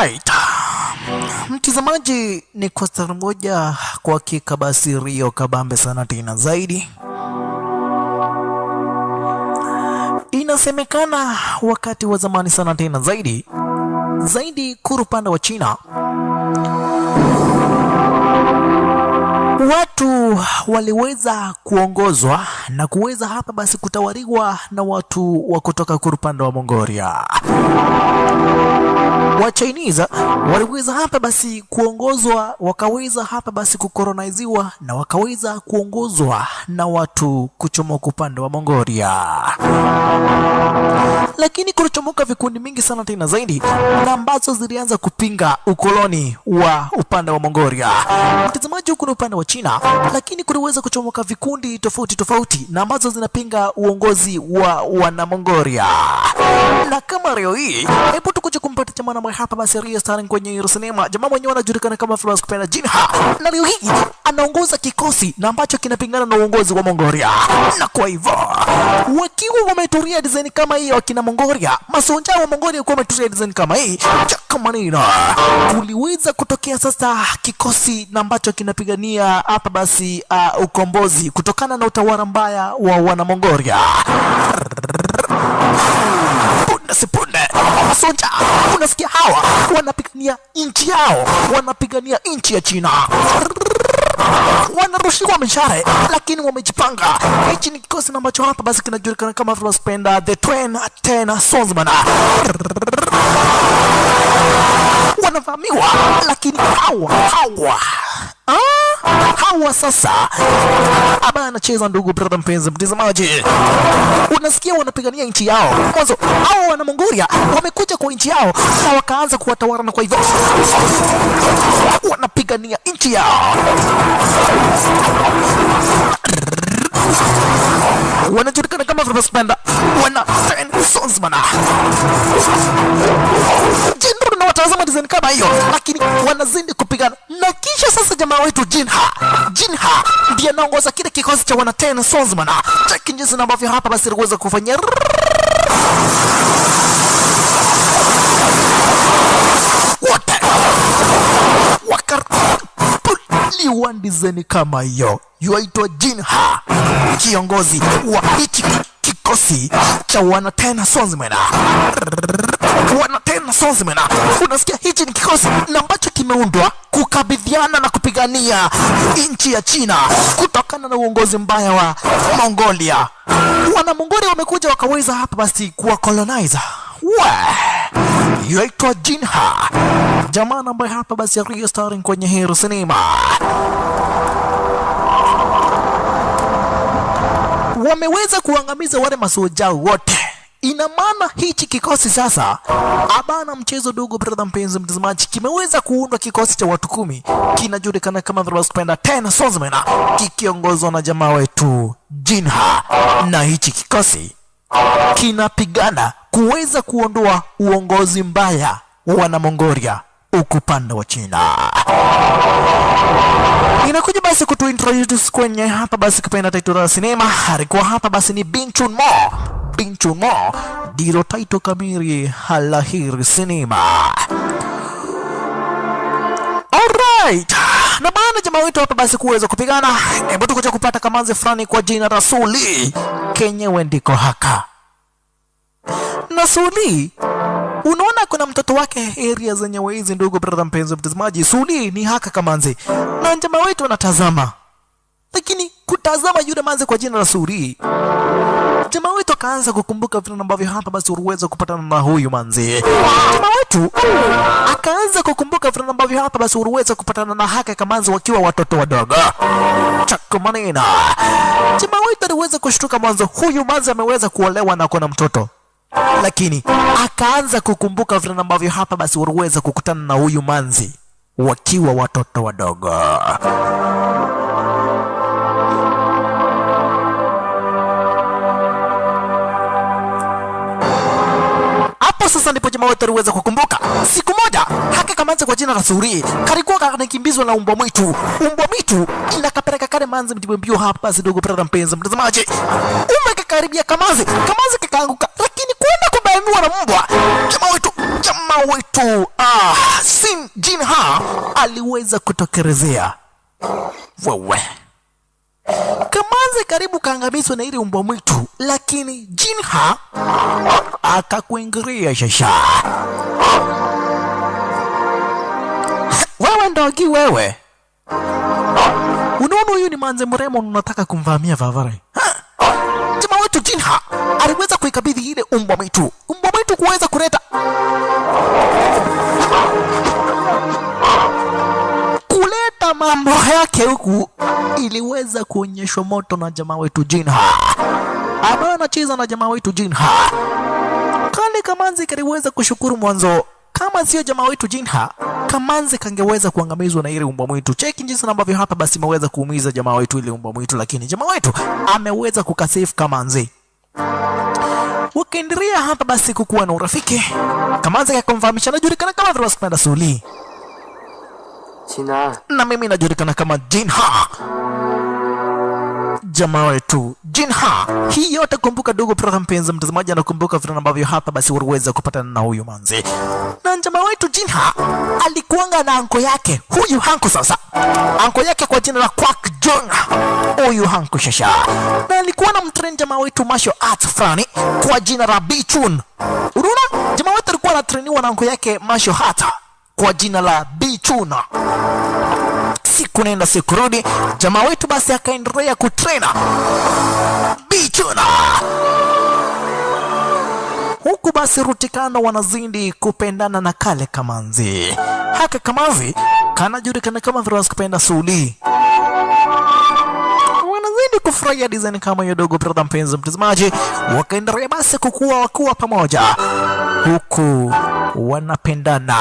Alright. Mtazamaji, ni kwa stara moja kwa hakika basi Rio kabambe sana tena zaidi. Inasemekana wakati wa zamani sana tena zaidi kurupanda wa China, watu waliweza kuongozwa na kuweza hapa basi kutawaliwa na watu wa kutoka kurupanda wa Mongolia. Wa Chinese waliweza hapa basi kuongozwa, wakaweza hapa basi kukoloniziwa na wakaweza kuongozwa na watu kuchomoka upande wa Mongolia. Lakini kulichomoka vikundi mingi sana tena zaidi na ambazo zilianza kupinga ukoloni wa upande wa Mongolia. Mtazamaji, huko ni upande wa China, lakini kuliweza kuchomoka vikundi tofauti na ambazo zinapinga uongozi wa wana Mongolia. Na kama leo hii, hebu tukuje kumpata jamaa na hapa basi Rio starring kwenye hilo sinema. Jamaa mwenyewe anajulikana kama Florence Kupenda Jinha, na leo hii anaongoza kikosi na ambacho kinapingana na uongozi wa Mongolia. Na kwa hivyo wakiwa wameturia design kama hiyo akina Mongolia, masonja wa Mongolia kwa wameturia design kama hii, chakamanina kuliweza kutokea sasa kikosi na ambacho kinapigania hapa basi ukombozi kutokana na utawala mbaya wa wana Mongolia. Sipunde masoja, unasikia hawa wanapigania nchi yao, wanapigania nchi ya China. Wanarushiwa mishare lakini wamejipanga. Hichi ni kikosi ambacho hapa basi kinajulikana kama Florence Kupenda the 10 Swordsman. Wanavamiwa lakini hawa sasa aba anacheza ndugu brother mpenzi mtazamaji. Unasikia wanapigania nchi yao. Mwanzo hao wana Mongolia wamekuja kwa nchi yao na wakaanza kuwatawala, na kwa hivyo wanapigania nchi yao. Wanajulikana kama Florence Kupenda wana 10 Swordsman. Jindu na watazama design kama hiyo, lakini wanazidi kupigana. Na kisha sasa jamaa wetu Jinha ndiye anaongoza kile kikosi cha wana 10 Swordsman. Cheki jinsi ambavyo hapa basi aliweza kufanya wote wakaliwa design kama hiyo. Yuaitwa Jinha, kiongozi wa hichi kikosi cha wana 10 Swordsman. Wana 10 Swordsman, unasikia hichi ni kikosi na ambacho kimeundwa kukabidhiana na kupigania nchi ya China kutokana na uongozi mbaya wa Mongolia. Wana Mongolia wamekuja wakaweza hapa basi kuwa colonizer. Yuaitwa Jinha, jamaa ambaye hapa basi Rio starring kwenye hero cinema. Wameweza kuangamiza wale masoja wote. Ina maana hichi kikosi sasa abana mchezo dogo brother mpenzi mtazamaji, kimeweza kuundwa kikosi cha watu 10 kinajulikana kama Florence Kupenda 10 Swordsman, kikiongozwa na jamaa wetu Jinha. Na hichi kikosi kinapigana kuweza kuondoa uongozi mbaya wa wana Mongolia upande wa China. Inakuja basi kutuintroduce kwenye hapa basi Kupenda title la sinema. Alikuwa hapa basi ni Bing Chun Mo ndilo title kamili la hii sinema. Alright, na baada jamaa wetu hapa basi kuweza kupigana, hebu tukuja kupata kamanzi fulani kwa jina la Suli. Kenyewe ndiko haka na Suli, unaona kuna mtoto wake area zenyewe hizi ndugu brother mpenzi mtazamaji. Suli ni haka kamanzi na jamaa wetu anatazama, lakini kutazama yule manzi kwa jina la Suli, jamaa wetu akaanza kukumbuka vile ambavyo hapa basi uliweza kupatana na huyu manzi. Jamaa wetu akaanza kukumbuka vile ambavyo hapa basi uliweza kupatana na haka kamanzi wakiwa watoto wadogo. Chakumanina, jamaa wetu aliweza kushtuka mwanzo huyu manzi ameweza kuolewa na kuna mtoto, lakini akaanza kukumbuka vile ambavyo hapa basi uliweza kukutana na huyu manzi wakiwa watoto wadogo. Hapo sasa ndipo jamaa wetu aliweza kukumbuka siku moja haka kamanzi kwa jina la Suri kalikuwa kanakimbizwa na umbwa mwitu. Umbwa mwitu inakapeleka kale manzi mbio hapa basi dogo brother mpenzi mtazamaji. Karibia kamanzi kakaanguka, lakini kwenda ameambiwa na mbwa. Jamaa wetu Sin Jinha aliweza kutokerezea. Wewe Kamanzi karibu kaangamizwa na ile mbwa mwitu, lakini Jinha akakuingiria shasha. Wewe ndogi wewe, unaona huyu ni manze mremo, unataka kumvamia Vavarai. Jamaa wetu Jinha aliweza kuikabidhi ile mbwa mwitu kuweza kuleta mambo yake huku. Iliweza kuonyeshwa moto na jamaa wetu Jinha ambaye anacheza na jamaa wetu Jinha. Kale Kamanzi kaliweza kushukuru mwanzo, kama sio jamaa wetu Jinha, Kamanzi kangeweza kuangamizwa na ile mbwa mwitu. Cheki jinsi ambavyo hapa basi imeweza kuumiza jamaa wetu ile mbwa mwitu, lakini jamaa wetu ameweza kukasave Kamanzi. Wakaendelea hapa basi kukuwa na urafiki. Kamanzi akakonfirmisha anajulikana kama Roskmanda Suli. Jinha. Na mimi najulikana kama Jinha. Jamaa wetu Jinha. Hii yote kumbuka dogo program mpenzi mtazamaji, anakumbuka vile ambavyo hapa basi waliweza kupatana na huyu manzi. Na jamaa wetu Jinha alikuanga na anko yake. Huyu hanko sasa. Anko yake kwa jina la Kwak Jong. Huyu hanko shasha. Na alikuwa na mtrain jamaa wetu martial arts fulani kwa jina la Bichun. Unaona? Jamaa wetu alikuwa anatrainiwa na anko yake martial arts kwa jina la Bichuna. Siku nenda siku rudi, jamaa wetu basi akaendelea kutrena Bichuna. Huku basi Rutikano wanazindi kupendana na kale Kamanzi. Haka Kamanzi kanajulikana kama Roskmanda Suli. Wanazidi kufurahia design kama hiyo dogo brother mpenzi mtazamaji. Wakaendelea basi wakuwa pamoja. Huku wanapendana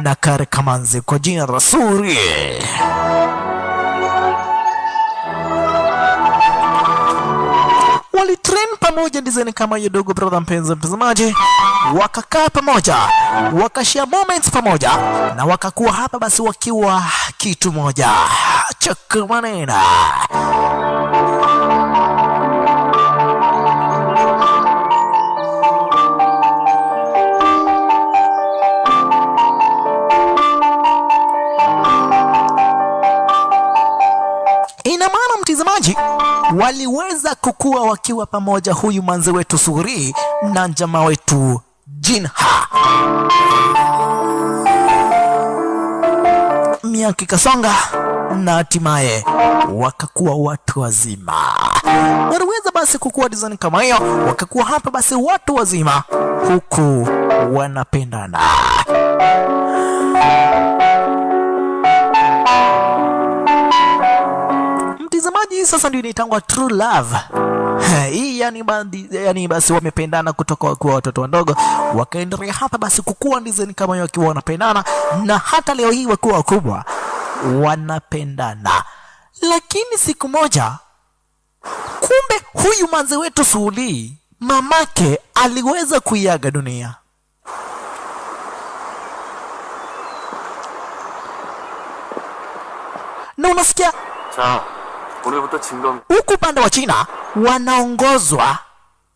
na kare Kamanzi kwa jina la Suri. Walitrain pamoja design kama hiyo dogo brother mpenzi mtazamaji. Wakakaa pamoja, wakashare moments pamoja, na wakakuwa hapa basi wakiwa kitu moja. Chakamanena. Ina maana mtazamaji, waliweza kukua wakiwa pamoja, huyu manzi wetu Suri na jamaa wetu Jinha. Miaka ikasonga na hatimaye wakakuwa watu wazima. Waliweza basi kukua design kama hiyo, wakakuwa hapa basi watu wazima huku wanapendana. Mtazamaji, sasa ndio inaitangwa true love. Hii yani basi wamependana kutoka kwa watoto wadogo, wakaendelea hapa basi kukua design kama hiyo wakiwa wanapendana, na hata leo hii wakiwa wakubwa wanapendana. Lakini siku moja, kumbe huyu manzi wetu Suli, mamake aliweza kuiaga dunia. Na unasikia huku upande wa China wanaongozwa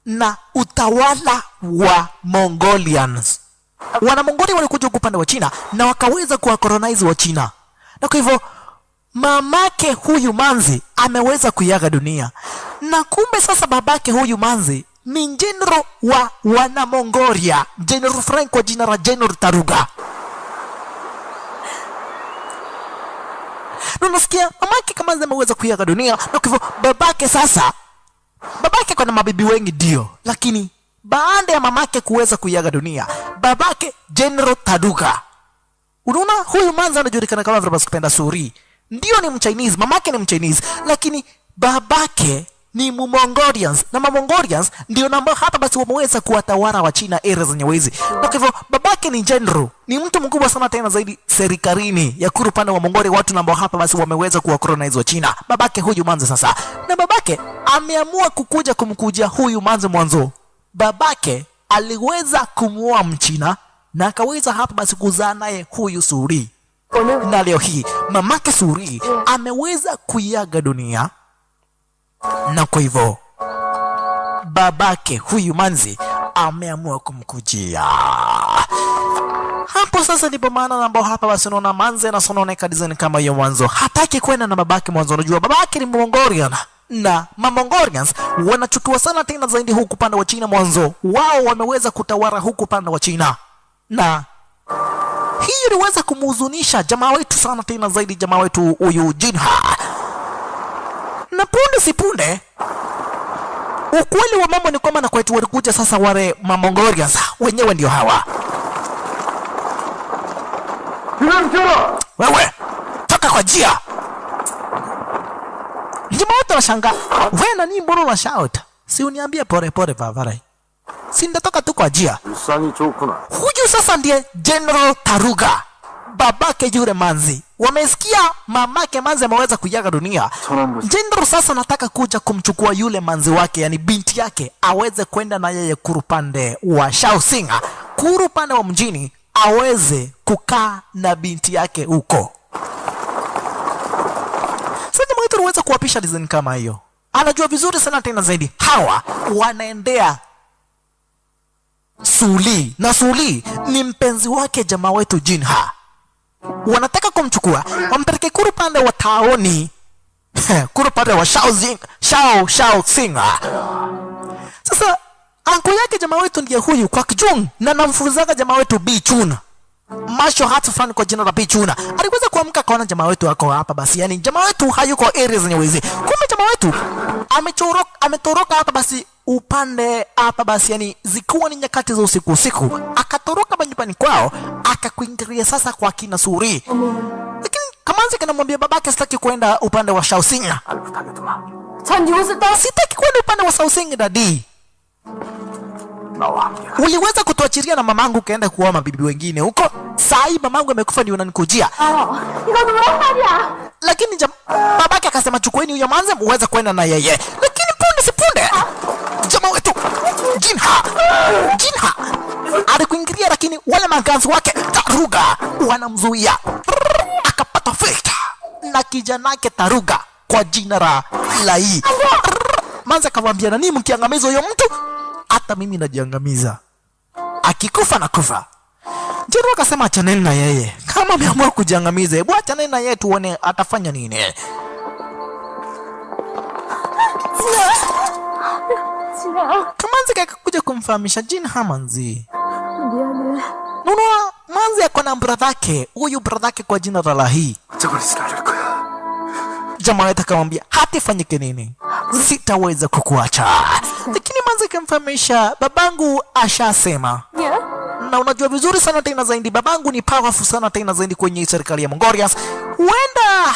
na utawala wa Mongolians. Wana Mongolia walikuja upande wa China na wakaweza kuwakolonize wa China. Na kwa hivyo mamake huyu manzi ameweza kuiaga dunia. Na kumbe sasa babake huyu manzi ni general wa wana Mongolia, General Frank kwa jina la General Taruga. Na unasikia mamake kama ameweza kuiaga dunia, na kwa hivyo babake kuna mabibi wengi ndio, lakini baada ya mamake kuweza kuiaga dunia, babake General Taruga, unaona huyu manzi anajulikana kama Roskmanda Suri, ndio ni Mchinese, mamake ni Mchinese, lakini babake ni Mongolians, na Mongolians ndio namba hapa basi wameweza kuwatawala wa China era zenye wezi. Na kwa hivyo babake ni general, ni mtu mkubwa sana tena zaidi serikalini ya kuru pande wa Mongolia, watu ambao hapa basi wameweza kuwakolonize wa China. Babake huyu manzi sasa, na babake ameamua kukuja kumkujia huyu manzi mwanzo. Babake aliweza kumuoa Mchina na akaweza hapa basi kuzaa naye huyu Suri. Na leo hii mamake Suri ameweza kuiaga dunia, na kwa hivyo babake huyu manzi ameamua kumkujia. Hapo sasa ndipo maana ambao hapa basi unaona Manze na sononeka design kama hiyo mwanzo. Hataki kwenda na babake mwanzo. Unajua babake ni Mongolian na Mongolians wanachukua sana tena zaidi huku pande wa China mwanzo. Wao wameweza kutawala huku pande wa China. Na hii iliweza kumhuzunisha jamaa wetu sana tena zaidi, jamaa wetu huyu Jinha. Na punde si punde ukweli wa mambo ni kwamba na kwetu walikuja sasa wale Mongolians wenyewe ndio hawa. Wewe toka kwa jia. Jamaa wote washangaa. Wewe nani mbona unashout? Si uniambie pole pole Vavarai. Si ndatoka tu kwa jia. Huyu sasa ndiye General Taruga, babake yule Manzi. Wamesikia mamake Manzi ameweza kuyaga dunia. General sasa nataka kuja kumchukua yule Manzi wake, yani binti yake, aweze kwenda na yeye kurupande wa Shaoxing, kurupande wa mjini, aweze kukaa na binti yake huko. Sasa mwetu uweza kuwapisha design kama hiyo. Anajua vizuri sana tena zaidi. Hawa wanaendea Suli, na Suli ni mpenzi wake jamaa wetu Jinha. Wanataka kumchukua wampeleke kurupande wa taoni kurupande wa Shaoxing. Sasa anko yake jamaa wetu ndiye huyu kwa Kijung, na namfuzaga jamaa wetu Bichun. Masho hatu fulani kwa jina la Bichuna. Aliweza kuamka kaona jamaa wetu wako hapa basi. Yani jamaa wetu hayuko areas zenye wezi. Kumbe jamaa wetu ametoroka hapa basi upande hapa basi, yani zikuwa ni nyakati za usiku. Akatoroka nyumbani kwao, akakuingilia sasa kwa kina Suri. Lakini Kamanzi kanamwambia babake sitaki kwenda upande wa Shaoxing. Sitaki kwenda upande wa Shaoxing dadi. Uliweza kutuachiria na mamangu kaenda kuoa mabibi wengine huko. Sai mamangu amekufa ndio unanikujia. Lakini babake akasema chukueni huyo Manze muweze kwenda na yeye. Lakini punde si punde jamaa wetu Jinha alikuingilia, lakini wale maganzi wake Taruga wanamzuia. Akapata filter na kijana yake Taruga kwa jina la Lai. Manze akamwambia nani mkiangamiza huyo mtu hata mimi najiangamiza, akikufa na kufa. Jero akasema achaneni na yeye, kama ameamua kujiangamiza hebu achaneni na yeye tuone atafanya nini. Kamanzi akakuja kumfahamisha Jinha Manzi. Nuno Manzi akona bradhake, huyu bradhake kwa jina la Lahi. Jamaa wetu akamwambia hatifanyike nini, sitaweza kukuacha. Lakini Manzi akamfahamisha babangu ashasema. Na unajua vizuri sana tena zaidi babangu ni powerful sana tena zaidi kwenye serikali ya Mongolians. Huenda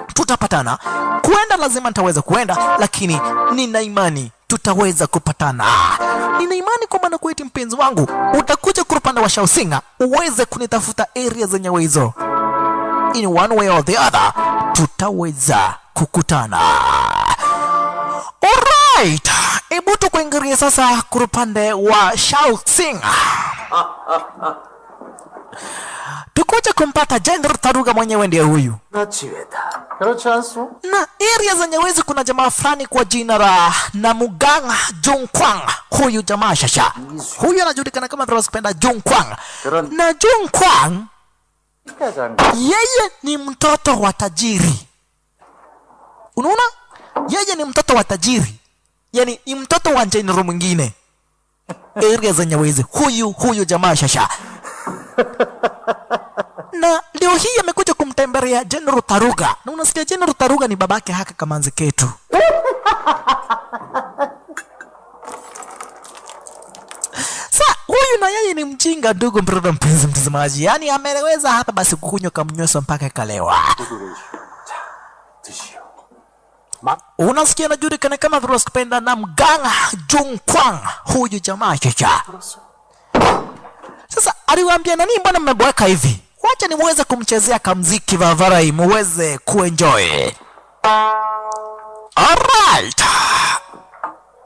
tutapatana. Kuenda lazima nitaweza kuenda, lakini nina imani tutaweza kupatana. Nina imani kwamba na kuiti mpenzi wangu utakuja kurupanda wa Shaoxing uweze kunitafuta area zenye hizo. In one way or the other tutaweza kukutana. Alright, hebu tukuingirie sasa kurupande wa Shaoxing. Tukuja kumpata General Taruga mwenyewe ndiye huyu. Na area zenye wezi kuna jamaa fulani kwa jina la Namugang Jungkwang. Huyu jamaa shasha, huyu anajulikana kama tunapenda Jungkwang. Na Jungkwang yeye ni mtoto wa tajiri. Unaona? Yeye ni mtoto wa tajiri. Yani ni mtoto wa general mwingine. Area zenye wezi huyu jamaa shasha. Na leo hii amekuja kumtembelea General Taruga. Na unasikia General Taruga ni babake haka Kamanzi ketu. Sa huyu na yeye ni mjinga ndugu brother mpenzi mtazamaji. Yani ameweza hapa basi kukunywa kamnyoso mpaka kalewa. Unasikia anajulikana kama tunapenda Namugang Jungkwang, huyu jamaa chacha. Sasa aliwaambia nani mbona mmeboeka hivi? Wacha ni muweze kumchezea kamziki Vavarai muweze kuenjoy. Alright.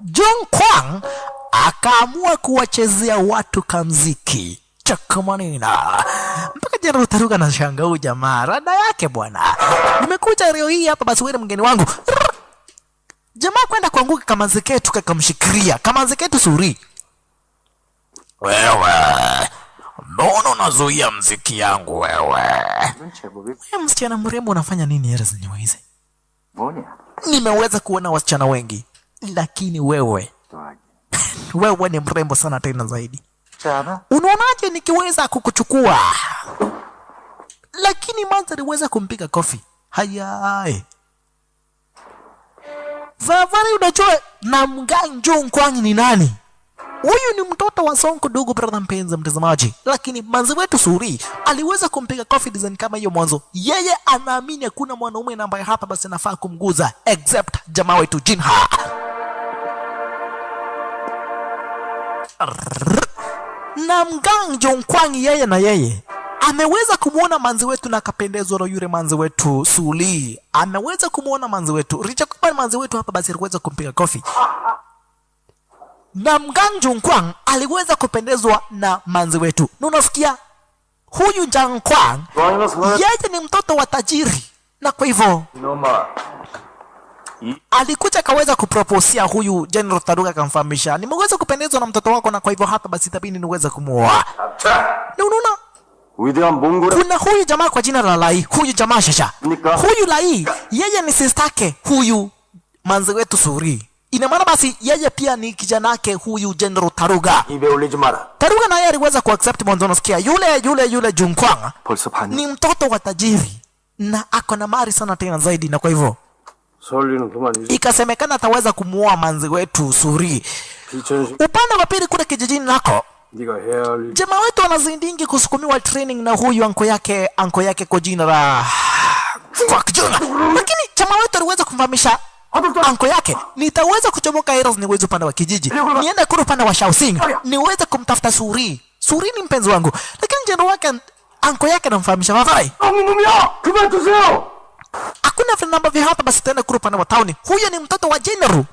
Jungkwang akaamua kuwachezea watu kamziki chakamanina. Mpaka General Taruga anashangaa huyu jamaa rada yake bwana. Nimekuja leo hii hapa basi wewe mgeni wangu. jamaa kwenda kuanguka Kamanzi Ketu kakamshikilia. Kamanzi Ketu Suri, wewe mbona unazuia mziki yangu wewe? Wewe msichana mrembo unafanya nini hera zenyewe hizi? Nimeweza kuona wasichana wengi, lakini wewe wewe ni mrembo sana tena zaidi. Unaonaje nikiweza kukuchukua? Lakini Manzi aliweza kumpiga kofi. Hayai. Vavari, unajua Namgang Jongkwang ni nani? Huyu ni mtoto wa Sonko Dogo, brother mpenzi mtazamaji. Lakini Manzi wetu Suri aliweza kumpiga coffee design kama hiyo mwanzo. Yeye anaamini hakuna mwanaume ambaye hapa basi anafaa kumguza except jamaa wetu Jinha. Namgang Jongkwang yeye ameweza kumuona Manzi wetu na akapendezwa na yule Manzi wetu Suli. Ameweza kumuona Manzi wetu. Richa kwa Manzi wetu hapa basi aliweza kumpiga coffee. Namgang Jongkwang aliweza kupendezwa na Manzi wetu. Na unasikia huyu Jongkwang yeye ni mtoto wa tajiri, na kwa hivyo alikuja kaweza kuproposia huyu General Taruga, akamfahamisha nimeweza kupendezwa na mtoto wako, na kwa hivyo hapa basi itabidi niweze kumuoa. Na unaona kuna huyu jamaa kwa jina la Lai, huyu jamaa Shasha. Huyu Lai yeye ni sistake huyu Manzi wetu Suri. Ina maana basi yeye pia ni kijana yake huyu General Taruga. Taruga naye aliweza kuaccept mwanzo. Unasikia yule Jongkwang ni mtoto wa tajiri na ako na mali sana tena zaidi, na kwa hivyo ikasemekana ataweza kumuoa Manzi wetu Suri. Upande wa pili kule kijijini nako jamaa wetu anazindingi kusukumiwa training na huyu anko yake kwa jina la Kwak Junga. Lakini jamaa wetu aliweza kumfahamisha anko yake, nitaweza kuchomoka Heroes niweze upande wa kijiji, niende kule upande wa Shaoxing niweze kumtafuta Suri. Suri ni mpenzi wangu. Lakini jeno wake anko yake anamfahamisha Mavai, hakuna vile namba vya hapa basi tena kule upande wa town. Huyo ni mtoto wa General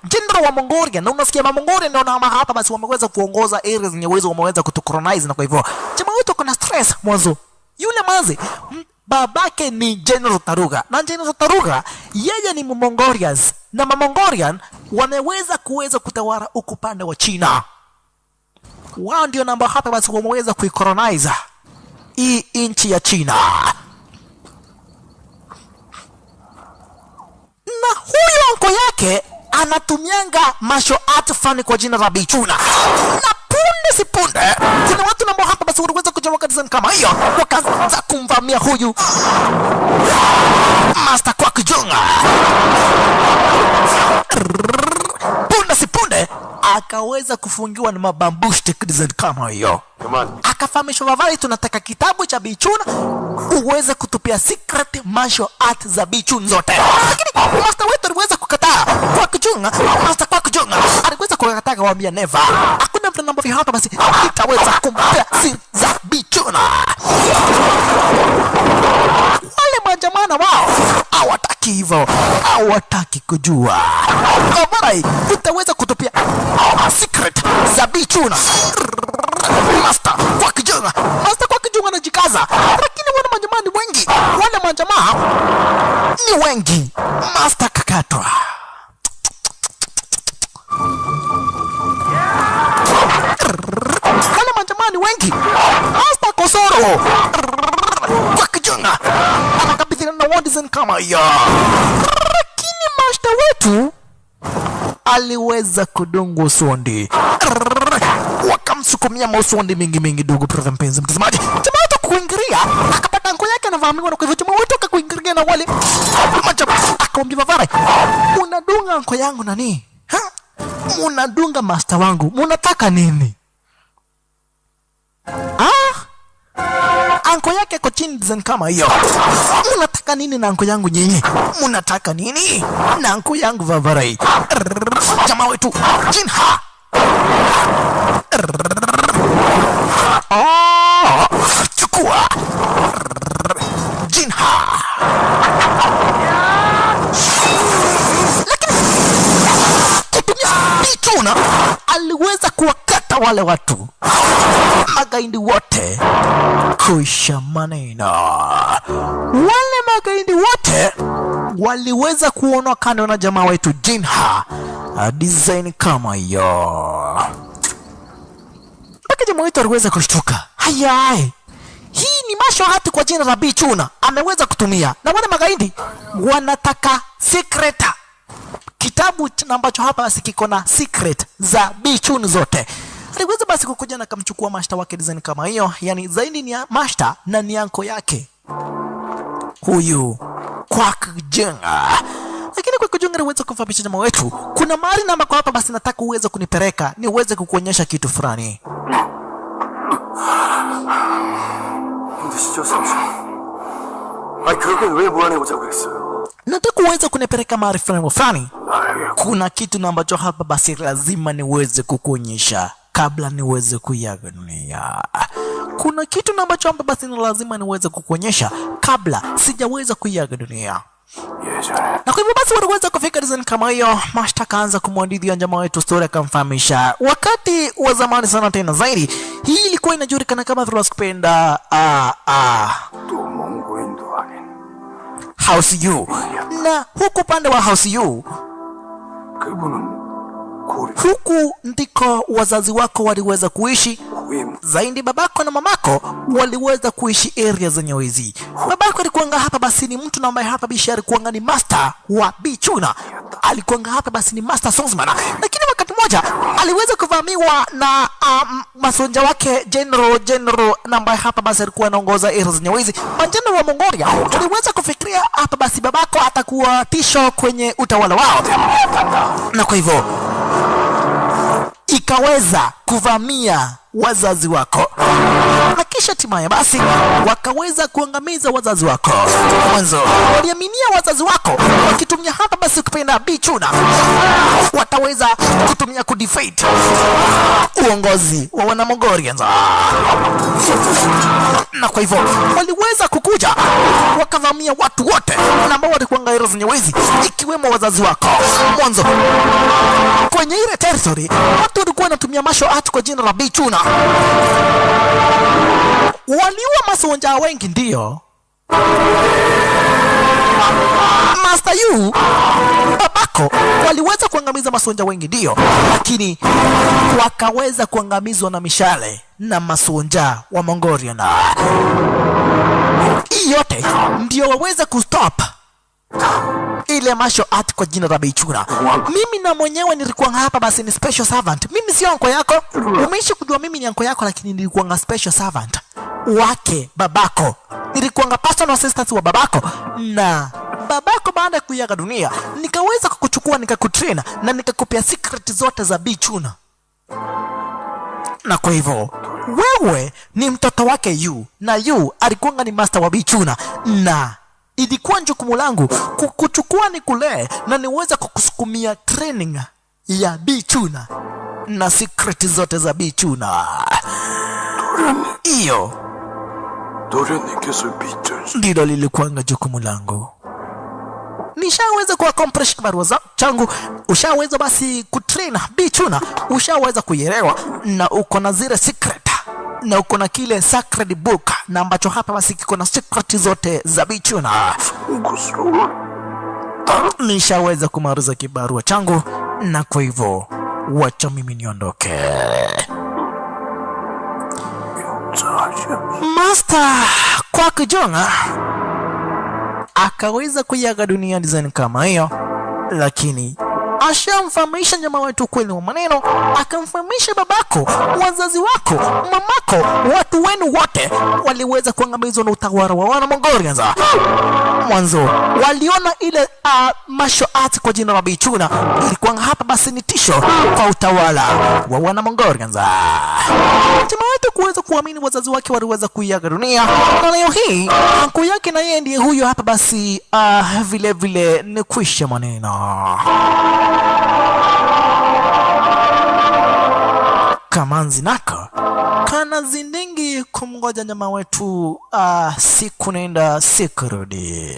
wa Mongolia, na unasikia Mongolia ndio na hapa basi wameweza kuongoza areas zenye uwezo, wameweza kutukolonize, na kwa hivyo jamaa wetu kuna stress mwanzo. Yule Manzi babake ni General Taruga, na General Taruga yeye ni Mongolians, na Mongolian wameweza kutawala upande wa China. Wao ndio namba hapa basi wameweza kuikolonize hii inchi ya China. Na huyo anko yake anatumianga martial art fani kwa jina la Bichuna. Na punde si punde kuna watu ambao hapa basi waliweza kuchomoka design kama hiyo, wakaanza kumvamia huyu Master Kwak Junga. Punde si punde akaweza kufungiwa na mabambush design kama hiyo. Akafahamishwa Mavai, tunataka kitabu cha Bichuna uweze kutupia secret martial art za Bichun zote. Lakini master wetu aliweza kukataa. Kwak Junga, Master Kwak Junga aliweza kukataa, kawaambia never, hakuna mtu namba hapa basi itaweza kumpea siri za Bichuna. Wale majamana wao hawataki hivyo, hawataki kujua. Mavai, utaweza kutupia secret za Bichuna. Master Kwak Junga anajikaza, lakini wale majamaa ni wengi. Master kakatwa. Wale majamaa ni wengi. Master Kosoro Kwak Junga anakabidhiana na design kama hiyo, lakini master wetu aliweza kudungwa usoni. Wakamsukumia mausoni mingi dugu, brother mpenzi mtazamaji. Jamaa wetu kuingiria akapata anko yake anavamiwa, na kwa hivyo jamaa wetu akakuingiria na wale majamaa akamwambia Mavai, unadunga anko yangu nani? Unadunga master wangu, munataka nini? Anko yake kwa chini design kama hiyo. Munataka nini na anko yangu nyinyi? Munataka nini na anko yangu Mavai? Jamaa wetu Jinha chukua Jinha. Lakini kutumia Bichuna aliweza kuwakata wale watu magaindi wote, kuisha maneno. Wale magaindi wote waliweza kuonwa kando na jamaa wetu Jinha. Design kama hiyo. Mpaka jamaa wetu aliweza kushtuka. Hayai, hii ni mashahati kwa jina la Bichuna ameweza kutumia, na wale magaidi wanataka secret kitabu ambacho hapa basi kiko na secret za Bichuna zote. Aliweza basi kukuja na kumchukua master wake design kama hiyo, yani zaidi ni master na ni anko yake huyu Kwak Jenga. Lakini Kwak Jenga aliweza kufahamisha jamaa wetu, kuna mahali na ambako hapa basi nataka uweze kunipeleka ni uweze kukuonyesha kitu fulani. Nataka uweze kunipeleka mahali fulani. Kuna kitu na ambacho hapa basi lazima niweze kukuonyesha kabla niweze kuiaga dunia. Kuna kitu na ambacho hapa basi ni lazima niweze kukuonyesha kabla sijaweza kuiaga dunia. Na kwa hivyo basi waliweza kufika design kama hiyo. Master kaanza kumwandithia jamaa wetu story, akamfahamisha wakati wa zamani sana tena zaidi. Hii ilikuwa inajulikana kama vile kupenda House U. Na huku pande wa House U, huku ndiko wazazi wako waliweza kuishi. Zaidi babako na mamako waliweza kuishi area zenye wizi. Babako alikuanga hapa basi ni mtu na ambaye hapa bishi alikuanga ni master wa Bichuna. Alikuanga hapa basi ni master swordsman. Lakini wakati mmoja aliweza kuvamiwa na masonja wake general na ambaye hapa basi alikuwa anaongoza area zenye wizi. Majenerali wa Mongolia waliweza kufikiria hapa basi babako atakuwa tisho kwenye utawala wao. Na kwa hivyo ikaweza kuvamia wazazi wako, na kisha hatimaye basi wakaweza kuangamiza wazazi wako. Mwanzo waliaminia wazazi wako wakitumia hapa basi kupenda Bichuna wataweza kutumia kudefeat uongozi wa wana Mongolians. Na kwa hivyo waliweza kukuja wakavamia watu wote na ambao walikuwa ngairo zenye wezi, ikiwemo wazazi wako. Mwanzo kwenye ile territory watu walikuwa wanatumia martial art kwa jina la Bichuna. Waliua masonja wengi ndio. Master Yu, babako, waliweza kuangamiza masonja wengi ndio, lakini wakaweza kuangamizwa na mishale na masonja wa Mongolia. Na hii yote ndio waweza kustop ile martial art kwa jina la Bichuna. Mimi na mwenyewe nilikuwa hapa basi ni special servant. Mimi sio anko yako. Umeishi kujua mimi ni anko yako, lakini nilikuwa special servant wake babako. Nilikuwa personal assistant wa babako, na babako baada ya kuiaga dunia nikaweza kukuchukua nikakutrain na nikakupea secret zote za Bichuna. Na kwa hivyo wewe ni mtoto wake Yu, na Yu alikuwa ni master wa Bichuna, na ilikuwa jukumu langu kukuchukua nikule na niweza kukusukumia training ya Bichuna na secret zote za Bichuna. Iyo ndilo lilikuwa jukumu langu. Nishaweza kuaccomplish barua changu. Ushaweza basi kutrain Bichuna, ushaweza kuielewa, na uko na zile secret, na uko na kile sacred book na ambacho hapa basi kiko na secret zote za Bichuna. Nishaweza kumaliza kibarua changu, na kwa hivyo wacha mimi niondoke. Master Kwak Jenga akaweza kuiaga dunia design kama hiyo, lakini ashamfahamisha jamaa wetu kweli wa maneno, akamfahamisha babako, wazazi wako, mamako, watu wenu wote waliweza kuangamizwa na utawala wa wana Mongolians. Mwanzo waliona ile martial art kwa jina la Bichuna ilikuwa hapa basi ni tisho kwa utawala wa wana Mongolians. Jamaa wetu kuweza kuamini wazazi wake waliweza kuiaga dunia, na leo hii anko yake na yeye ndiye huyo hapa basi vile vile ni kwisha maneno. Kamanzi nako kana zindingi kumgoja jamaa wetu siku nenda siku rudi.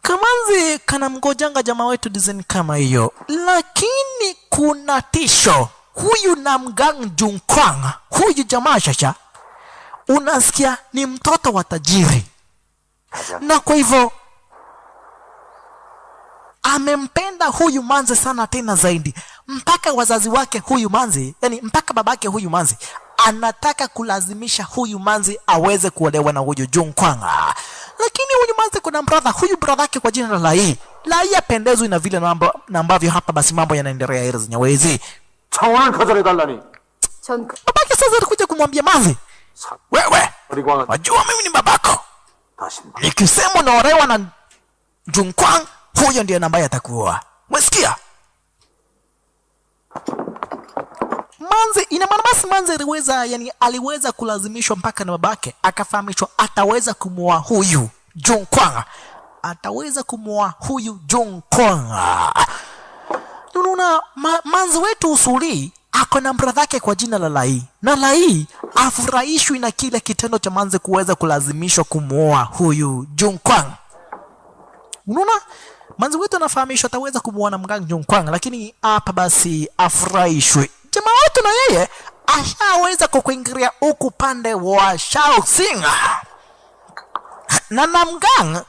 Kamanzi kana mgojanga jamaa wetu design kama hiyo, lakini kuna tisho. Huyu Namgang Junkwang, huyu jamaa shasha, unasikia ni mtoto wa tajiri, na kwa hivyo amempenda huyu manzi sana tena zaidi, mpaka wazazi wake huyu manzi, yani mpaka babake huyu manzi anataka kulazimisha huyu manzi aweze kuolewa na huyu Jung Kwang. Lakini huyu manzi kuna huyu brother yake kwa jina la Lai. Lai apendezwi na vile na ambavyo hapa basi mambo yanaendelea hizi zenyewe. 청혼을 거절해달라니. Babake sasa alikuja kumwambia manzi, wewe wajua mimi ni babako, nikisema naolewa na Jung Kwang, huyo ndiye ambaye atakuoa. Umesikia? Manzi, ina maana basi manzi aliweza kulazimishwa mpaka na babake akafahamishwa ataweza kumuoa huyu Jung Kwang. Ataweza kumuoa huyu Jung Kwang. Unaona, manzi wetu Usuli ako na brother yake kwa jina la Lai. Na Lai afurahishwi na kile kitendo cha manzi kuweza kulazimishwa kumuoa huyu Jung Kwang. Unaona? Manzi wetu anafahamishwa ataweza kumuoa Mgang Jung Kwang, lakini hapa basi afurahishwi. Jamaa wetu na yeye ashaweza kukuingilia huku pande wa Shaoxing. Na Namgang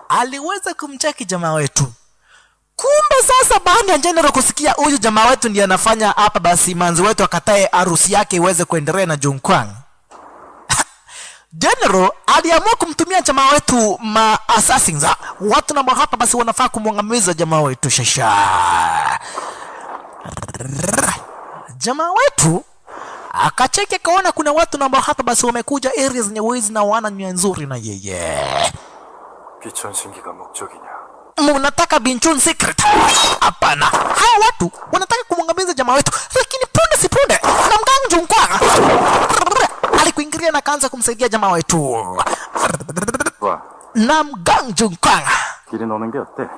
aliweza kumcheki jamaa wetu. Kumbe sasa baada ya General kusikia huyu jamaa wetu ndiye anafanya hapa basi manzi wetu akatae harusi yake iweze kuendelea na Jung Kwang. General aliamua kumtumia jamaa wetu assassins. Watu na hapa basi wanafaa kumwangamiza jamaa wetu shasha. Jamaa wetu akacheki akaona kuna watu na hapa basi wamekuja areas zenye wizi na wana nia nzuri na yeye. 비천신기가 목적이냐? Mnataka Binchun secret? Hapana. Hawa watu wanataka kumwangamiza jamaa wetu, lakini punde si punde Namgang Jung Kwang alikuingilia na kaanza kumsaidia jamaa wetu. Namgang Jung Kwang, 길이 노는 게 어때?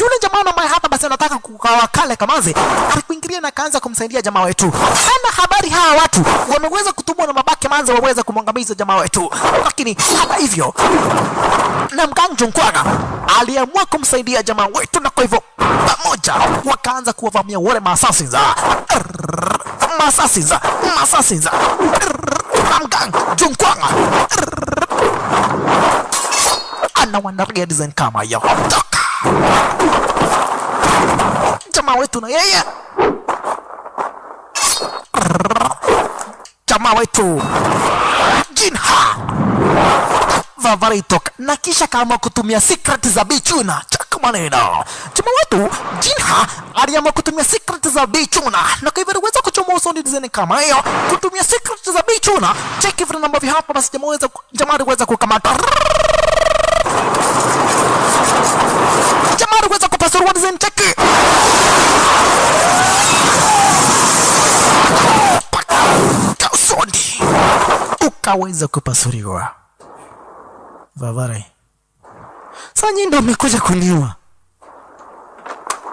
yule jamaa ambaye hapa basi anataka kukawakale Kamanzi alikuingilia na kaanza kumsaidia jamaa wetu. Hana habari hawa watu wameweza kutumwa na babake Manzi waweza kumwangamiza jamaa wetu. Lakini hata hivyo Namgang Jung Kwang aliamua kumsaidia jamaa wetu, na kwa hivyo pamoja wakaanza kuwavamia wale assassins. Namgang Jung Kwang anawandaria design kama hiyo. Jamaa wetu na yeye jamaa wetu Jinha Vavaritoka na kisha kama kutumia secret za Bichuna. Chaka maneno, jamaa wetu Jinha aliamua kutumia secret za Bichuna, na kwa hivyo aliweza kuchomoa sound design kama hiyo kutumia secret za Bichuna. Check vile namba hapa basi jamaa aliweza kukamata, jamaa aliweza kupasua design. Check sondi ukaweza kupasuriwa. Vavare, sasa nyinyi ndio mmekuja kuniua.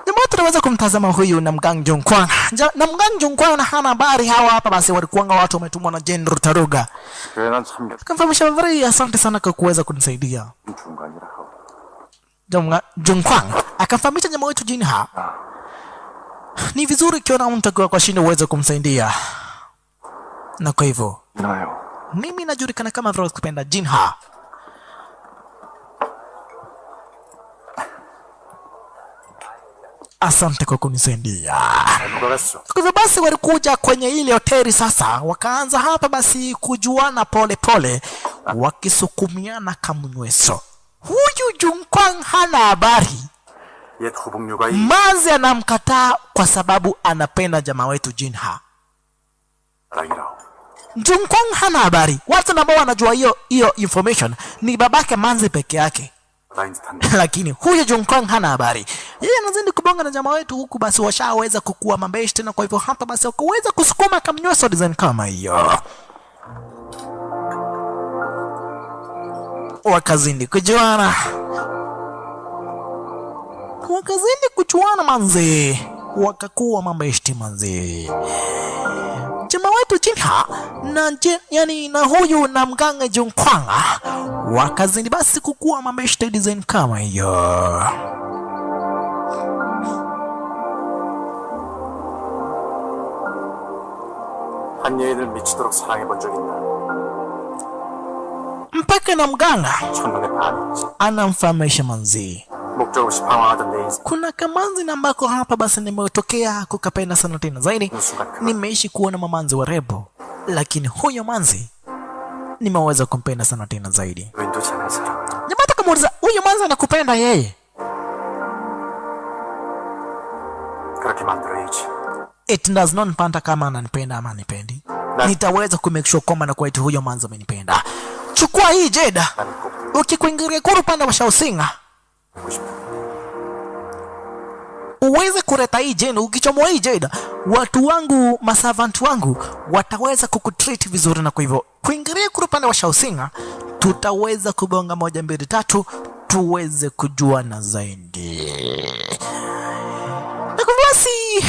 Jamaa tunaweza kumtazama huyu Namgang Jung Kwang. Namgang Jung Kwang na hana habari hawa hapa basi walikuwa watu wametumwa na General Taruga. Kamfahamisha Vavare, asante sana kwa kuweza kunisaidia. Jung Kwang akamfahamisha jamaa wetu Jinha, ni vizuri kiona mtu kwa shinda uweze kumsaidia. Na kwa hivyo mimi najulikana kama vile kupenda Jinha. Asante kwa kunisaidia. Kwa hivyo basi walikuja kwenye ile hoteli sasa, wakaanza hapa basi kujuana pole pole, wakisukumiana kamnyweso. Huyu Jung Kwang hana habari. Manzi anamkataa kwa sababu anapenda jamaa wetu Jinha. Jung Kwang hana habari. Watu ambao wanajua hiyo information ni babake Manzi peke yake. Lakini huyu Jung Kwang hana habari. Yeye anazidi kubonga na jamaa wetu huku basi washaweza kukua mambeshi tena, kwa hivyo hapa basi wakaweza kusukuma kamnyweso design kama hiyo. Wakazidi kujuana manzi, wakakuwa mambeshi manzi. Jamaa wetu Jinha na huyu Namgang Jung Kwang wakazidi basi kukua mambeshi design kama hiyo. 한 여인을 미치도록 사랑해본 적 있나? mpaka Namgang anamfahamisha manzi, 목적 없이 방황하던 내 인생. kuna kamanzi na ambako hapa basi nimetokea kukapenda sana tena zaidi. Nimeishi kuona mamanzi warembo, lakini huyo manzi nimeweza kumpenda sana tena zaidi. 윈도 잘한 사람. Nimata kumuuliza huyo manzi anakupenda yeye? 그렇게 만들어야지. It does not matter kama ananipenda ama anipendi. Nitaweza kumake sure kwamba na kweli huyo manzi amenipenda. Chukua hii Jeda. Ukikuingiria kwa upande wa Shaoxing, uweze kuleta hii Jeda. Ukichomoa hii Jeda, watu wangu, maservant wangu wataweza kukutreat vizuri, na kwa hivyo kuingiria kwa upande wa Shaoxing tutaweza kubonga 1 2 3 tuweze kujuana zaidi. Basi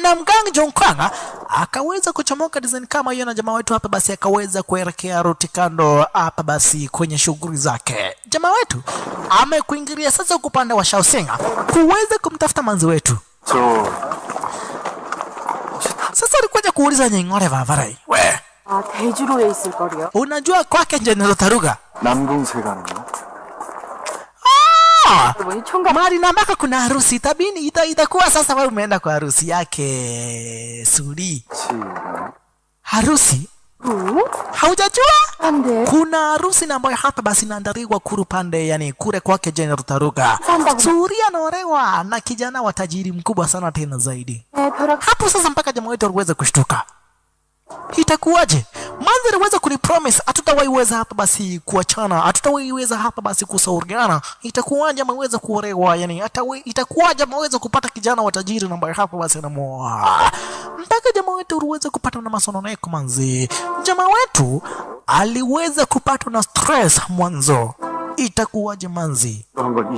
na mganga Jonkanga akaweza kuchomoka design kama hiyo, na jamaa wetu hapa basi akaweza kuelekea ruti kando hapa basi kwenye shughuli zake. Jamaa wetu amekuingilia sasa upande wa Shaoxing kuweza kumtafuta manzi wetu. Sasa alikuja kuuliza Nying'ore Vavarai, we 대주로에 있을 거리요. unajua kwake General Taruga? 남궁세 가는 거? Mari na maka kuna harusi tabini itakuwa sasa wewe umeenda kwa harusi yake Suli. Harusi? Haujajua? Ande. Kuna harusi na ambayo hapa basi inaandaliwa kuru pande, yani kure kwake General Taruga. Suri anaolewa na kijana wa tajiri mkubwa sana tena zaidi. Hapo sasa mpaka jamaa wetu aliweza kushtuka. Itakuwaje? Manzi aliweza kunipromise hatutawaiweza hapa basi kuachana, hatutawaiweza hapa basi kusauriana. Itakuwaje ameweza kuolewa, yani itakuwaje ameweza kupata kijana wa tajiri ambaye hapa basi anamuoa. Mpaka jamaa wetu aliweza kupata na masononeko manzi. Jamaa wetu aliweza kupata na stress mwanzo. Itakuwaje manzi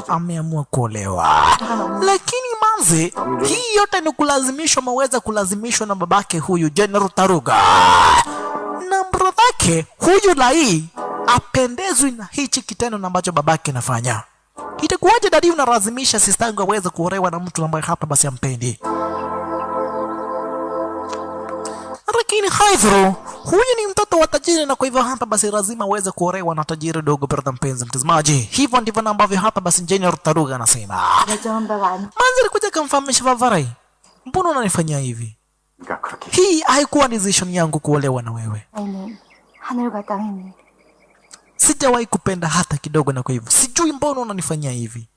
ameamua kuolewa? Lakini manzi hii yote ni kulazimishwa, maweza kulazimishwa na babake huyu General Taruga. Na mbrodhake huyu Lai apendezwi na hichi kitendo ambacho babake anafanya. Itakuwaje dadi unalazimisha sistangu aweze kuolewa na mtu ambaye hapa basi ampendi? Lakini haidhuru huyu ni mtoto wa tajiri, na kwa hivyo hapa basi lazima aweze kuolewa na tajiri dogo. Brother mpenzi mtazamaji, hivyo ndivyo ambavyo hapa basi General Taruga anasema. Manzi alikuja kumfahamisha Vavarai, mbona unanifanyia hivi? Hii haikuwa decision yangu kuolewa na wewe. Sijawahi kupenda hata kidogo, na kwa hivyo sijui mbona unanifanyia hivi.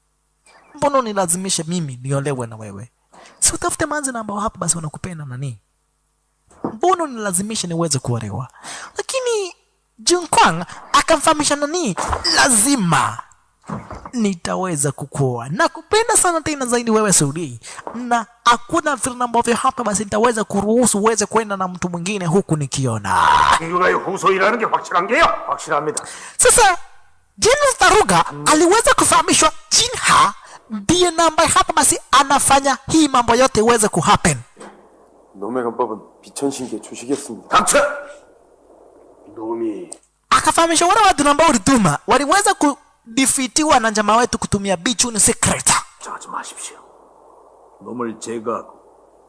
Mbona unilazimisha mimi niolewe na wewe? Si utafute manzi na ambao hapa basi wanakupenda nani? Mbona unilazimisha niweze kuolewa? Lakini Junkwang akamfahamisha nani, lazima nitaweza kukuoa. Nakupenda sana tena zaidi wewe Suli, na hakuna vile ambavyo hapa basi nitaweza kuruhusu uweze kwenda na mtu mwingine huku nikiona. Sasa General Taruga aliweza kufahamishwa Jinha ndiye namba hapa basi anafanya hii mambo yote iweze kuhappen. 놈의 간법은 비천신께 주시겠습니다. 닥쳐! 놈이 akafahamisha wale watu ambao ulituma waliweza kudefeatiwa na jamaa wetu kutumia Bichun secret. 하지 마십시오. 놈을 제가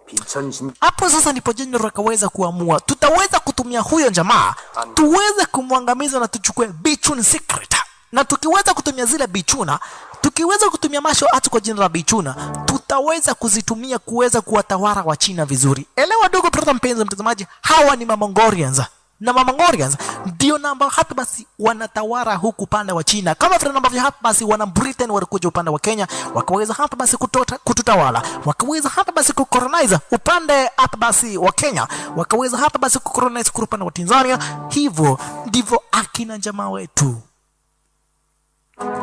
비천신. Hapo sasa ndipo General akaweza kuamua tutaweza kutumia huyo jamaa tuweze kumwangamiza na tuchukue Bichun secret. Na tukiweza kutumia zile Bichuna, tukiweza kutumia masho atu kwa jina la Bichuna, tutaweza kuzitumia kuweza kuwatawala wa China vizuri. Elewa dogo brother mpenzi mtazamaji, hawa ni Mongolians. Na Mongolians ndio namba hapa basi wanatawala huku upande wa China. Kama vile namba hapa basi wana Britain walikuja upande wa Kenya, wakaweza hapa basi kututawala. Wakaweza hapa basi kukolonize upande hapa basi wa Kenya, wakaweza hapa basi kukolonize upande wa Tanzania. Hivyo ndivyo akina jamaa wetu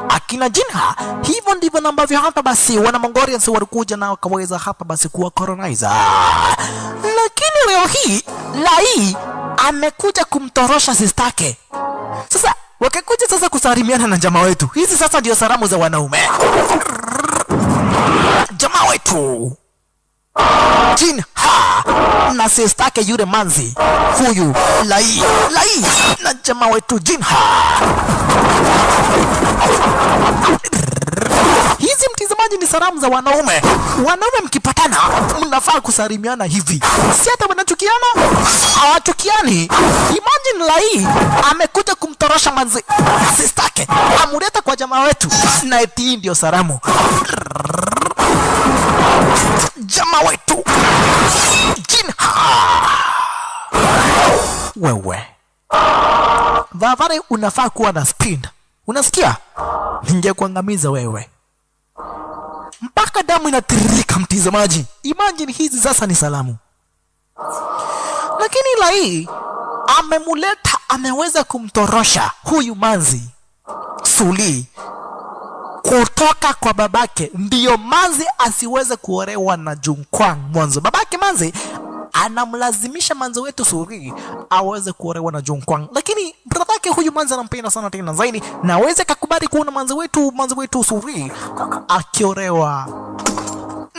akina Jinha, hivyo ndivyo ambavyo hapa basi wana Mongolians walikuja na wakaweza hapa basi kuwa colonizer. Lakini leo hii Lai amekuja kumtorosha sistake. Sasa wakakuja sasa kusalimiana na jamaa wetu. Hizi sasa ndio salamu za wanaume. Jamaa wetu Jinha na sistake yule manzi huyu Lai na jamaa wetu Jinha. Hizi mtazamaji ni salamu za wanaume. Wanaume mkipatana mnafaa kusalimiana hivi, si hata wanachukiana, hawachukiani. Imagine Lai amekuja kumtorosha manzi sistake, amuleta kwa jamaa wetu, na eti ndio salamu. Jamaa wetu Jinha, wewe Vavare unafaa kuwa na speed, unasikia? Ningekuangamiza wewe mpaka damu inatiririka, mtizamaji. Imagine hizi sasa ni salamu, lakini Lai amemuleta, ameweza kumtorosha huyu manzi Suli kutoka kwa babake, ndiyo manzi asiweze kuolewa na Junkwang mwanzo. Babake manzi anamlazimisha manzi wetu Suri aweze kuolewa na Junkwang, lakini bradake huyu manzi anampenda sana tena zaidi, na aweze kukubali kuona manzi wetu Suri akiolewa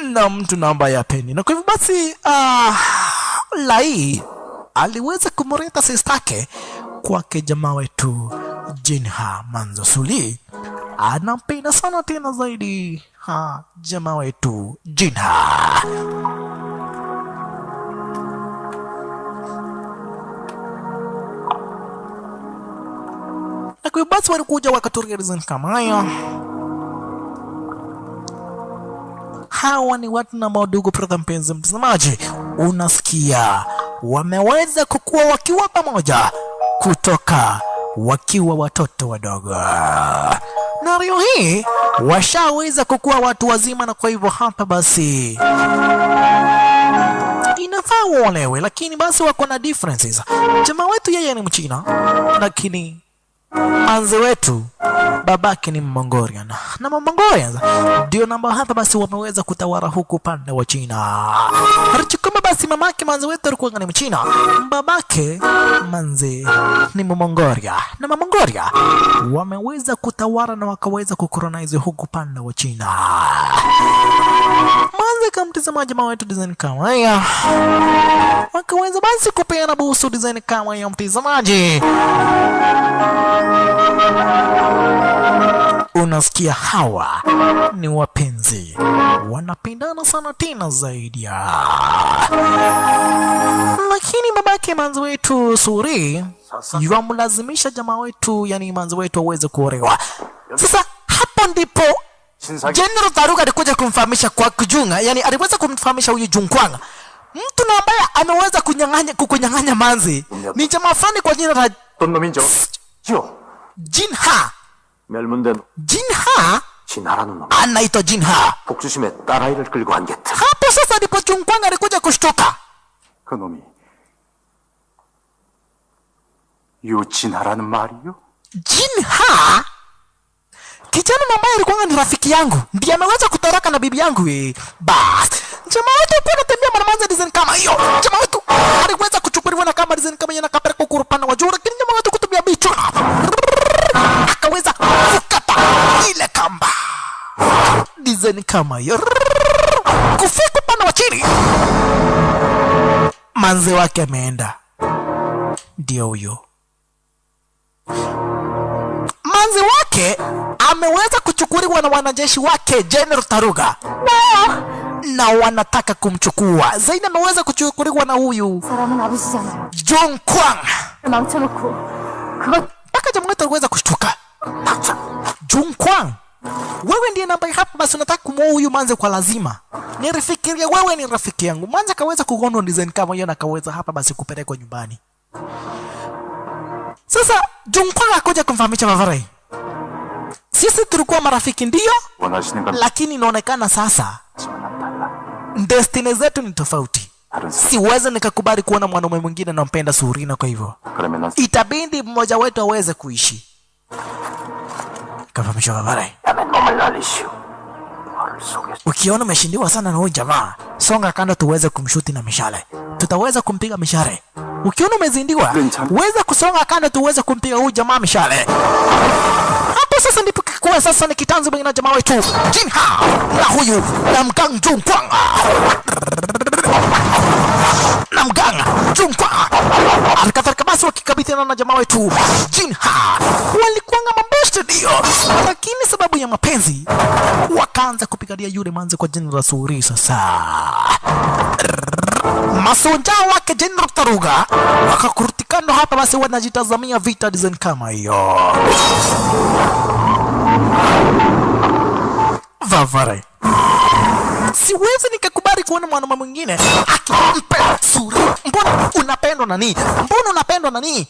na mtu namba ya peni. Na kwa hivyo basi Lai aliweza kumureta sistake kwake jamaa wetu Jinha. Manzo Suli anampenda sana tena zaidi jamaa wetu Jinha. Na kwa basi walikuja wakatoria reason kama hayo. Hawa ni watu na madugu, brother mpenzi mtazamaji, unasikia wameweza kukua wakiwa pamoja kutoka wakiwa watoto wadogo, na leo hii washaweza kukua watu wazima. Na kwa hivyo hapa basi inafaa uolewe, lakini basi wako na differences. Jamaa wetu yeye ni Mchina, lakini manzi wetu babake ni Mongolian, na Mongolian ndio namba hapa basi wameweza kutawala huku pande wa China. Harichukuma basi mamake manzi wetu alikuwa ni Mchina, babake manzi ni Mongolia, na Mongolia wameweza kutawala na wakaweza kukolonize huku pande wa China. Manzi kama mtazamaji jamaa wetu design kama haya, wakaweza basi kupeana busu design kama haya mtazamaji. Unasikia hawa ni wapenzi, wanapendana sana tena zaidi. Lakini babake manzi wetu Suri yamlazimisha jamaa wetu, yani manzi wetu aweze kuolewa. Sasa hapo ndipo General Taruga alikuja kumfahamisha kwa kujunga, yani aliweza kumfahamisha huyu Junkwang, mtu na ambaye ameweza kukunyang'anya manzi ni jamaa fulani kwa jina la Jinha. Jinha anaitwa Jinha. Hapo sasa ndipo Junkwang alikuja kushtuka. Jinha kijana ambaye alikuwa ni rafiki yangu ndiye ameweza kutoroka na bibi yangu. Bas jamaa wetu alikuwa anatembea mwanamanza design kama hiyo. Jamaa wetu aliweza kuchukuliwa na kama design kama yana kapeleka kurupana wa juu, lakini jamaa wetu kutumia bicho akaweza kukata ile kamba design kama hiyo kufika upande wa chini. Manze wake ameenda, ndio huyo manzi wake ameweza kuchukuliwa na wanajeshi wake General Taruga, na wanataka kumchukua zaidi. Ameweza kuchukuliwa na huyu Junkwang. Mpaka jamaa wetu aliweza kushtuka. Junkwang, wewe ndiye namba hapa basi unataka kumuoa huyu manzi kwa lazima. Nilifikiria wewe ni rafiki yangu. Manzi akaweza kugono design kama hiyo na akaweza hapa basi kupelekwa nyumbani. Sasa Junkwang akaja kumfahamisha Vavarai, sisi tulikuwa marafiki ndio, lakini inaonekana sasa destiny zetu ni tofauti. Siwezi nikakubali kuona mwanaume mwingine nampenda Surina, kwa hivyo itabidi mmoja wetu aweze kuishi. Kafahamisha Vavarai, ukiona umeshindiwa sana na huyu jamaa, songa kando tuweze kumshuti na mishale. Tutaweza kumpiga mishale. Ukiona umezindiwa, weza kusonga kando tuweze kumpiga huyu jamaa mishale. Hapo sasa ndipo kwa sasa ni kitanzi baina jamaa wetu Jinha na huyu Namgang Junkwang. Namgang Junkwang alikatharika basi wakikabidhiana na jamaa wetu Jinha. Walikuwa ngama best ndio, lakini sababu ya mapenzi wakaanza kupigania yule manze kwa jina la Suri. Sasa masoja wake General Taruga wakakurutikano hapa, basi wanajitazamia vita design kama hiyo. Vavare, siwezi nikakubali kuona mwanaume mwingine akimpa Suri. Mbona unapendwa nani? Mbona unapendwa nani?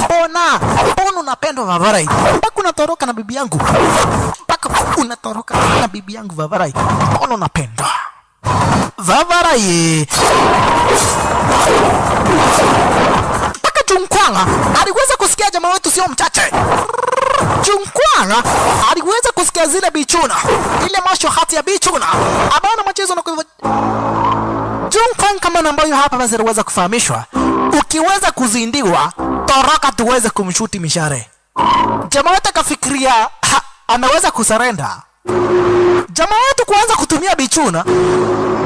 Mbona unapendwa Vavarai? Mpaka unatoroka na bibi yangu. Mpaka unatoroka na bibi yangu Vavarai. Mbona unapendwa Vavarai? Mpaka Junkwanga aliweza kusikia jamaa wetu sio mchache. Junkwanga aliweza kusikia zile bichuna, ile masho hati ya bichuna abana machezo na kwa Junkwanga kama ambayo hapa basi aliweza kufahamishwa, ukiweza kuzindiwa toroka tuweze kumshuti mishare. Jamaa wetu akafikiria anaweza kusarenda. Jamaa wetu kuanza kutumia bichuna,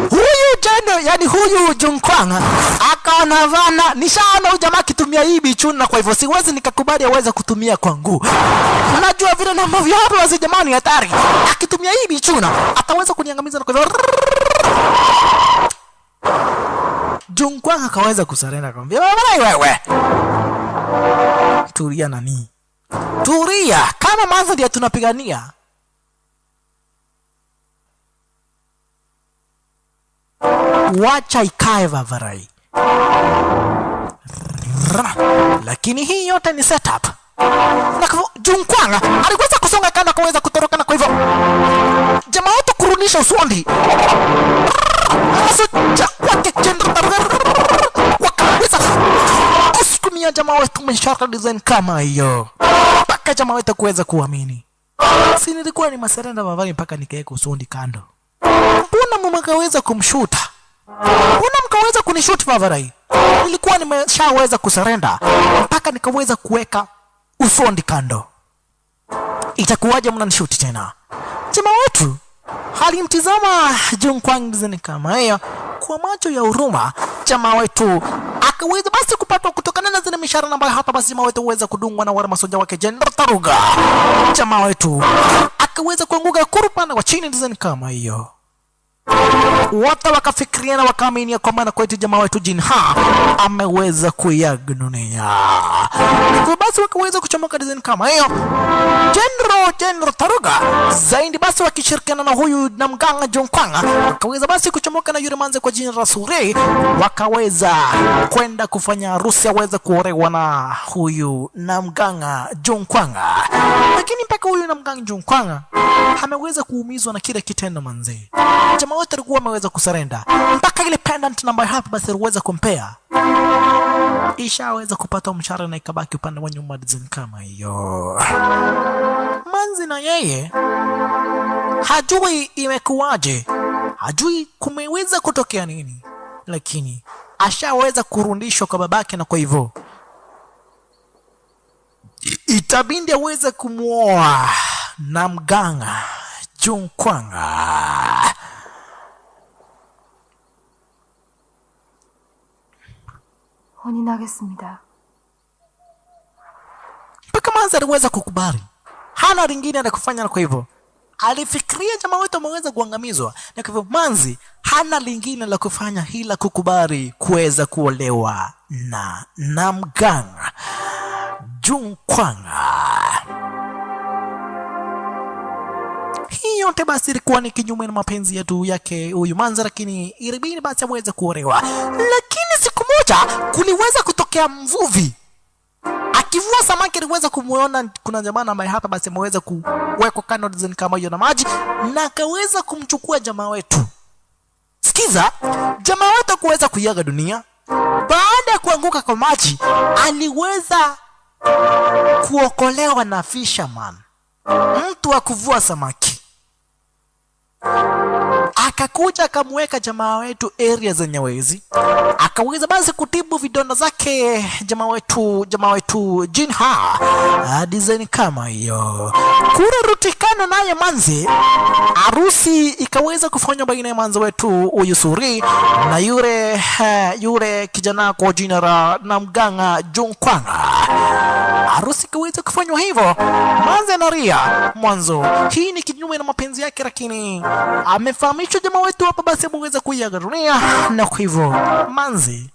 huyu jeno, yani huyu Junkwanga akaona vana nishaona huyu jamaa akitumia hii bichuna, kwa hivyo siwezi nikakubali aweze kutumia kwangu. Unajua vile na ambavyo hapa basi jamani hatari, akitumia hii bichuna ataweza kuniangamiza, na kwa hivyo Junkwanga akaweza kusarenda, akamwambia wewe tulia nani, tulia, kama manza ndio tunapigania. Wacha ikae Vavarai. Lakini hii yote ni setup. Na Junkwanga aliweza kusonga kando, akaweza kutoroka, na kwa hivyo jamaa wetu kurudisha uswandi. Wakaweza kusukumia jamaa wetu mshaka design kama hiyo, mpaka jamaa wetu kuweza kuamini. Si nilikuwa ni maserenda Vavarai mpaka nikaeka uswandi kando. Mbona mkaweza kumshuta? Mbona mkaweza kunishuti Vavarai? Nilikuwa nimeshaweza kusarenda mpaka nikaweza kuweka uswandi kando. Itakuwaje mnanishuti tena? Jamaa wetu alimtizama Junkwanga kama hiyo kwa macho ya huruma. Jamaa wetu akaweza basi kupatwa kutokana na zile mishara ambayo hapa basi jamaa wetu uweza kudungwa na wale masoja wake General Taruga. Jamaa wetu akaweza kuanguka kurupana kwa chini design kama hiyo. Wote wakafikiria na wakaamini kwamba na kwetu jamaa wetu Jinha ameweza kuiaga dunia. Kwa basi wakaweza kuchomoka design kama hiyo. General Taruga zaidi basi wakishirikiana na huyu Namganga Junkwanga wakaweza basi kuchomoka na yule manze kwa jina la Suri, wakaweza kwenda kufanya harusi, aweza kuolewa na huyu Namganga Junkwanga. Lakini mpaka huyu Namganga Junkwanga ameweza kuumizwa na kile kitendo manze. Jamaa wote alikuwa ameweza kusarenda mpaka ile pendant ambayo hapa basi aliweza kumpea ishaweza kupata mshahara na ikabaki upande wa nyuma design kama hiyo. Manzi na yeye hajui imekuwaje, hajui kumeweza kutokea nini, lakini ashaweza kurudishwa kwa babake, na kwa hivyo itabindi aweze kumuoa Namganga Junkwanga. 혼인하겠습니다. Mpaka manzi aliweza kukubali, hana lingine la kufanya, na kwa hivyo alifikiria jamaa wetu ameweza kuangamizwa, na kwa hivyo manzi hana lingine la kufanya ila kukubali kuweza kuolewa na Namganga Junkwanga. Hii yote basi ilikuwa ni kinyume na mapenzi yetu yake huyu manzi, lakini ilibidi basi aweze kuolewa. Lakini siku moja kuliweza kutokea mvuvi akivua samaki, aliweza kumuona kuna jamaa ambaye hapa basi ameweza kuwekwa kando design kama hiyo na maji, na akaweza kumchukua jamaa wetu. Sikiza, jamaa wetu kuweza kuiaga dunia baada ya kuanguka kwa maji, aliweza kuokolewa na fisherman, mtu wa kuvua samaki. akakuja akamweka jamaa wetu area za Nyawezi, akaweza basi kutibu vidonda zake jamaa wetu Jinha. Design kama hiyo kururutikana naye manzi, harusi ikaweza kufanywa baina ya manzi wetu huyu Suri na yule kijana kwa jina la Namganga Junkwanga. Harusi ikaweza kufanywa hivyo, manzi anaria mwanzo hii ni kinyume na mapenzi yake, lakini amefahamishwa jamaa wetu hapa basi ameweza kuiaga dunia, na kwa hivyo manzi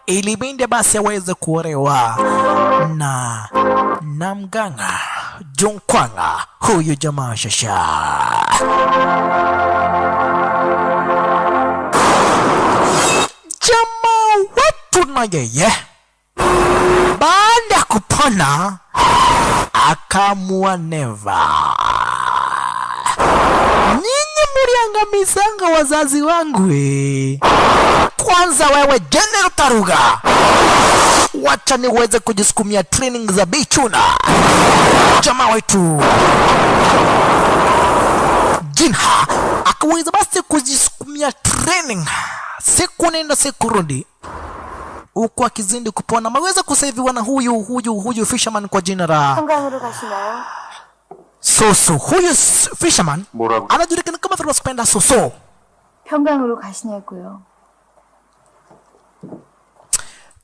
ilibindi basi aweze kuolewa na Namganga Junkwanga, huyu jamaa shasha. Jamaa wetu na yeye baada ya kupona akamua neva. Nyinyi mliangamizanga wazazi wangu kwanza wewe General Taruga, wacha niweze kujisukumia training za Bichuna. Jamaa wetu Jinha akaweza basi kujisukumia training siku nenda siku rudi, huku akizindi kupona. Maweza kusaviwa na huyu fisherman kwa jina la Soso. Huyu fisherman anajulikana kama Philosopenda Soso. 평강으로 가시냐고요.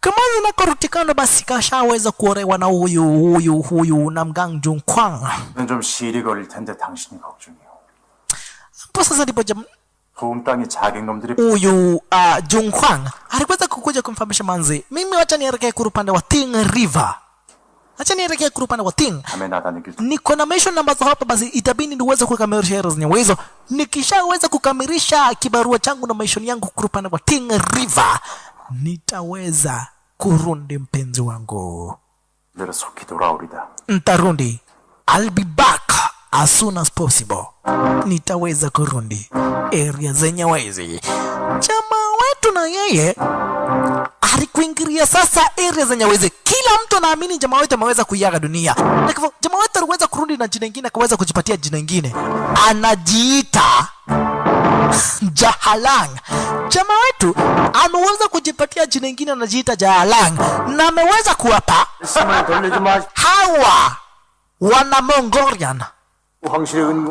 Kama zinakorutikana basi kashaweza kuolewa na huyu Namgang Junkwang. 좀 시일이 걸릴 텐데 당신이 걱정이요. Hapo sasa ndipo 부음 땅의 자객놈들이 huyu Junkwang aliweza kukuja kumfahamisha manzi, mimi wacha nielekee kurupande wa Ting River. Acha nielekee kurupande wa Ting. Niko na mission ambazo hapa basi itabidi niweze kukamilisha hero zenye uwezo. Nikishaweza kukamilisha kibarua changu na mission yangu kurupande wa Ting River, nitaweza kurundi mpenzi wangu. Ntarundi. I'll be back as soon as possible. Nitaweza kurundi area zenye wezi. Jamaa wetu na yeye alikuingilia sasa area zenye wezi. Kila mtu anaamini jamaa wetu ameweza kuiaga dunia. Lakini jamaa wetu aliweza kurudi na jina lingine, akaweza kujipatia jina lingine. Anajiita Jahalang. Jamaa wetu ameweza kujipatia jina lingine, anajiita Jahalang, na ameweza kuwapa hawa wana Mongolian.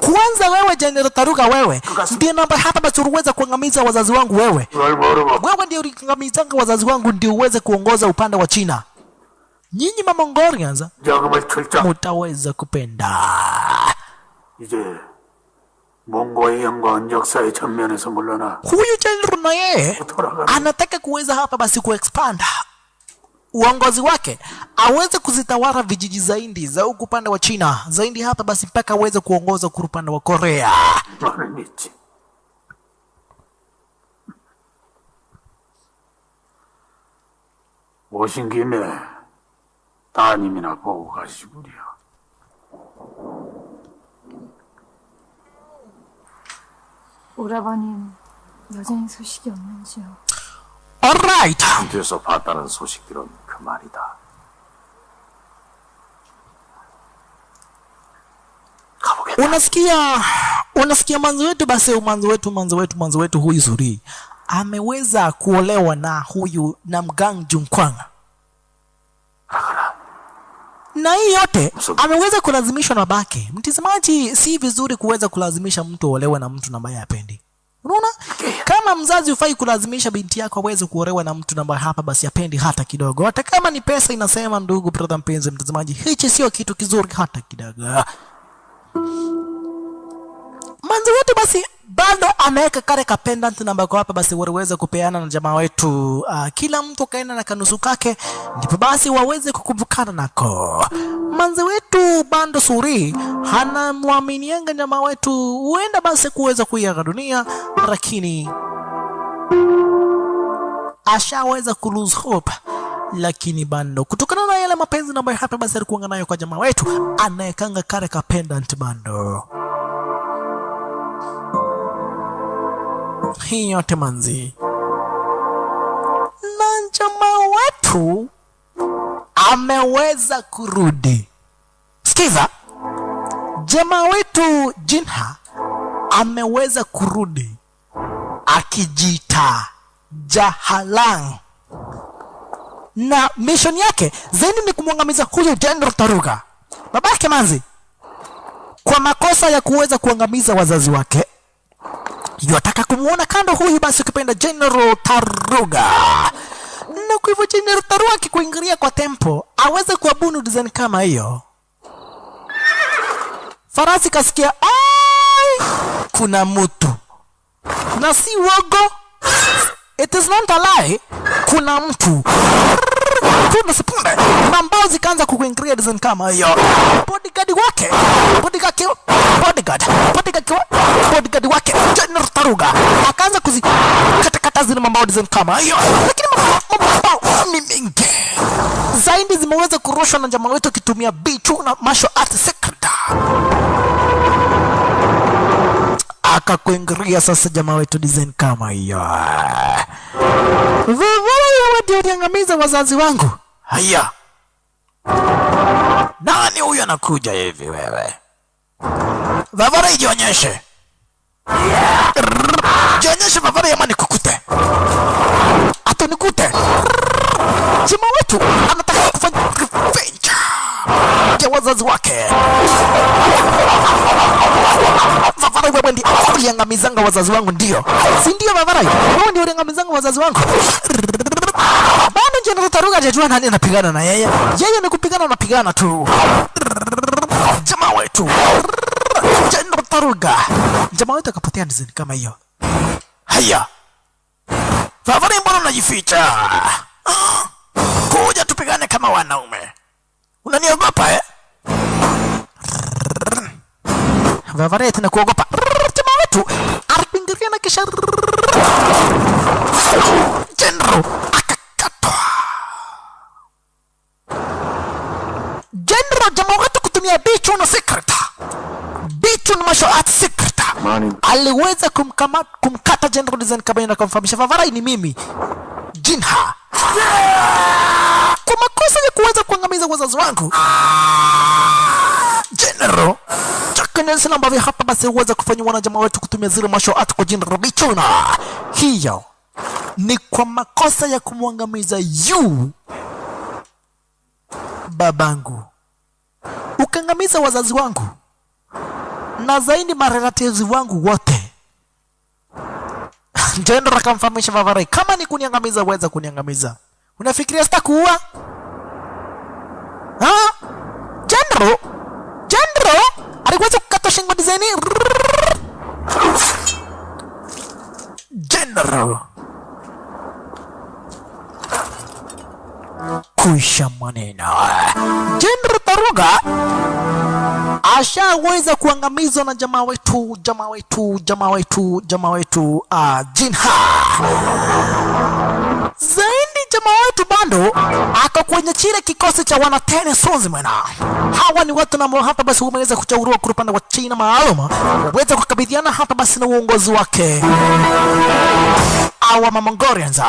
Kwanza wewe General Taruga, wewe ndiye namba hapa basi uweze kuangamiza wazazi wangu. Wewe ndiye uliangamizanga wazazi wangu, ndio uweze kuongoza upande wa China. Nyinyi ma Mongolians mutaweza kupenda 이제 몽고의 영광은 역사의 전면에서 물러나. Huyu General na yeye anataka kuweza hapa basi kuexpand uongozi wake, aweze kuzitawala vijiji zaidi za huku upande wa China zaidi hapa basi mpaka aweze kuongoza upande wa Korea. 오신 김에 따님이나 보고 가시구려. 오라버님 여자인 소식이 없는지요? Alright. 뒤에서 봤다는 소식들은 그 말이다. 가보겠다. Unasikia manzo wetu huyu Suri ameweza kuolewa na huyu Namgang Junkwang. Na hii yote ameweza kulazimishwa na babake. Mtazamaji, si vizuri kuweza kulazimisha mtu olewe na mtu ambaye hapendi. Unaona? Kama mzazi ufai kulazimisha binti yako aweze kuolewa na mtu ambaye hapa basi hapendi hata kidogo. Hata kama ni pesa inasema, ndugu brother mpenzi mtazamaji, hichi sio kitu kizuri hata kidogo. Manzi wetu basi bado ameweka kare ka pendant namba kwa hapa basi waweze kupeana na jamaa wetu. Kila mtu kaenda na kanusu kake, ndipo basi waweze kukumbukana nako. Manzi wetu bando Suri hana muaminianga jamaa wetu huenda basi kuweza kuiaga dunia, lakini ashaweza lose hope. Lakini bando kutokana na yale mapenzi na hapa basi alikuwa nayo kwa jamaa wetu, anayekanga kare ka pendant bando. Hii yote manzi na jamaa wetu ameweza kurudi. Sikiza, jamaa wetu Jinha ameweza kurudi akijiita Jahalang, na mission yake zaidi ni kumwangamiza huyu General Taruga babake manzi kwa makosa ya kuweza kuangamiza wazazi wake. Yataka kumuona kando huyu basi ukipenda General Taruga, na kwa hivyo General Taruga akikuingilia kwa tempo aweze kuabunu design kama hiyo. Farasi kasikia ai kuna mtu, na si wogo, it is not a lie, kuna mtu. Kuna sepunde na mbao zikaanza kukuingilia design kama hiyo. Bodyguard wake General Taruga akaanza kuzikatakata zile mbao design kama hiyo, lakini mbao ni mingi zaidi zimeweza kurushwa na jamaa wetu akitumia bichu na martial art secret. Akakuingilia sasa jamaa wetu design kama hiyo. Wewe ndio uliangamiza wazazi wangu. Haya, nani huyu anakuja hivi wewe? Vavara, jionyeshe. Jionyeshe Vavara, ama nikukute. Hata nikute. Jamaa wetu anataka kufanya revenge ya wazazi wake. Vavara, wewe ndio uliangamizanga wazazi wangu, ndio? Si ndio Vavara? Wewe ndio uliangamizanga wazazi wangu. Bado General Taruga hajajua nani anapigana na yeye. Yeye ni kupigana na pigana tu. Jamaa wetu General Taruga, jamaa wetu akapotea design kama hiyo. Haya, Vavara, mbona unajificha? Kuja tupigane kama wanaume. Unaniogopa eh? Vavara tena kuogopa. Jamaa wetu alipingilia na kisha General akakatwa. General jamaa wetu kutumia bichu na secret. Bichu na martial art secret. Aliweza kumkata General design kama na kumfahamisha Vavara, ni mimi Jinha, kwa makosa ya kuweza kuangamiza wazazi wangu. General chakana sana ambavyo hapa basi huweza kufanya wanajama wetu kutumia zile martial art kwa General Bichuna. Hiyo ni kwa makosa ya kumwangamiza yu babangu, ukangamiza wazazi wangu na zaidi marelatives wangu wote. General akamfahamisha Vavara, kama ni kuniangamiza weza kuniangamiza. Unafikiria sitakuua? General aliweza kukata shingo design. General kuisha maneno. General Taruga ashaweza kuangamizwa na jamaa wetu Jinha. Zaidi jamaa wetu bado aka kwenye chile kikosi cha wana Tennyson mwana. Hawa ni watu na hapa basi wameweza kuchaguliwa kwa upande wa China maalum waweza kukabidhiana hapa basi na uongozi wake awa Mongolians.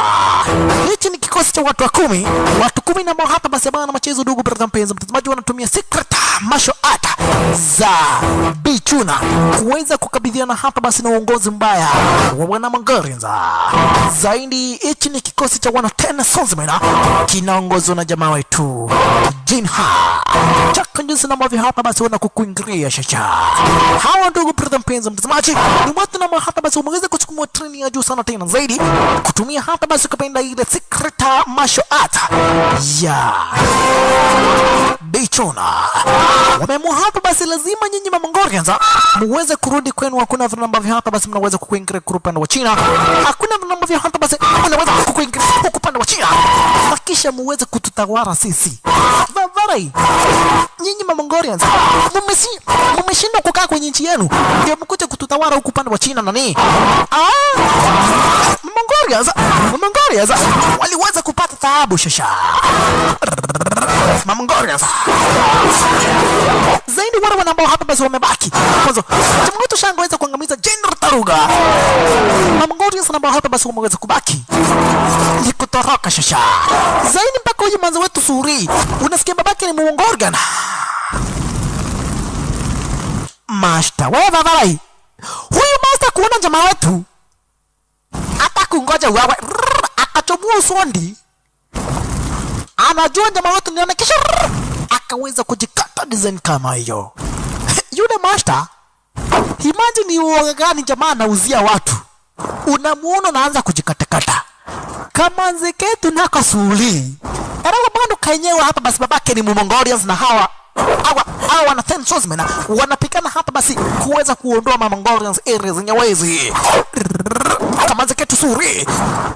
Hichi ni kikosi cha watu 10, watu 10 na hapa basi bana machezo ndugu brother mpenzi mtazamaji, wanatumia secret martial art za Bichuna kuweza kukabidhiana hapa basi na uongozi mbaya wa wana Mongolians. Zaidi hichi ni kikosi cha wana Tennyson kinaongozwa na jamaa wetu Jinha. Chaka jinsi na ambavyo hapa basi wana kukuingilia shasha. Hawa ndugu brother mpenzi mtazamaji ni watu na hapa basi wameweza kuchukua training ya juu sana tena zaidi kutumia hapa basi kupenda ile secret martial art ya Bichuna. Wameamua hapa basi lazima nyinyi Mongolians muweze kurudi kwenu. Hakuna vile ambavyo hapa basi mnaweza kukuingilia kwa upande wa China. Hakuna vile ambavyo hapa basi mnaweza kukuingilia kwa upande wa China na kisha muweze kututawala sisi. Vavara, nyinyi Mongolians mmeshindwa kukaa kwenye nchi yenu ndio mkuje kututawala huko upande wa China nani? Mongolians waliweza kupata taabu shasha. Mongolians zaidi wale ambao hapa basi wamebaki. Kwanza jamaa wetu shangeweza kuangamiza General Taruga. Mongolians ambao hapa basi wameweza kubaki ni kutoroka shasha. Zaidi mpaka huyu manzi wetu Suri unasikia babake ni Mongolian. Mashta wewe Vavara, huyu kuona jamaa wetu hata kungoja wewe akachomua usondi, anajua jamaa wetu ni kisha akaweza kujikata design kama hiyo. Yule master, imagine ni uoga gani jamaa anauzia watu, unamuona naanza kujikatakata kama nzeketu na kasuli. Erawa bado kaenyewe hapa basi babake ni Mongolians na hawa wana 10 swordsmen wanapigana hapa basi kuweza kuondoa Mongolians areas zenye wezi kama nzeketu suri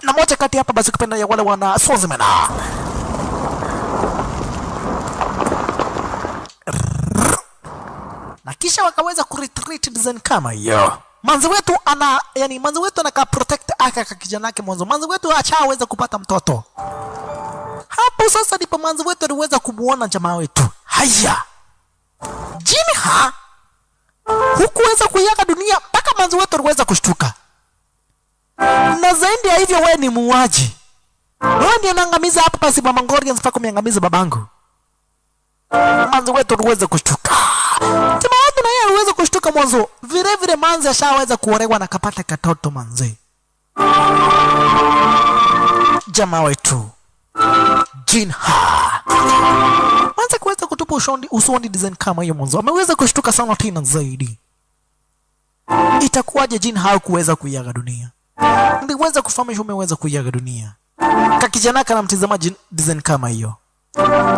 na moja kati hapa basi kupenda ya wale wana swordsmen na kisha wakaweza kuretreat design kama hiyo. Manzi wetu anaka protect aka kijana yake mwanzo. Manzi wetu achaweza kupata mtoto. Hapo sasa ndipo manzi wetu aliweza kumuona jamaa wetu. Haya. Jinha hukuweza kuiaga dunia mpaka manzi wetu aliweza kushtuka. Na zaidi ya hivyo wewe ni muuaji. Wewe ndiye unaangamiza hapa basi Mongolians mpaka umeangamiza babangu. Manzi wetu aliweza kushtuka. Jamaa wetu na yeye aliweza kushtuka mwanzo. Vile vile manzi ashaweza kuolewa na kapata katoto manzi. Jamaa wetu Jinha manzi kuweza kutupa usoni design kama hiyo mwanzo. Ameweza kushtuka sana tena zaidi. Itakuwaje Jinha kuweza kuiaga dunia? Ndiweza kufahamisha umeweza kuiaga dunia. Kakijana kana mtizamaji design kama hiyo.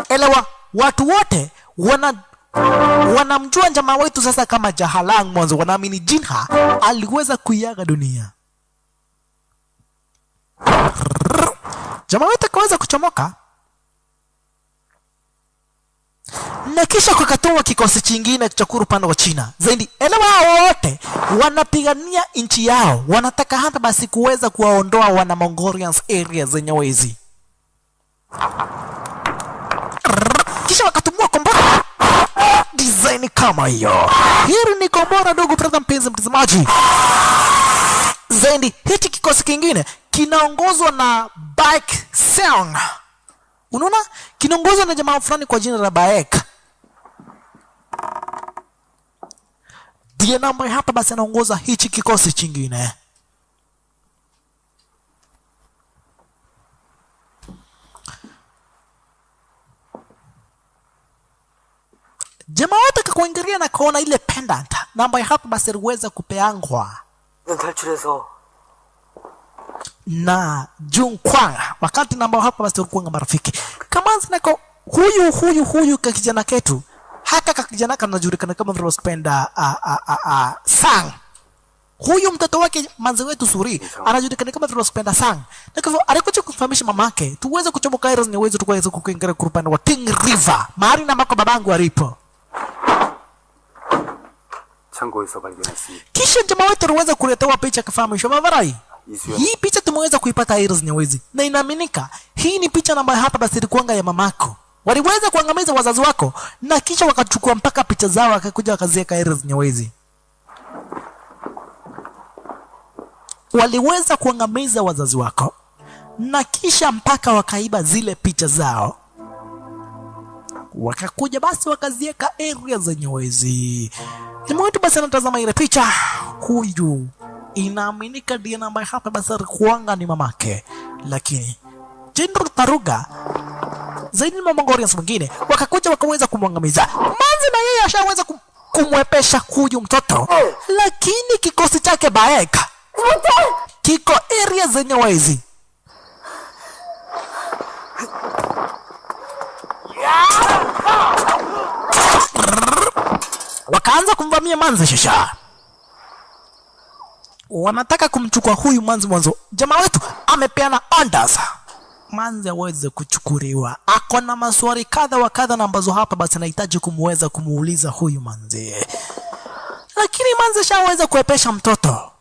Elewa, watu wote wanamjua jamaa wetu sasa kama Jahalang mwanzo, wanaamini Jinha aliweza kuiaga dunia. Jamaa wetu akaweza kuchomoka na kisha kukatoa kikosi chingine cha upande wa China zaidi. Elewa, wote wanapigania nchi yao, wanataka hata basi kuweza kuwaondoa wana Mongolians area zenye wezi. Kisha wakatumua kombora design kama hiyo. Hili ni kombora dogo brother mpenzi mtazamaji. Zaidi hichi kikosi kingine kinaongozwa na Baek Seong. Unaona? Kinaongozwa na jamaa fulani kwa jina la Baek. Ndiye namba hapa basi anaongoza hichi kikosi kingine. Jamaa wote kakuangalia na kuona ile pendant namba hapa basi aliweza kupeangwa na Jung Kwang wakati namba hapa basi walikuwa marafiki. Kamanzi nako huyu kijana ketu haka kakijana kanajulikana kama vile wasipenda Sang. Huyu mtoto wake manzi wetu Suri anajulikana kama vile wasipenda Sang. Na kwa hivyo alikuja kufahamisha mamake tuweze kuchomoka areas ni uwezo tukaweza kuingia kupanda wa Ting River mahali na mako babangu alipo. Kisha jamaa wetu aliweza kuletewa picha kafahamisha Mavarai. Hii picha tumeweza kuipata areas nyewezi na inaaminika hii ni picha namba hapa basi ilikuanga ya mamako. Waliweza kuangamiza wazazi wako na kisha wakachukua mpaka picha zao wakakuja wakaziweka areas nyewezi. Waliweza kuangamiza wazazi wako na kisha mpaka wakaiba zile picha zao. Wakakuja basi wakaziweka areas nyewezi. Jamaa wetu basi anatazama ile picha. Huyu inaaminika ndiye namba hapa basi alikuanga ni mamake, lakini General Taruga zaidi na Mongolians mwingine wakakuja wakaweza kumwangamiza. Manzi na yeye ashaweza kumwepesha huyu mtoto, lakini kikosi chake Baek kiko area zenye wezi. Wakaanza kumvamia manzi shasha. Wanataka kumchukua huyu manzi mwanzo. Jamaa wetu amepeana orders manzi aweze kuchukuliwa. Ako na maswali kadha wa kadha ambazo hapa basi anahitaji kumweza kumuuliza huyu manzi. Lakini manzi shaweza kuepesha mtoto.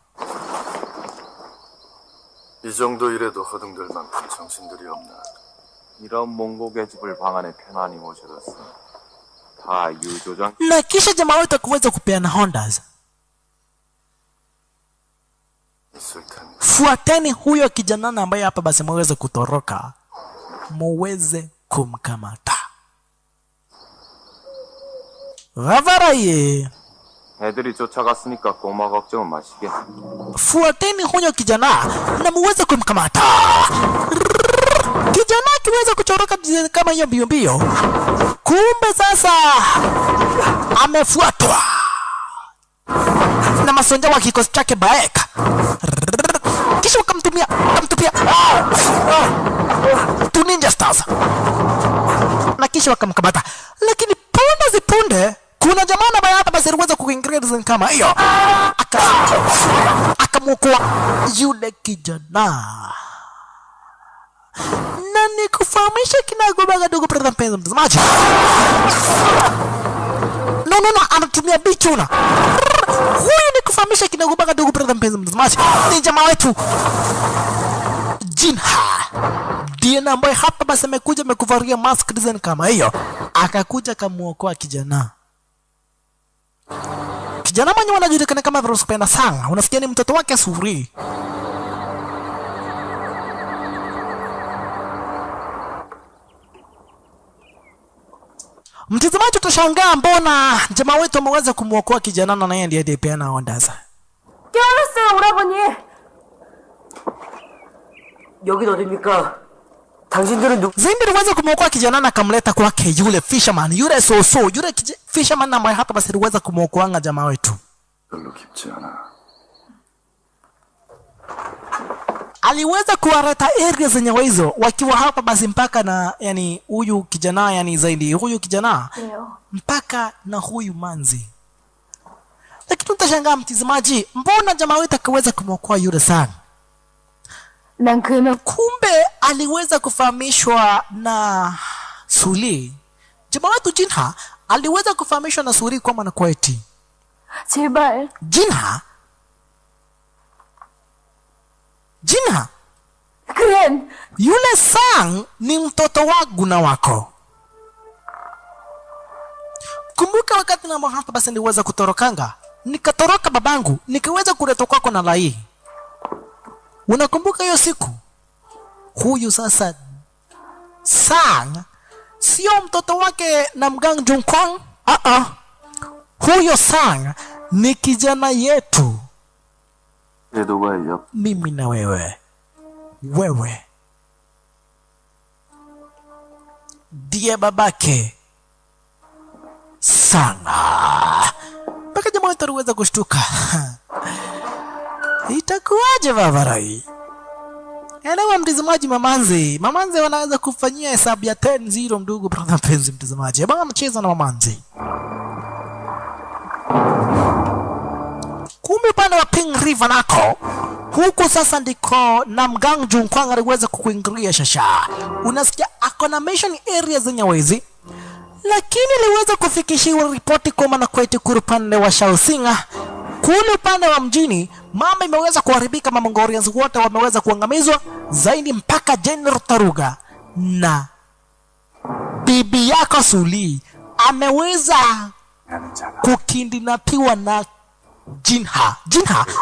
이 정도 일에도 허둥들 만큼 정신들이 없나. 이런 몽고의 집을 방 안에 편안히 모셔뒀으니 다 유조장. Na kisha jamaa wetu kuweza kupeana orders. Fuateni huyo kijana ambaye hapa basi mweze kutoroka, muweze kumkamata. Ravaraye 애들이 쫓아갔으니까 꼬마 걱정은 마시게. Fuateni huyo kijana na muweze kumkamata. Kijana akiweza kutoroka kama hiyo mbio mbio, kumbe sasa amefuatwa na masonja wa kikosi chake Baek. Kisha wakamtupia tu Ninja Stars na kisha wakamkamata, lakini punde kuna jamaa ambaye hapa basi aliweza kuingilia kama hiyo, akamwokoa yule kijana. Na nikufahamisha kinagobaga dogo brother mpenzi mtazamaji. No, anatumia bichuna. Huyu nikufahamisha kinagobaga dogo brother mpenzi mtazamaji. Ni jamaa wetu Jinha. Ndiye ambaye hapa basi amekuja amekuvalia mask design kama hiyo. Akakuja kamuokoa kijana. Kijana mwenye wanajulikana kama Rospenda Sang. Unasikia ni mtoto wake Suri. Mtazamaji utashangaa mbona jamaa wetu ameweza kumuokoa kijana na yeye ndiye peana ondaza. 깨어났어요, 오라버니. 여긴 어딥니까? 당신들은 누구? Zaidi aliweza kumuokoa kijana na akamleta kwake yule fisherman, yule soso, yule fisherman ambaye hapa basi aliweza kumuokoa jamaa wetu. 별로 깊지 않아. Aliweza kuwareta area zenye hizo wakiwa hapa basi mpaka na yani huyu kijana yani zaidi huyu kijana mpaka na huyu manzi. Lakini utashangaa mtazamaji, mbona jamaa wetu akaweza kumuokoa yule sana? 난 그놈 Kumbe aliweza kufahamishwa na Suli. Jamaa wetu Jinha aliweza kufahamishwa na Suli kwamba anakuwa eti 제발 Jinha 그랜 yule Sang ni mtoto wangu na wako. Kumbuka wakati na hapa basi niweza kutorokanga, nikatoroka babangu, nikaweza kuletwa kwako na Lai. Unakumbuka hiyo siku? Huyu sasa Sang sio mtoto wake na Mgang Jungkwang. Huyo Sang ni kijana yetu. Mimi na wewe ndiye babake Sang. Mpaka jamaa wetu aliweza kushtuka. Itakuwaje Vavarai? Elewa mtazamaji, mamanzi wanaweza kufanyia hesabu ya 10-0 mdogo brother mpenzi mtazamaji. Bwana anacheza na mamanzi. Kumbe pande wa Ping River nako huko sasa ndiko Namgang Jungkwang aliweza kukuingilia shasha. Unasikia akona mission area zenye wezi, lakini aliweza kufikishiwa ripoti kwamba na kweti kurupande wa Shaoxing kule upande wa mjini mambo imeweza kuharibika, Mongolians wote wameweza kuangamizwa zaidi mpaka General Taruga na bibi yako Suli ameweza kukindinatiwa na Jinha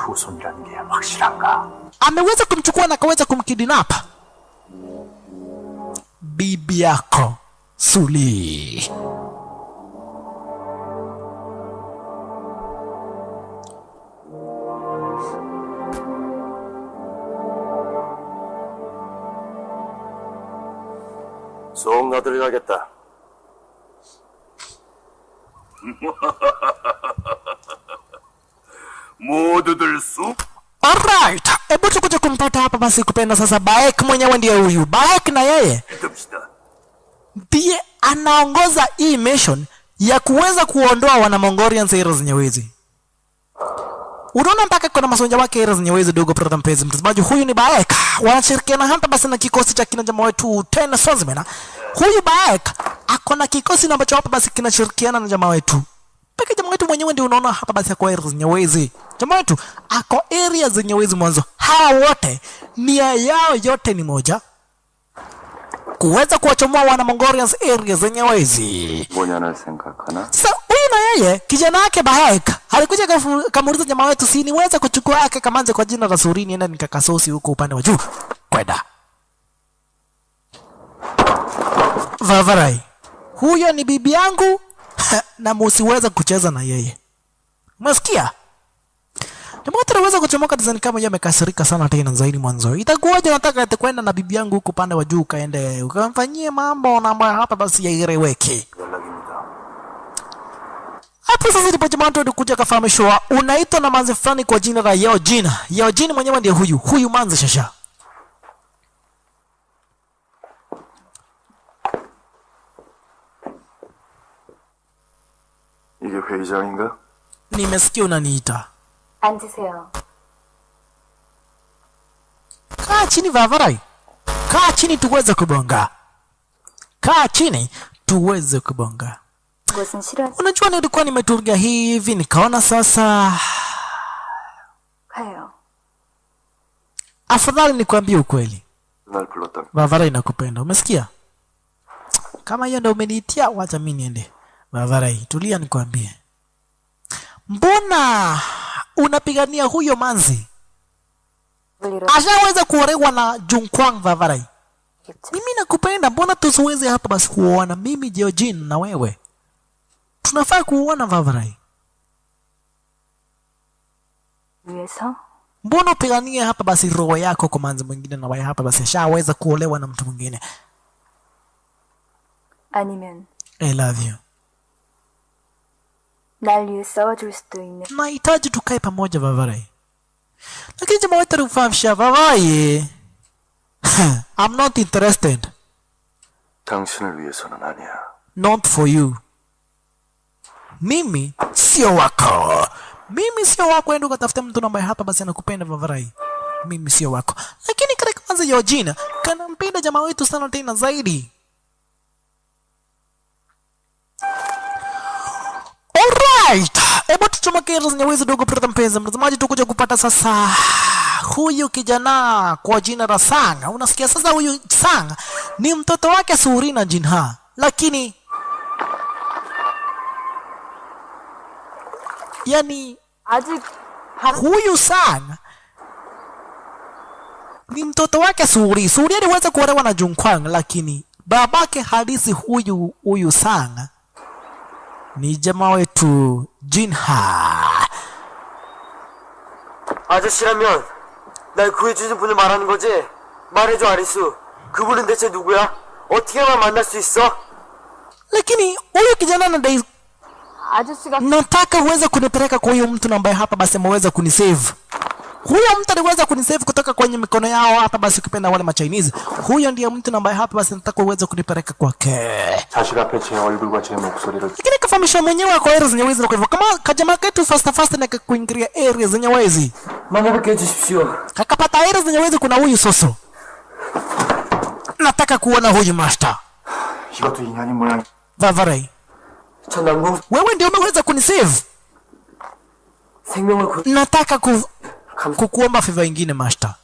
후손이라는 게 확실한가? ameweza kumchukua na akaweza kumkidnap bibi yako Suli. 속 나들어가겠다. 모두들 쑥 Alright, hebu tukuje kumpata hapa basi kupenda sasa Baek mwenyewe ndiye huyu. Baek na yeye 듭시다. ndiye anaongoza hii mission ya kuweza kuondoa wana Mongolian heroes nyewezi. Unaona mpaka kuna masonja wake heroes nyewezi dogo brother mpenzi mtazamaji. Huyu ni Baek. Wanashirikiana hapa basi na kikosi cha kina jamaa wetu tena Swazimen. Huyu Baek akona kikosi ambacho hapa basi kinashirikiana na jamaa wetu. Peke jamaa wetu mwenyewe ndio unaona hapa basi kwa heroes nyewezi. Jamaa wetu ako area zenye wezi mwanzo. Hawa wote nia yao yote ni moja, kuweza kuwachomoa wana Mongolians area zenye wezi. 뭐냐를 생각하나? Sasa huyu na yeye kijana wake Baek alikuja kamuuliza jamaa wetu, si niweza kuchukua yake kamanze kwa jina la Surini enda nikakasosi huko upande wa juu kwenda Vavarai. Huyo ni bibi yangu na musiweza kucheza na yeye. Umesikia? Jamaa ataweza kuchomoka design kama yeye amekasirika sana tena zaidi mwanzo. Itakuwaje nataka kwenda na bibi yangu huko pande wa juu kaende ukamfanyie mambo na ambayo hapa basi yaeleweke. 연락입니다. Hapo sasa ndipo jamaa tulikuja kafahamishwa unaitwa na manzi fulani kwa jina la Yao Jin. Yao Jin mwenyewe ndiye huyu manzi shasha. 이게 회의장인가? Nimesikia unaniita. 앉으세요. Kaa chini Vavarai. Kaa chini tuweze kubonga. Kaa chini tuweze kubonga. 무슨 싫어? Unajua nilikuwa nimetulia hivi nikaona sasa 가요. afadhali nikwambie ukweli. 날 불렀다. Vavarai nakupenda. Umesikia? Kama hiyo ndio umeniitia wacha mimi niende. Vavarai, tulia nikwambie. Mbona unapigania huyo manzi? Ashaweza kuolewa na Junkwang Vavarai. Mimi nakupenda, mbona tusiweze hapa basi kuoana mimi Jeojin na wewe? Tunafaa kuoana Vavarai. 위해서? Mbona upiganie hapa basi roho yako kwa manzi mwingine na wewe hapa basi ashaweza kuolewa na mtu mwingine? 아니면 I love you. 날 위해 싸워줄 수도 있는. Nahitaji tukae pamoja Vavarai. Lakini jamaa wetu alifahamisha Vavarai. I'm not interested. 당신을 위해서는 아니야. Not for you. Mimi sio wako. Mimi sio wako, enda ukatafute mtu ambaye hapa basi anakupenda Vavarai. Mimi sio wako. Lakini katika kwanza ya jina kanampenda jamaa wetu sana tena zaidi. Alright. Hebu tuchomeke zenye wezo dogo prata mpenzi mtazamaji, tukuja kupata sasa huyu kijana kwa jina la Sang. Unasikia sasa huyu Sang ni mtoto wake Suri na Jinha. Lakini yani 아직 huyu Sang ni mtoto wake Suri. Suri aliweza kuolewa na Junkwang, lakini babake halisi huyu Sang ni jamaa wetu Jinha. 아저씨라면 날 구해주신 분을 말하는 거지? 말해줘 아리수. 그분은 대체 누구야? 어떻게만 만날 수 있어? Lakini huyu kijana anadai 아저씨가 nataka uweze kunipeleka kwa huyo mtu ambaye hapa basi ameweza kunisave. Huyo mtu aliweza kunisave kutoka kwenye mikono yao hapa basi ukipenda wale ma Chinese. Huyo ndiye mtu ambaye hapa basi nataka uweze kunipeleka kwake. 자식 앞에 제 얼굴과 제 목소리를 Lakini kafahamisha mwenyewe kwa area zenye wizi na kwa hivyo kama kajamaa ketu fast na kuingilia area zenye wizi. 만나뵙게 해주십시오. Kakapata area zenye wizi kuna huyu Soso. Nataka kuona huyu master. 이것도 인연이 모양. Vavarai. 전 남궁 Wewe ndio umeweza kunisave. 생명을 Nataka kukuomba favor nyingine master.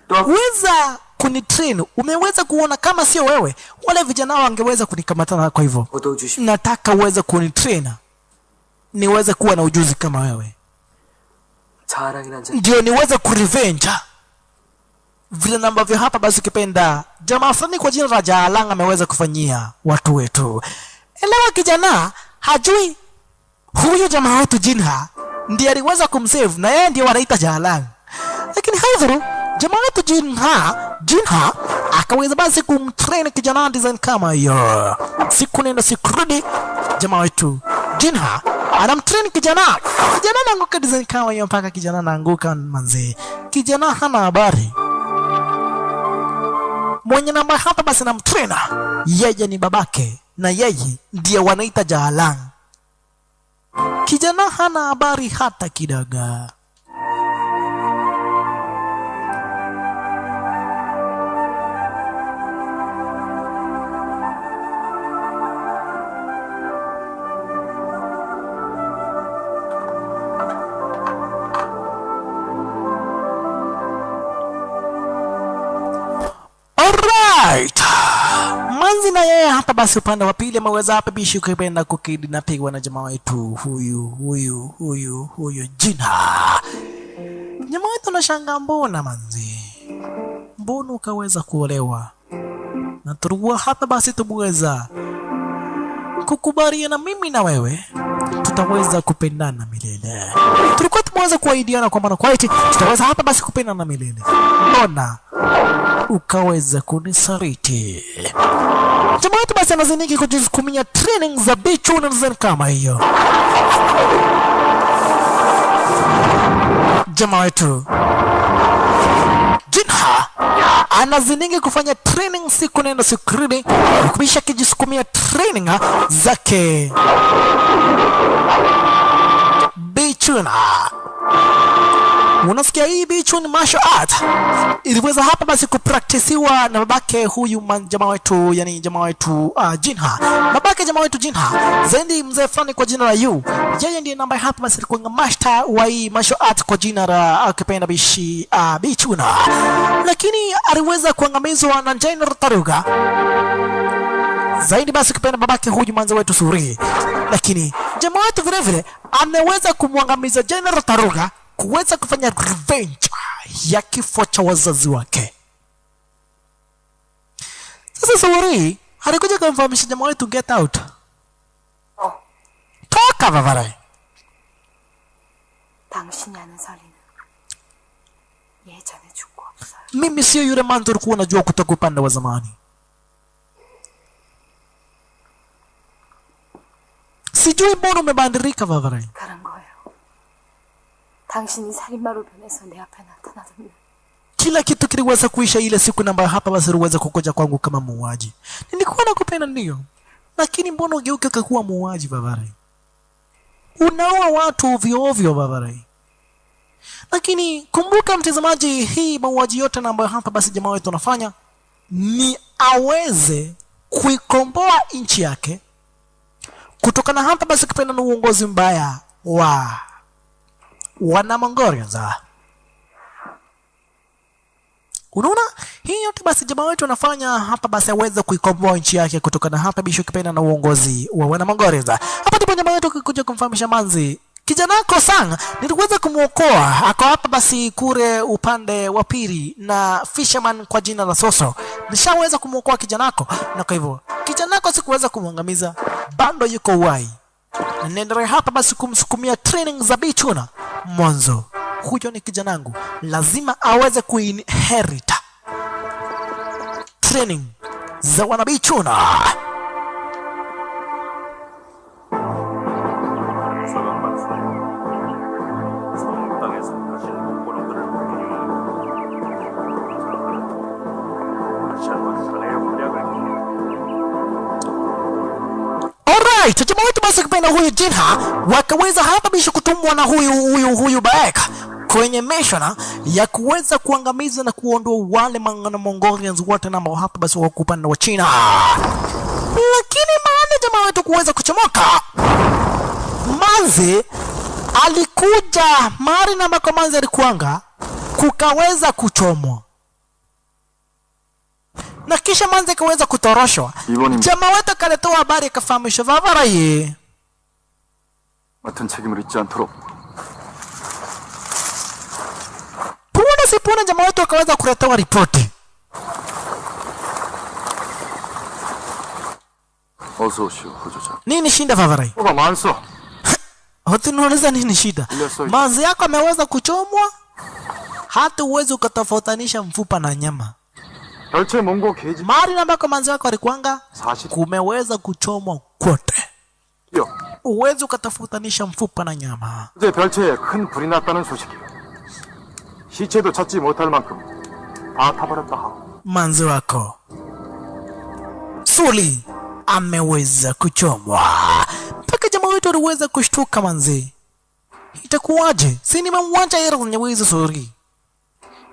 Weza kunitrain. Umeweza kuona kama sio wewe wale vijana wangeweza kunikamata, kwa hivyo 얻어주십시오. nataka uweze kunitrain niweze kuwa na ujuzi kama wewe, 자랑이란 자. ndio niweze kurevenge vile ambavyo hapa basi ukipenda jamaa fulani kwa jina la Jalang ameweza kufanyia watu wetu. Elewa kijana hajui huyu jamaa wetu Jinha ndiye aliweza kumsave na yeye ndiye wanaita Jalang. Lakini haidhuru jamaa wetu Jinha akaweza basi kumtrain kijana design kama hiyo. Siku nenda sikurudi jamaa wetu Jinha anamtrain kijana anaanguka design kama hiyo mpaka kijana anaanguka manzi. Kijana hana habari. Mwenye namba hapa basi namtrain yeye ni babake na yeye ndiye wanaita Jalang. Kijana hana habari hata kidogo. Alright. Manzi na yeye hapa basi upande wa pili ameweza hapa bishi kupenda kukidnapigwa na jamaa wetu huyu Jinha. Jamaa wetu anashangaa, mbona manzi, mbona ukaweza kuolewa na turua hata basi tumeweza kukubaliana mimi na wewe tutaweza kupendana milele. Tulikuwa tumeweza kuahidiana kwamba na kwaiti tutaweza hapa basi kupendana milele. Mbona ukaweza kunisaliti? Jamaa wetu basi anaziniki kujisukumia training za bichu na zan kama hiyo. Jamaa wetu Jinha anaziniki kufanya training siku nenda siku rudi, kubisha kijisukumia training zake bichuna. Unasikia hii bichuni martial art iliweza hapa basi kupraktisiwa na babake huyu jamaa wetu, yani jamaa wetu Jinha. Babake jamaa wetu Jinha zaidi mzee fulani kwa jina la Yu, yeye ndiye namba hapa basi alikuwa master wa hii martial art kwa jina la akipenda bishi bichuna, lakini aliweza kuangamizwa na General Taruga zaidi basi kipenda babake huyu mwanzo wetu Suri, lakini jamaa wetu vile vile ameweza kumwangamiza General Taruga kuweza kufanya revenge ya kifo cha wazazi wake. Sasa Suri alikuja kumfahamisha jamaa wetu get out. Toka Vavarai. 당신이 아는 설리는 예전에 죽고 없어요. Mimi sio yule manzo ulikuwa unajua kutoka upande wa zamani. Sijui mbona umebadilika Vavarai. 그런 거예요. 당신이 살인마로 변해서 내 앞에 나타나더니 Kila kitu kiliweza kuisha ile siku namba hapa basi uweza kukoja kwangu kama muuaji. Nilikuwa nakupenda ndio. Lakini mbona ugeuke kuwa muuaji Vavarai? Unaua watu ovyo ovyo Vavarai. Lakini kumbuka mtazamaji, hii mauaji yote ambayo hapa basi jamaa wetu anafanya ni aweze kuikomboa nchi yake kutokana hapa basi kupenda na uongozi mbaya wa wana Mongolia. Unaona? Hii yote basi jamaa wetu anafanya hapa basi aweze kuikomboa nchi yake kutokana hapa bisho kipenda na uongozi wa wana Mongolia. Hapa ndipo jamaa wetu kuja kumfahamisha manzi kijana wako Sang niliweza kumuokoa, ako hapa basi kure upande wa pili na fisherman kwa jina la Soso. Nishaweza kumuokoa kijana wako, na kwa hivyo kijana wako sikuweza kumwangamiza, bado yuko uhai. Na nendelea hapa basi kumsukumia training za bichuna. Mwanzo huyo ni kijana wangu, lazima aweze kuinherit training za wanabichuna. Alright, jamaa wetu basi kupenda huyu Jinha wakaweza hapa bisho kutumwa na huyu Baeka kwenye mission ya kuweza kuangamiza na kuondoa wale Mongolians wote na ambao hapa basi wako upande wa China. Lakini baada jamaa wetu kuweza kuchomoka, Manzi alikuja mari na makomanzi alikuanga kukaweza kuchomwa. Na kisha Manzi kaweza kutoroshwa. Jamaa wetu kaletoa habari akafahamisha Vavarai 맡은 책임을 잊지 않도록. Puna si puna jamaa wetu akaweza kuletewa ripoti. 어서 오시오, 후조장. Nini shinda Vavarai? 뭐가 많소? Hatunuliza nini shida? Manzi yako ameweza kuchomwa, hata uwezo ukatofautanisha mfupa na nyama. 별채 몽고 계집. Mari na ambako manzi wako alikuanga 사실. kumeweza kuchomwa kote. 요. Uwezo ukatofautanisha mfupa na nyama. 이제 별채에 큰 불이 났다는 소식이요. 시체도 찾지 못할 만큼 다 타버렸다 하고. Manzi wako Suli ameweza kuchomwa. Mpaka jamaa wetu aliweza kushtuka manzi. Itakuwaje? Si nimemwacha yeye kwenye wizi Suli.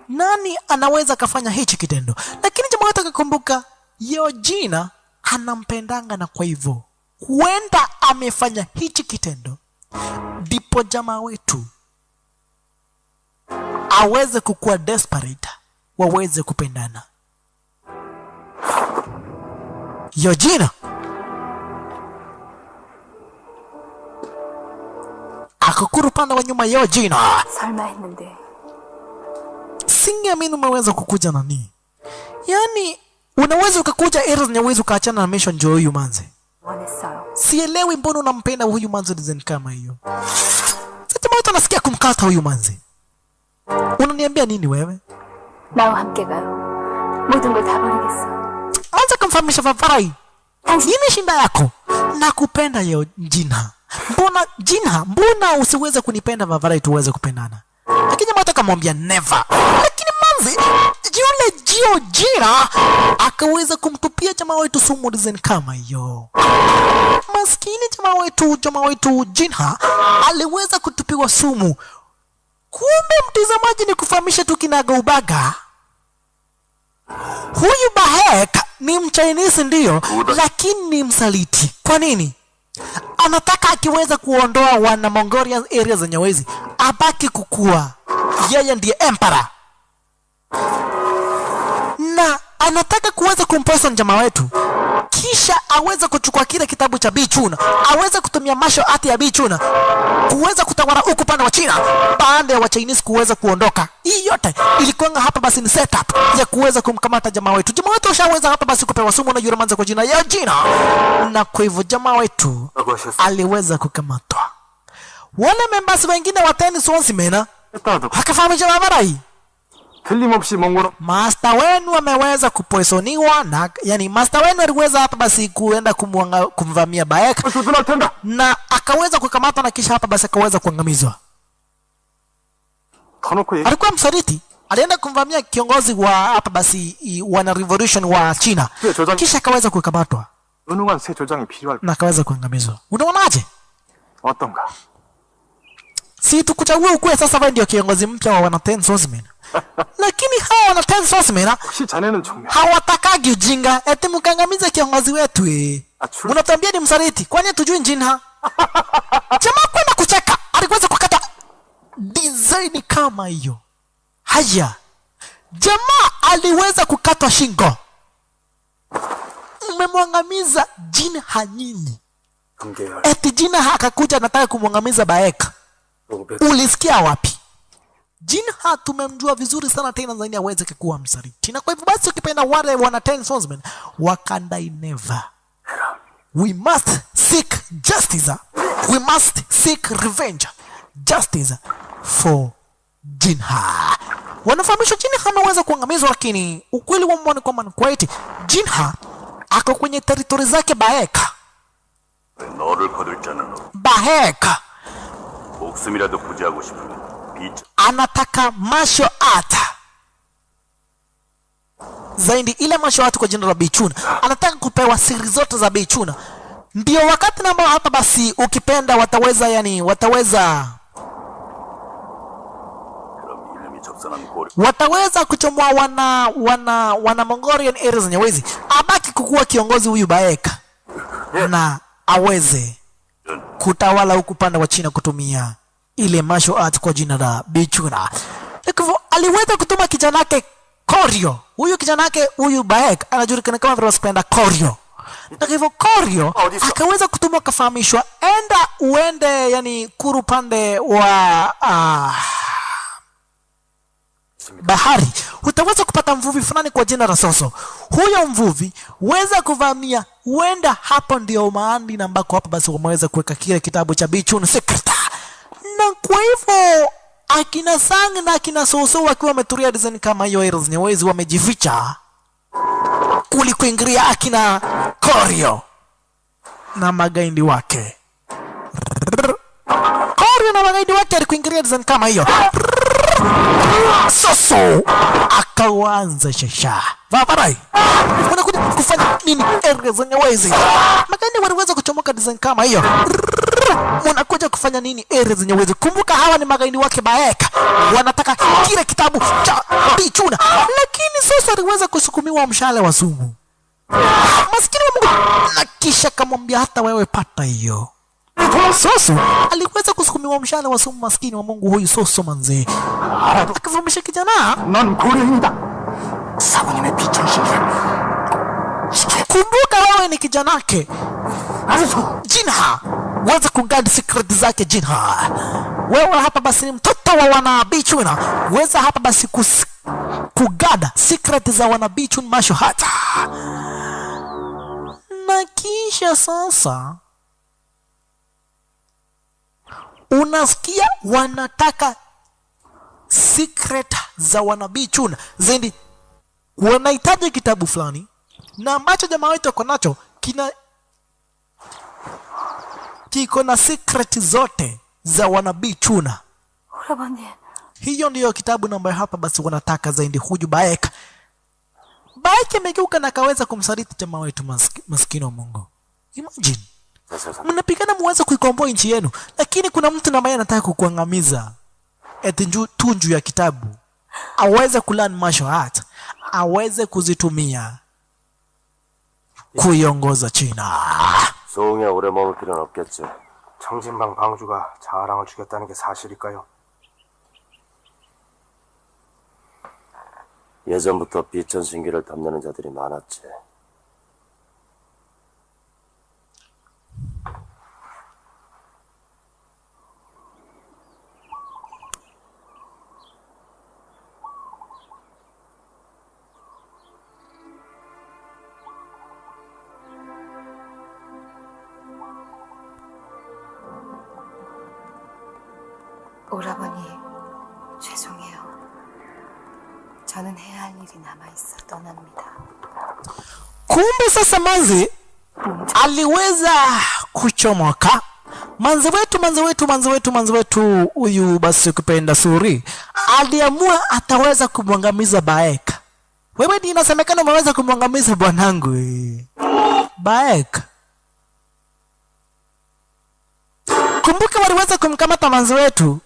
Nani anaweza kafanya hichi kitendo? Lakini jamaa wetu akakumbuka Yojina anampendanga, na kwa hivyo huenda amefanya hichi kitendo ndipo jamaa wetu aweze kukuwa desperate, waweze kupendana. Yojina akakuru panda wa nyuma. Yojina 설마 했는데 singeamini umeweza kukuja nani. Yani unaweza ukakuja era zenye uwezo ukaachana na mission Joe huyu manze. 원했어요. sielewi mbona unampenda huyu manzi design kama hiyo. Sasa mtu anasikia kumkata huyu manzi. Unaniambia nini wewe? 나와 함께 가요. 모든 걸 다 버리겠어. Anza kumfahamisha Vavarai. Nini shida yako? Nakupenda yo Jinha. Mbona usiweze kunipenda Vavarai tuweze kupendana? Lakini mtu akamwambia never. Lakini manzi yule Jira akaweza kumtupia jamaa wetu sumu design kama hiyo. Maskini jamaa wetu Jinha aliweza kutupiwa sumu. Kumbe mtazamaji, ni kufahamisha tu kinaga ubaga. Huyu Bahek ni Mchinese ndiyo, lakini ni msaliti. Kwa nini? Anataka akiweza kuondoa wana Mongolian area za Nyawezi abaki kukua. Yeye ndiye emperor. Na anataka kuweza kumposa jamaa wetu. Kisha aweze kuchukua kile kitabu cha Bichuna, aweze kutumia martial art ya Bichuna kuweza kutawala huku pande wa China baada ya wa Chinese kuweza kuondoka. Hii yote ilikuwa hapa basi ni setup ya kuweza kumkamata jamaa wetu. Jamaa wetu ashaweza hapa basi kupewa sumu na Yuremanza kwa jina ya Jina, na kwa hivyo jamaa wetu aliweza kukamatwa. Wale members wengine wa Ten Swordsmen wakafahamu jamaa Vavarai. 틀림없이 몽골은 Master wenu ameweza kupoisoniwa na yani master wenu aliweza hapa basi kuenda kumvamia Bahek 수준할 텐다. na akaweza kukamatwa na kisha hapa basi akaweza kuangamizwa. 터놓고 얘기. Alikuwa msaliti, alienda kumvamia kiongozi wa hapa basi wana revolution wa China, kisha akaweza kukamatwa 유능한 새 조장이 필요할. na akaweza kuangamizwa. Unaonaje? 어떤가? Si tukuchagua ukuwe sasa wewe ndio kiongozi mpya wa wana Ten Swordsmen. Lakini hawa wana Ten Swordsmen 혹시 자네는 총명. hawatakagi ujinga eti mkangamize kiongozi wetu unatuambia ni msaliti, kwani tujui Jinha? Jamaa kwenda kucheka, aliweza kukata design kama hiyo. Haya, jamaa aliweza kukatwa shingo. Mmemwangamiza Jinha nyinyi. Eti Jinha akakuja anataka kumwangamiza Bahek. Ulisikia wapi? Jinha tumemjua vizuri sana tena zaidi aweze kuwa msaliti. Na kwa hivyo basi ukipenda wale wana Ten Swordsmen wakandai never. We must seek justice. We must seek revenge. Justice for Jinha. Wanafahamishwa Jinha ameweza kuangamizwa, lakini ukweli wa mambo ni kwamba ni kweli Jinha ako kwenye territory zake Bahek. 너를 거둘 자는 없. Bahek 목숨이라도 부지하고 싶으면 비자. anataka martial art zaidi, ile martial art kwa jina la Bichuna. Anataka kupewa siri zote za Bichuna. Ndio wakati ambao hapa basi ukipenda wataweza 그럼 이름이 적선한 고려. wataweza kuchomoa wana Mongolian areas za Nyawezi, abaki kukuwa kiongozi huyu Bahek na aweze kutawala huku pande wa China kutumia ile martial art kwa jina la Bichuna. Hivyo aliweza kutuma kijana wake Koryo. Huyu kijana wake huyu Bahek anajulikana kama vile spenda Koryo. Na hivyo Koryo akaweza kutuma kafahamishwa, enda uende yani kuru pande wa bahari, utaweza kupata mvuvi fulani kwa jina la Soso. Huyo mvuvi weza kuvamia, huenda hapo ndio mahali na ambako hapa basi wameweza kuweka kile kitabu cha Bichuna Secret. Na kwa hivyo akina Sang na akina Soso wakiwa wameturia design kama hiyo Eros Nyawezi wamejificha kulikuingilia akina Koryo na magaindi wake. Koryo na magaindi wake alikuingilia design kama hiyo. Soso akaanza shasha. Vavarai, unakuja kufanya nini Eros Nyawezi? Magaindi waliweza kuchomoka design kama hiyo. Unakuja kufanya nini Eros Nyawezi? Kumbuka hawa ni magaindi wake Bahek. Wanataka kile kitabu cha Bichuna. Lakini Soso aliweza kusukumiwa mshale wa sumu. Maskini wa Mungu. Na kisha kamwambia hata wewe pata hiyo. Soso aliweza kusukumiwa mshale wa sumu, maskini wa Mungu huyu Soso manze. Akavumisha kijana. 난 고려인이다. 사부님의 비천신이야. Kumbuka wewe ni kijana wake Jinha, weza kugadi secret zake Jinha. Wewe hapa basi ni mtoto wa wana Bichuna, weza hapa basi kugada secret za wana Bichuna martial art. Na kisha sasa unasikia wanataka secret za wanabii Chuna zaidi, wanahitaji kitabu fulani na ambacho jamaa wetu ako nacho kiko na secret zote za wanabii Chuna. 오라버니, Hiyo ndiyo kitabu namba hapa basi wanataka zaidi. Huyu Baek amegeuka na akaweza kumsaliti jamaa wetu maskini wa Mungu. Imagine mnapigana muweze kuikomboa nchi yenu, lakini kuna mtu ambaye anataka kukuangamiza eti tunju ya kitabu aweze kulearn martial art, aweze kuzitumia kuiongoza China. 소웅에 오래 머물 필요는 없겠지. 청진방 방주가 자랑을 죽였다는 게 사실일까요? 예전부터 비천 신기를 탐내는 자들이 많았지. 오라버니, 죄송해요. 저는 해야 할 일이 남아있어 떠납니다. Kumbe sasa manzi aliweza kuchomoka. Manzi wetu huyu basi ukipenda Suri aliamua ataweza kumwangamiza Baek. Wewe ndiye inasemekana umeweza kumwangamiza bwanangu Baek. Kumbuka waliweza kumkamata manzi wetu.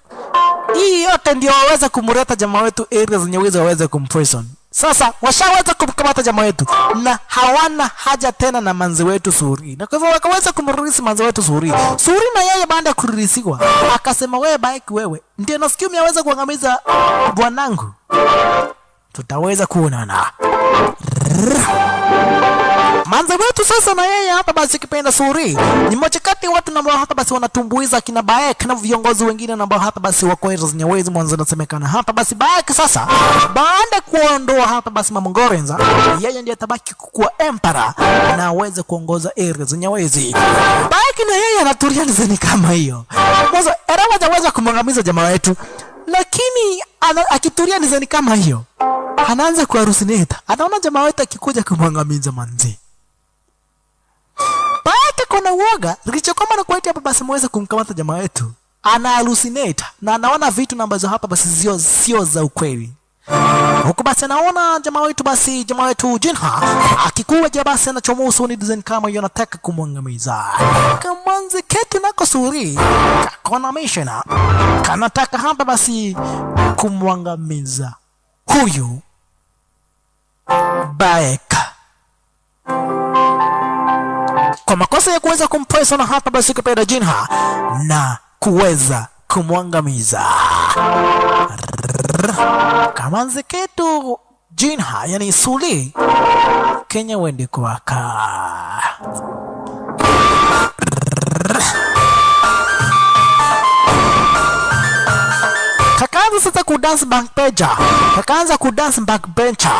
Hii yote ndio waweza kumureta jamaa wetu area zenye waweza kumprison. Sasa washaweza kumkamata jamaa wetu na hawana haja tena na manzi wetu Suri. Na kwa hivyo wakaweza kumrudisi manzi wetu Suri. Suri na yeye baada ya kurudisiwa akasema, wewe Baek, wewe ndio nasikia umeweza kuangamiza bwanangu. Tutaweza kuonana. Manzi wetu sasa na yeye hapa basi kipenda Suri ni moja kati ya watu ambao hapa basi wanatumbuiza kina Baek na viongozi wengine ambao hapa basi wako zenye wezi mwanzo nasemekana hapa basi Baek sasa baada kuondoa hapa basi Mamongorenza, yeye ndiye tabaki kuwa emperor na aweze kuongoza area zenye wezi. Baek na yeye anatulia nizeni kama hiyo. Mwanzo anaweza kumangamiza jamaa wetu, lakini akitulia nizeni kama hiyo anaanza kuharusineta. Anaona jamaa wetu akikuja kumwangamiza manzi. Baek kuna uoga, lichokoma na kuwaita hapa basi muweze kumkamata jamaa wetu. Ana hallucinate na anaona vitu ambazo hapa basi sio za ukweli. Huko basi anaona jamaa wetu Jinha akikuwa jamaa basi anachomoa usoni design kama hiyo, anataka kumwangamiza. Kamanzi ketu nako Suri kakona mission kanataka hapa basi kumwangamiza huyu Baek kwa makosa ya kuweza kumpresa na hapa basi kupenda Jinha na kuweza kumwangamiza. Kamanzi ketu Jinha yani Suli Kenya wendi kwaka. Kakaanza sasa kudance backbencher. Kakaanza kudance backbencher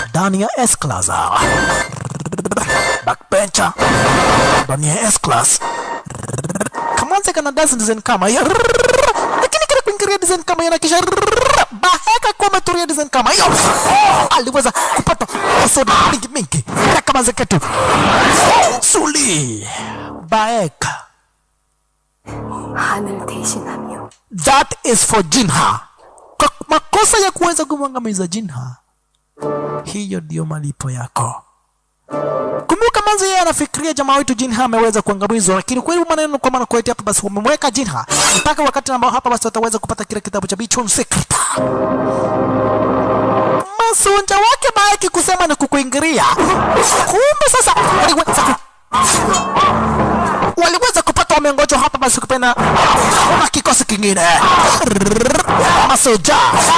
ndani ya S-Class. Backbencher ndani ya S-Class. Kamanzi kana dance design kama hiyo. Lakini kile kuingiria design kama hiyo na kisha Baek kwa maturia design kama hiyo. Aliweza kupata soda mingi. Kamanzi ketu Suli Baek. 하늘 대신하며 That is for Jinha. Kwa makosa ya kuweza kumwangamiza Jinha, hiyo ndio malipo yako. Kumbuka manzi yeye anafikiria jamaa wetu Jinha ameweza kuangamizwa, lakini kweli maneno kwa maana kwetu hapa basi wamemweka Jinha mpaka wakati ambao hapa basi wataweza kupata kile kitabu cha Bichon Secret. Masunja wake Baek kusema na kukuingiria. Kumbe sasa waliweza kupata wamengojo hapa basi kupenda na kikosi kingine.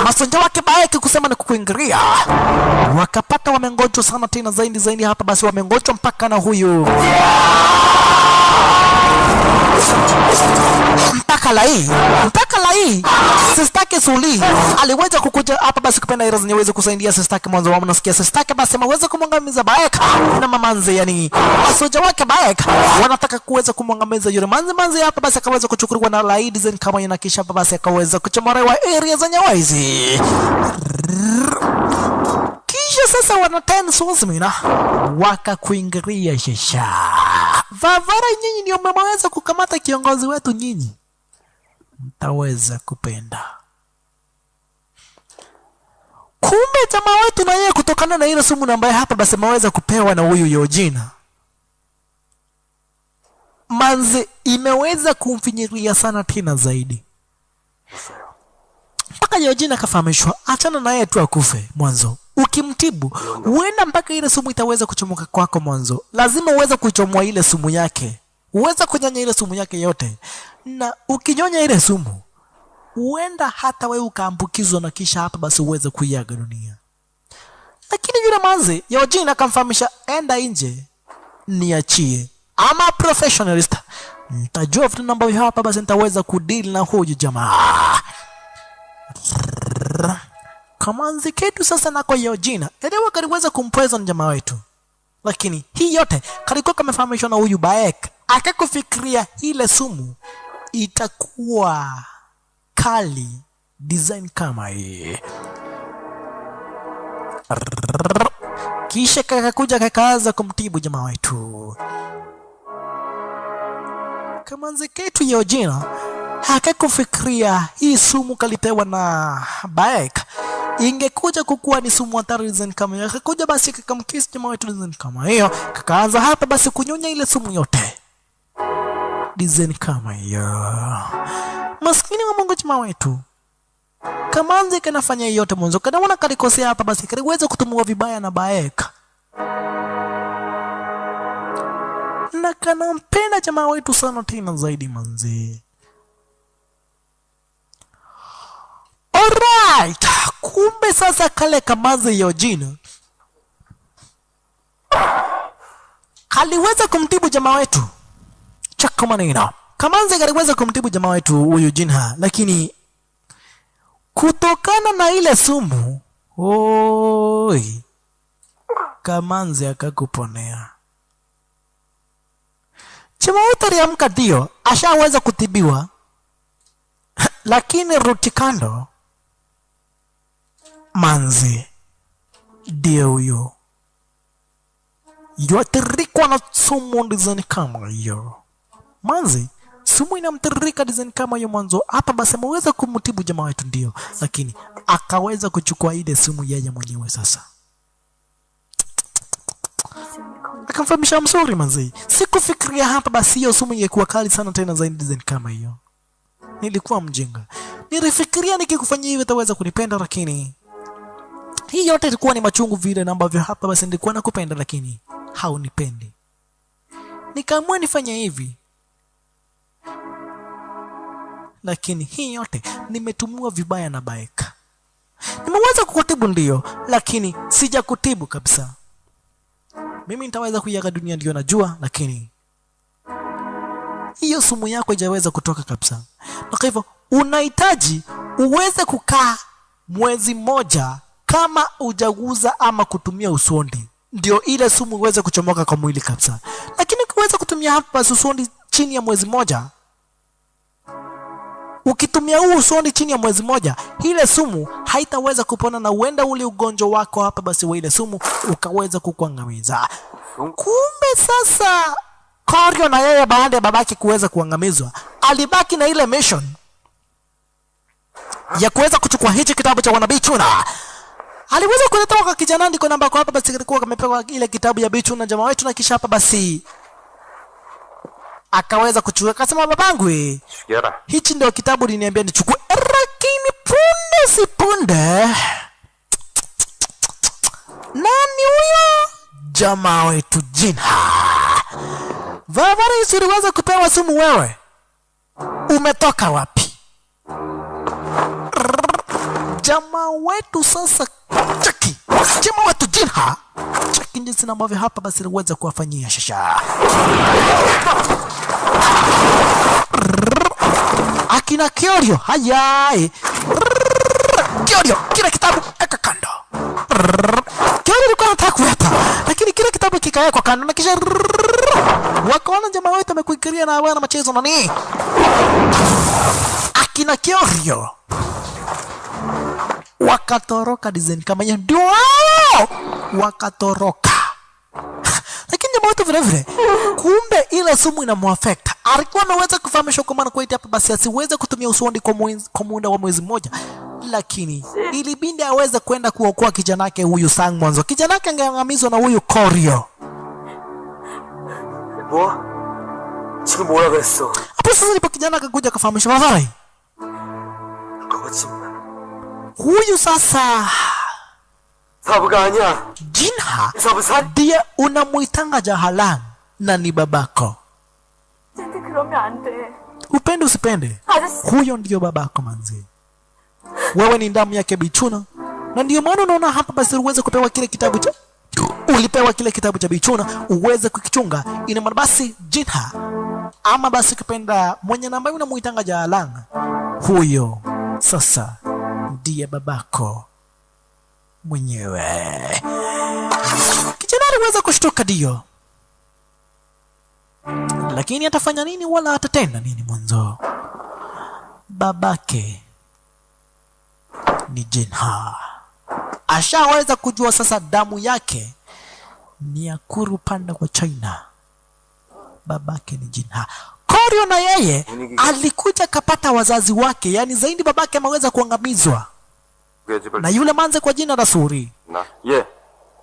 Masoja wake Baek kusema na kukuingiria. Wakapata wamengojo sana tena zaidi hapa basi wamengojo mpaka na huyu mpaka lai sistake Suli aliweza kukuja hapa basi kupenda hilo zenye kusaidia sistake mwanzo wa mnasikia sistake basi ameweza kumwangamiza Baek na mamanze, yani wasoja wake Baek wanataka kuweza kumwangamiza yule manze hapa basi akaweza kuchukuliwa na Lai design kama yana, kisha hapa basi akaweza kuchomorewa area za Nyawaizi. Kisha sasa wana 10 Suzmina wakakuingilia shisha. Vavara, nyinyi ndio mmeweza kukamata kiongozi wetu, nyinyi mtaweza kupenda. Kumbe jamaa wetu na yeye kutokana na ile sumu ambaye hapa basi ameweza kupewa na huyu Yojina, manze imeweza kumfinyiria sana tena zaidi. Mpaka Yojina kafahamishwa achana na yeye tu akufe mwanzo. Ukimtibu huenda mpaka ile sumu itaweza kuchomoka kwako mwanzo. Lazima uweze kuchomoa ile sumu yake. Uweze kunyonya ile sumu yake yote. Na ukinyonya ile sumu huenda hata wewe ukaambukizwa na kisha hapa basi uweze kuiaga dunia. Lakini yule manzi Yojina akamfahamisha enda nje niachie. Ama professionalist. Nitajua vitu ambavyo hapa basi nitaweza kudeal na huyu jamaa. Kamanzi ketu sasa nako Yojina elewa kaliweza kumpoison jamaa wetu, lakini hii yote kalikuwa kamefahamishwa na huyu Baek, akakufikiria ile sumu itakuwa kali design kama hii. Kisha kakakuja kakaanza kumtibu jamaa wetu. Kamanzi ketu Yojina akakufikiria hii sumu kalipewa na Baek ingekuja kukuwa ni sumu hatari design kama hiyo. Akakuja basi kakamkisi jamaa wetu design kama hiyo, kakaanza hapa basi kunyonya ile sumu yote design kama hiyo. Maskini wa Mungu jamaa wetu Kamanzi kanafanya yote mwanzo, kanaona kalikosea hapa basi kaliweza kutumua vibaya na Baek, na kanampenda jamaa wetu sana tena zaidi manzi. Alright, kumbe sasa kale Kamanzi Yojina kaliweza kumtibu jamaa wetu Chakamanina. Kamanzi kaliweza kumtibu jamaa wetu huyu Jinha, lakini kutokana na ile sumu oi Kamanzi akakuponea. Jamaa wetu aliamka ndio ashaweza kutibiwa, lakini Rutikando manzi ndio huyo yotirikwa na sumu design kama hiyo. Manzi sumu inamtirika design kama hiyo mwanzo. Hapa basi ameweza kumtibu jamaa wetu ndio, lakini akaweza kuchukua ile sumu yeye mwenyewe sasa. Akamfahamisha mzuri manzi, sikufikiria hapa basi hiyo sumu ingekuwa kali sana tena zaidi design kama hiyo. Nilikuwa mjinga. Nilifikiria nikikufanyia hivi utaweza kunipenda, lakini hii yote ilikuwa ni machungu vile na ambavyo hapa basi nilikuwa nakupenda lakini haunipendi. Nikaamua nifanye hivi. Lakini hii yote nimetumua vibaya na Baek. Nimeweza kukutibu ndio, lakini sijakutibu kabisa. Mimi nitaweza kuiaga dunia ndio najua, lakini hiyo sumu yako haijaweza kutoka kabisa. Na kwa hivyo unahitaji uweze kukaa mwezi mmoja kama ujaguza ama kutumia usondi ndio ile sumu iweze kuchomoka kwa mwili kabisa. Lakini ukiweza kutumia hapa usondi chini ya mwezi mmoja, ukitumia huu usondi chini ya mwezi mmoja, ile sumu haitaweza kupona na uenda ule ugonjwa wako hapa basi wa ile sumu ukaweza kukuangamiza. Kumbe sasa Koryo na yeye baada ya babake kuweza kuangamizwa alibaki na ile mission ya kuweza kuchukua hichi kitabu cha wanabii Chuna. Aliweza kuleta kwa kijana ndiko namba kwa hapa basi kilikuwa kamepewa ile kitabu ya Bichuna jamaa wetu, na kisha hapa basi akaweza kuchukua, akasema babangu hichi ndio kitabu liniambia nichukue, lakini punde si punde nani huyo jamaa wetu Jinha. Vavari uliweza kupewa sumu wewe, umetoka wapi? Jamaa wetu sasa cheki jamaa wetu Jinha, cheki jinsi ambavyo hapa basi aliweza kuwafanyia shasha. Akina Kyorio hayai Kyorio, kile kitabu eka kando. Kyorio alikuwa anataka kuweka, lakini kile kitabu kikawekwa kando na kisha wakaona jamaa wetu amekuikiria na wana machezo nani. Akina Kyorio wakatoroka design kama hiyo, ndio wakatoroka. Lakini jamaa wetu vile vile, kumbe ile sumu inamuaffect. Alikuwa ameweza kufahamishwa kwa maana kwa hapa basi asiweze kutumia usondi kwa muda wa mwezi mmoja, lakini ilibidi aweze kwenda kuokoa kijana wake huyu Sang mwanzo. Kijana wake angeangamizwa na huyu Koryo. 뭐? 지금 뭐라 그랬어? Hapo sasa ndipo kijana akakuja kufahamishwa habari. 거짓말. Huyu sasa 사부가 아니야. Jinha 사부 살? ndiye unamuitanga Jahalan na ni babako. 쟤한테 그러면 안 돼. Upende usipende, 아저씨. huyo ndio babako manzi. Wewe ni damu yake Bichuna, na ndio maana unaona hapa basi uweze kupewa kile kitabu cha ulipewa kile kitabu cha Bichuna uweze kukichunga. Ina maana basi Jinha ama basi kipenda mwenye namba unamuitanga Jahalan, huyo sasa ndiye babako mwenyewe. Kijana aliweza kushtuka ndio, lakini atafanya nini wala atatenda nini mwanzo? Babake ni Jinha, ashaweza kujua sasa damu yake ni ya Kuru panda kwa China. Babake ni Jinha. Koryo na yeye alikuja kapata wazazi wake, yani zaidi babake ameweza kuangamizwa na yule manze kwa jina la Suri. 예.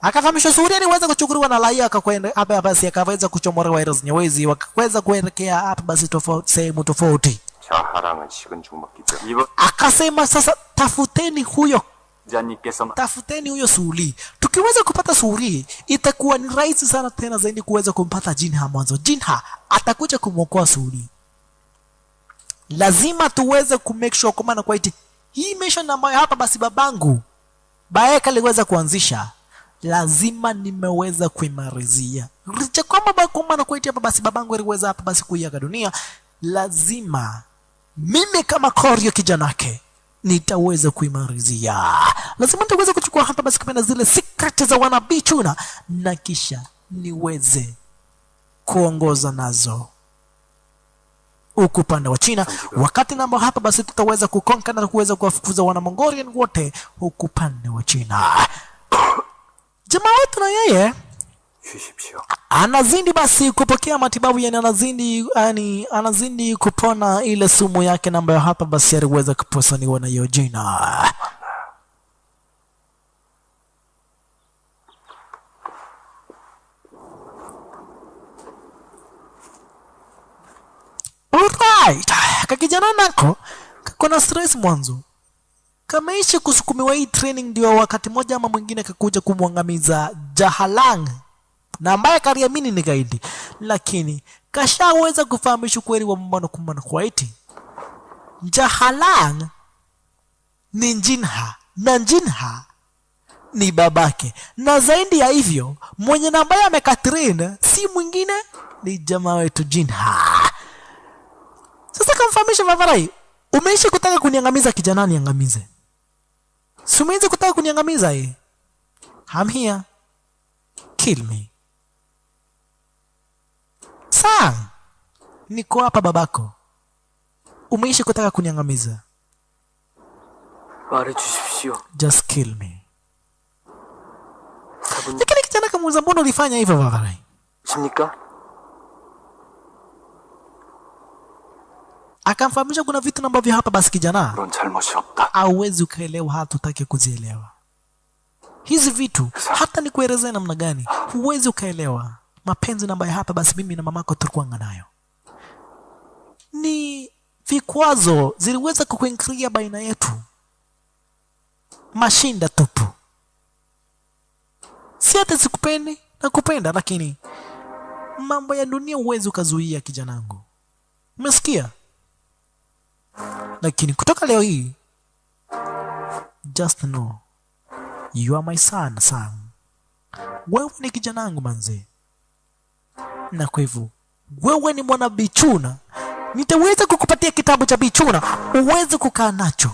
Akafahamishwa Suri aliweza kuchukuliwa na raia, akakwenda hapa basi akaweza kuchomorewa ile nyewezi, wakaweza kuelekea hapa basi tofauti, sehemu tofauti. 자하랑은 식은 죽 먹기 때문에 이번 Akasema sasa tafuteni huyo, 기자님께서 tafuteni huyo Suri. Tukiweza kupata Suri itakuwa ni rahisi sana tena zaidi kuweza kumpata Jinha mwanzo. Jinha atakuja kumwokoa Suri. Lazima tuweze kumake sure kwa maana kwa hii mission ambayo hapa basi babangu Baeka aliweza kuanzisha, lazima nimeweza kuimarizia. Licha kwamba kwa maana kwa hapa basi babangu aliweza hapa basi kuiaga dunia, lazima mimi kama Koryo kijanake nitaweza kuimarizia. Lazima nitaweza kuchukua hapa basi kupenda zile secret za wana Bichuna na kisha niweze kuongoza nazo huku upande wa China, wakati namba hapa basi tutaweza kukonka na kuweza kuwafukuza wana Mongolian wote huku upande wa China. Jamaa wetu na yeye 쉬십시오. anazidi basi kupokea matibabu, yani anazidi kupona ile sumu yake na ambayo hapa basi aliweza kuposaniwa na hiyo jina. Alright, kakijana nako kuna stress mwanzo, kameishi kusukumiwa hii training, ndio wakati moja ama mwingine kakuja kumwangamiza Jahalang na ambaye kariamini ni gaidi, lakini kashaweza kufahamisha kweli wa mbano kumbana kwa Jahalang ni Jinha na Jinha ni babake, na zaidi ya hivyo mwenye na ambaye amekatrain si mwingine ni jamaa wetu Jinha. Sasa kamfahamisha Vavarai, umeishi kutaka kuniangamiza kijana, niangamize. Si umeishi kutaka kuniangamiza I'm here. Kill me. Sang, niko hapa babako. Umeishi kutaka kuniangamiza. 말해주십시오. Just kill me. Lakini kijana kamuuliza, mbona ulifanya hivyo Vavarai? 십니까? Akamfahamisha kuna vitu ambavyo hapa basi kijana 그런 잘못이 없다. hauwezi ukaelewa, hata utake kuzielewa hizi vitu. Hata nikuelezea namna gani huwezi ukaelewa mapenzi ambayo hapa basi mimi na mamako tulikuwa nayo. Ni vikwazo ziliweza kukuingilia baina yetu, mashinda tupu. Si hata sikupendi na kupenda, lakini mambo ya dunia huwezi ukazuia kijanangu, umesikia? Lakini kutoka leo hii, just know you are my son Sang, wewe ni kijana wangu manze, na kwa hivyo wewe ni mwana Bichuna, nitaweza kukupatia kitabu cha Bichuna uweze kukaa nacho,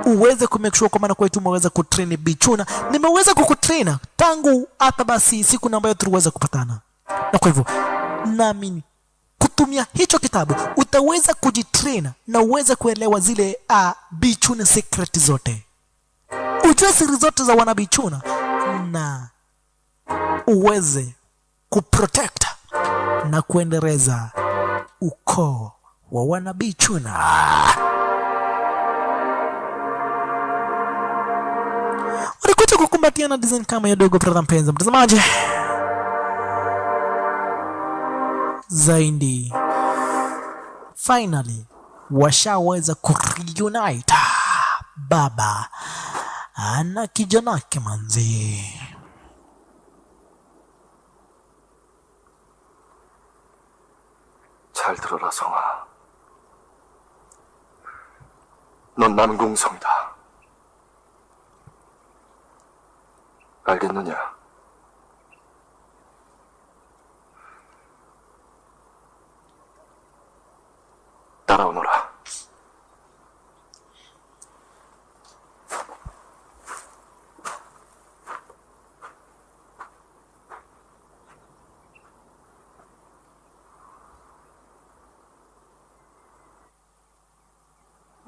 uweze kumake sure kwa maana kwetu umeweza kutrain Bichuna. Nimeweza kukutrain tangu hata basi siku ambayo tuliweza kupatana, na kwa hivyo naamini kutumia hicho kitabu utaweza kujitrain na uweze kuelewa zile Bichuna secret zote, ujue siri zote za wana Bichuna na uweze kuprotect na kuendeleza ukoo wa wana Bichuna. Walikuja kukumbatiana design kama ya dogo brother mpenzi mtazamaji. Zaidi finally washaweza kureunite baba na kijana wake manzi. 잘 들어라, 성아. 넌 남궁성이다. 알겠느냐? 따라오너라.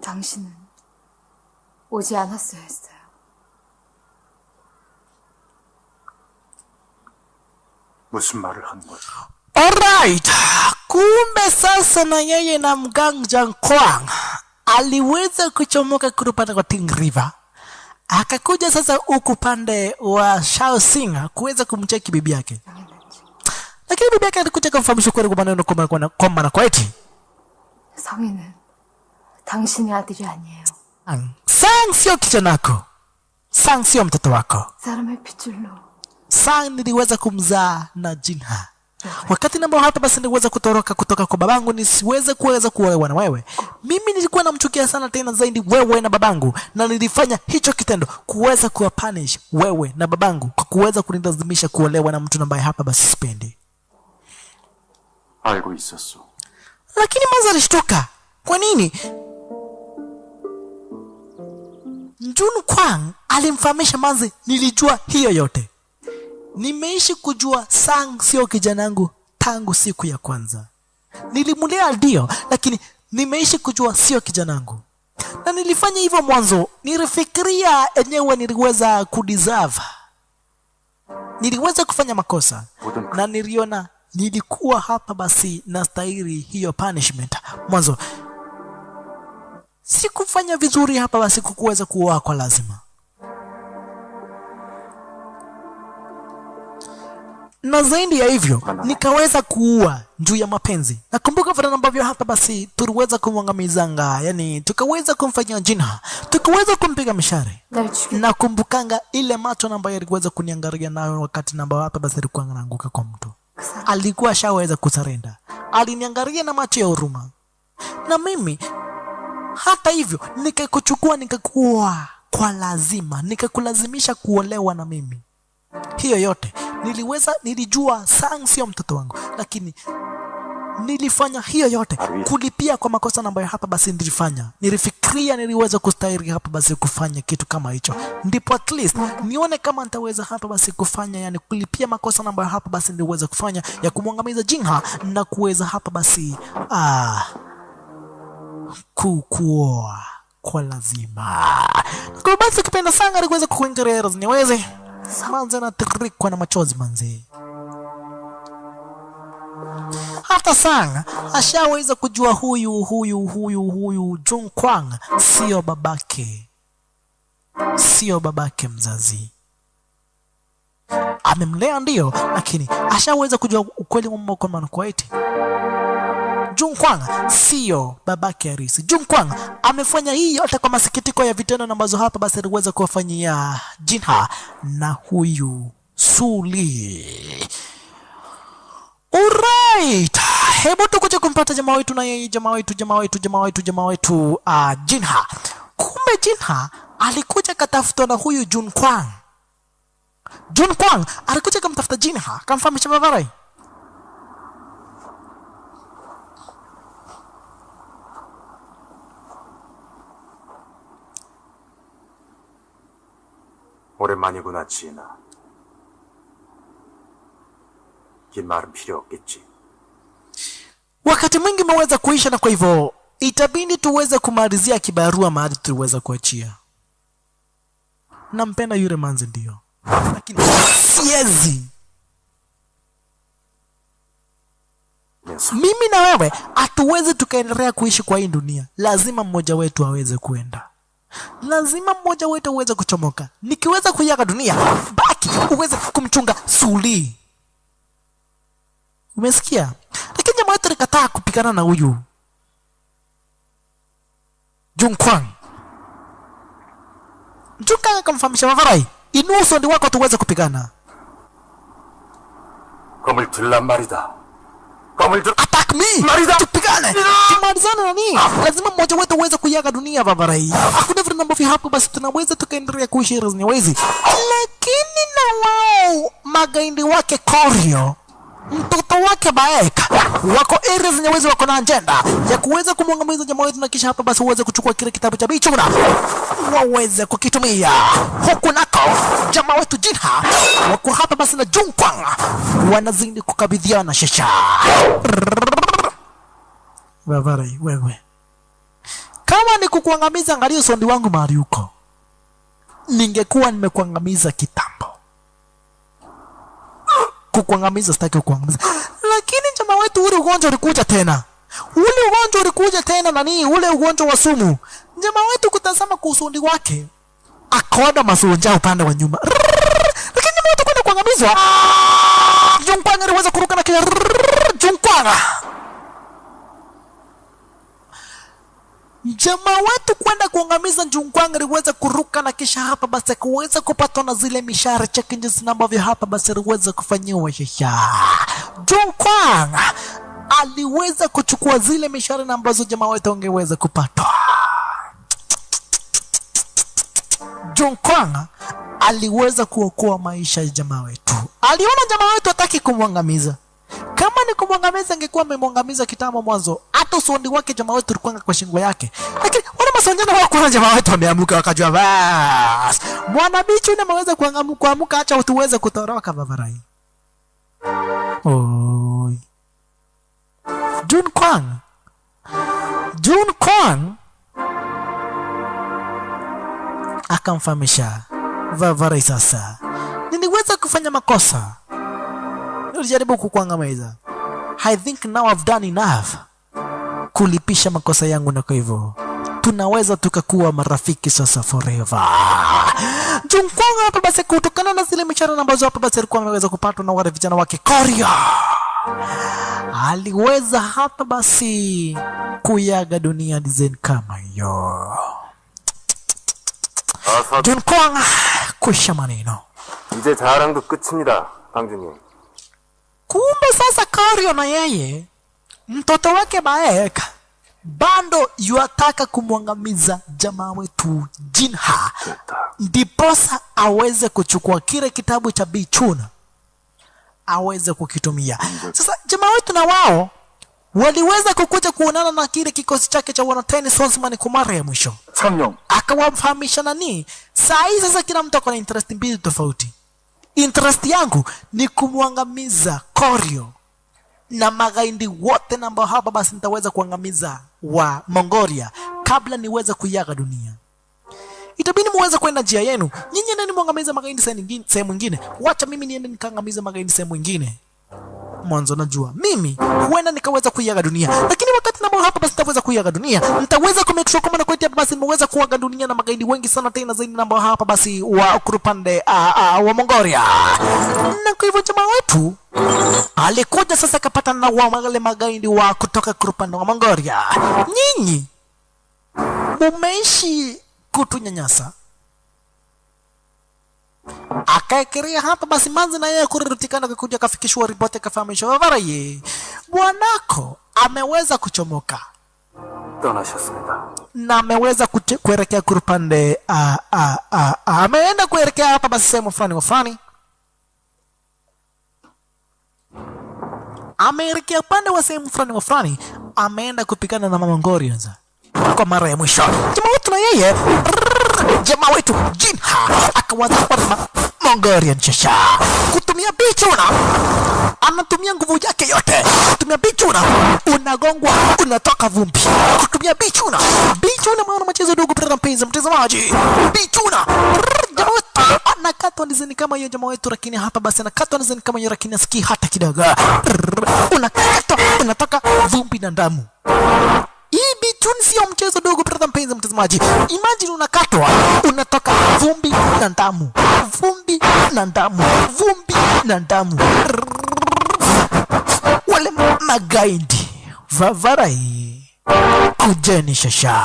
당신은 오지 않았어야 했어요. 무슨 말을 한 거야? Alright, kumbe sasa na yeye na mganga Kwang aliweza kuchomoka kurupanda kwa Ting River, akakuja sasa huku pande wa Shao Singa kuweza kumcheki bibi yake, lakini bibi yake alikuja kumfahamisha kweli kwa maneno kwa maana kwa eti 성희는 당신의 아들이 아니에요. Sang sio kijana wako, Sang sio mtoto wako. 사람의 핏줄로 Sang niliweza kumzaa na Jinha. Wakati nambao hata basi niliweza kutoroka kutoka kwa babangu nisiweze kuweza kuolewa na wewe. Mimi nilikuwa namchukia sana tena zaidi wewe na babangu, na nilifanya hicho kitendo kuweza kuwapunish wewe na babangu kwa kuweza kunilazimisha kuolewa na mtu ambaye hapa basi sipendi. 알고 있었어. Lakini Manzi alishtuka. Kwa nini? Njunu Kwang alimfahamisha Manzi, nilijua hiyo yote. Nimeishi kujua Sang sio kijana wangu tangu siku ya kwanza. Nilimulea ndio, lakini nimeishi kujua sio kijana wangu. Na nilifanya hivyo mwanzo, nilifikiria enyewe niliweza kudeserve. Niliweza kufanya makosa na niliona nilikuwa hapa basi nastahili hiyo punishment. Mwanzo sikufanya vizuri hapa basi kukuweza kuoa kwa lazima. Na zaidi ya hivyo nikaweza kuua juu ya mapenzi. Nakumbuka vile ambavyo hapa basi tuliweza kumwangamizanga, yani tukaweza kumfanyia Jinha, tukaweza kumpiga mishare. Nakumbukanga ile macho ambayo alikuweza kuniangalia nayo wakati ambao hapa basi alikuwa anaanguka kwa mto. Alikuwa shaweza kusarenda, aliniangalia na macho ya huruma. Na mimi hata hivyo nikakuchukua nikakuoa kwa lazima, nikakulazimisha kuolewa na mimi. Hiyo yote nilijua Sang sio mtoto wangu, lakini nilifanya hiyo yote kulipia kwa makosa ambayo hapa basi nilifanya. Nilifikiria niliweza kustahili hapa basi kufanya kitu kama hicho, ndipo at least nione kama nitaweza hapa basi kufanya, yani kulipia makosa ambayo hapa basi niliweza kufanya ya kumwangamiza Jinha na kuweza hapa basi kuoa kwa lazima. Kwa basi kipenda Sang aliweza kukuingereza niweze Manzi anatirikwa na machozi manzi. Hata Sang ashaweza kujua huyu Jung Kwang sio babake, sio babake mzazi. Amemlea ndio, lakini ashaweza kujua ukweli wa mambo maana kwa eti Jung Kwang sio babake halisi. Jung Kwang amefanya hii yote kwa masikitiko ya vitendo ambazo hapa basi aliweza kuwafanyia Jinha na huyu Suli. Alright, hebu tukuje kumpata jamaa wetu na yeye jamaa wetu Jinha. Kumbe Jinha alikuja katafutwa na huyu Jun Kwang. Jun Kwang alikuja kamtafuta Jinha, kamfahamisha Vavarai. 오랜만이구나, 지인아. 긴 말은 필요 없겠지. Wakati mwingi umeweza kuisha, na kwa hivyo itabidi tuweze kumalizia kibarua mahali tuweza kuachia. Nampenda yule manzi ndio, lakini siezi. Mimi na wewe hatuwezi tukaendelea kuishi kwa hii dunia. Lazima mmoja wetu aweze kuenda. Lazima mmoja wetu uweze kuchomoka. Nikiweza kuiaga dunia, baki uweze kumchunga Suli. Umesikia? Lakini jamaa wetu alikataa kupigana na huyu Jun Kwang. Jun Kwang akamfahamisha Vavarai, inua usondi wako tuweze kupigana. 검을 들란 말이다. 검을 들... Attack me! 말이다. Tupigane! Tumalizane na nini? Lazima mmoja wetu uweze kuiaga dunia, Vavarai. Hakuna vile ambavyo hapo basi tunaweza tukaendelea kuishi zenyewe. Lakini na wao magaindi wake Koryo, mtoto wake Baeka, wako areas zenyewe, wako na agenda ya kuweza kumwangamiza jamaa wetu, na kisha hapa basi uweze kuchukua kile kitabu cha Bichuna waweze kukitumia. Huku nako jamaa wetu Jinha wako hapa basi na Jun Kwang wanazidi kukabidhiana shisha. Vavarai, wewe kama ni kukuangamiza, angalia usondi wangu mahali huko. Ningekuwa nimekuangamiza kitambo. Kukuangamiza sitaki kukuangamiza. Lakini jamaa wetu ule ugonjwa ulikuja tena. Ule ugonjwa ulikuja tena nani? Ule ugonjwa wa sumu. Jamaa wetu kutazama kwa usondi wake, akaona masunja upande wa nyuma. Lakini jamaa wetu kwenda kuangamizwa. Jun Kwang aliweza kuruka na kile Jun Kwang. Jamaa wetu kwenda kuangamiza Jun Kwang aliweza kuruka, na kisha hapa basi kuweza kupatwa na zile mishare challenges na ambavyo hapa basi aliweza kufanyiwa shisha. Jun Kwang aliweza kuchukua zile mishare na ambazo jamaa wetu ungeweza kupatwa. Jun Kwang aliweza kuokoa maisha ya jamaa wetu. Aliona jamaa wetu hataki kumwangamiza. Kama ni kumwangamiza, angekuwa amemwangamiza kitambo mwanzo. Hata usondi wake jamaa wetu ulikuwa kwa shingo yake. Lakini wale masonjana wao kwa jamaa wetu wameamuka, wakajua bas Bwana Bichu ni ameweza kuamuka, acha tuweze kutoroka Vavarai. Oi. Jun Kwang akamfahamisha Vavarai, sasa niliweza kufanya makosa, nilijaribu kukuangamiza. I think now I've done enough kulipisha makosa yangu, na kwa hivyo tunaweza tukakuwa marafiki sasa forever. Jun Kwang hapa basi kutokana na zile michana ambazo hapa basi alikuwa ameweza kupatwa na wale vijana wake Koryo, aliweza hapa basi kuyaga dunia design kama hiyo. Jun Kwang kusha maneno. 이제 자랑도 끝입니다, 당주님. Kumbe sasa Koryo na yeye mtoto wake Baeka bado yuataka kumwangamiza jamaa wetu Jinha, ndiposa aweze kuchukua kile kitabu cha Bichuna aweze kukitumia. Sasa jamaa wetu na wao waliweza kukuja kuonana na kile kikosi chake cha wana Tennis Swordsman kwa mara ya mwisho. 참용. Akawafahamisha nani? Saa hii sasa kila mtu ako na interest mbili tofauti. Interest yangu ni kumwangamiza Koryo na magaindi wote na ambao hapa basi nitaweza kuangamiza wa Mongolia kabla niweze kuiaga dunia. Itabidi muweze kwenda njia yenu. Nyinyi nani muangamiza magaindi sehemu nyingine, wacha mimi niende nikaangamiza magaindi sehemu nyingine. Mwanzo najua mimi huenda nikaweza kuiaga dunia, lakini wakati na hapa basi nitaweza kuiaga dunia, nitaweza kumake sure kama na kwetu hapa basi nimeweza kuaga dunia na magaidi wengi sana tena zaidi na ambao hapa basi wa kurupande wa Mongolia. Na kwa hivyo jamaa wetu alikuja sasa akapata na wale magaidi wa kutoka kurupande wa Mongolia. Nyinyi mumeishi kutunyanyasa. Akaekerea hapa basi manzi na yeye kurirutikana, kukuja kafikishwa ripoti, kafahamishwa Vavarai bwanako ameweza kuchomoka 떠나셨습니다. na ameweza kuelekea kurupande ameenda kuelekea hapa basi sehemu fulani ameelekea upande wa sehemu fulani ameenda kupigana na Mongolians kwa mara ya mwisho. Jamaa wetu na yeye jamaa wetu Jinha akawaza kwa Mongolian shasha kutumia bichuna, anatumia nguvu yake yote kutumia bichuna, unagongwa unatoka vumbi kutumia bichuna maana mchezo dogo pera mpenzi mtazamaji. Bichuna jamaa wetu anakatwa ndizeni kama hiyo jamaa wetu, lakini hapa basi anakatwa ndizeni kama hiyo, lakini asikii hata kidogo. Unakatwa unatoka vumbi na damu. Hii bichuni sio mchezo dogo pera mpenzi mtazamaji. Imagine unakatwa unatoka vumbi na damu, vumbi na damu, vumbi na damu. Wale magaidi vavarai kujeni shasha,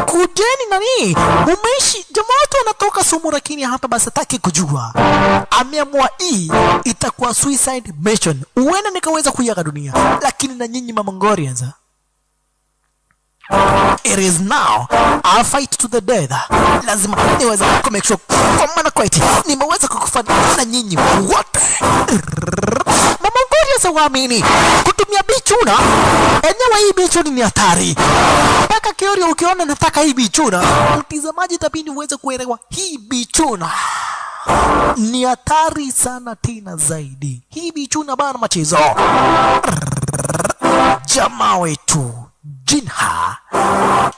kujeni nani umeishi jamaa watu wanatoka sumu, lakini hapa basi hataki kujua. Ameamua hii itakuwa suicide mission, uende nikaweza kuiaga dunia, lakini na nyinyi Mongolians it is now a fight to the death. Lazima niweza ku make sure kwa maana kweti nimeweza kukufanya na nyinyi wote. Mongolians waamini kutumia bichuna, enyewe hii bichuna ni hatari. Mpaka kiori ukiona nataka hii bichuna, mtazamaji itabidi uweze kuelewa hii bichuna ni hatari sana tena zaidi. Hii bichuna bana machezo. Jamaa wetu Jinha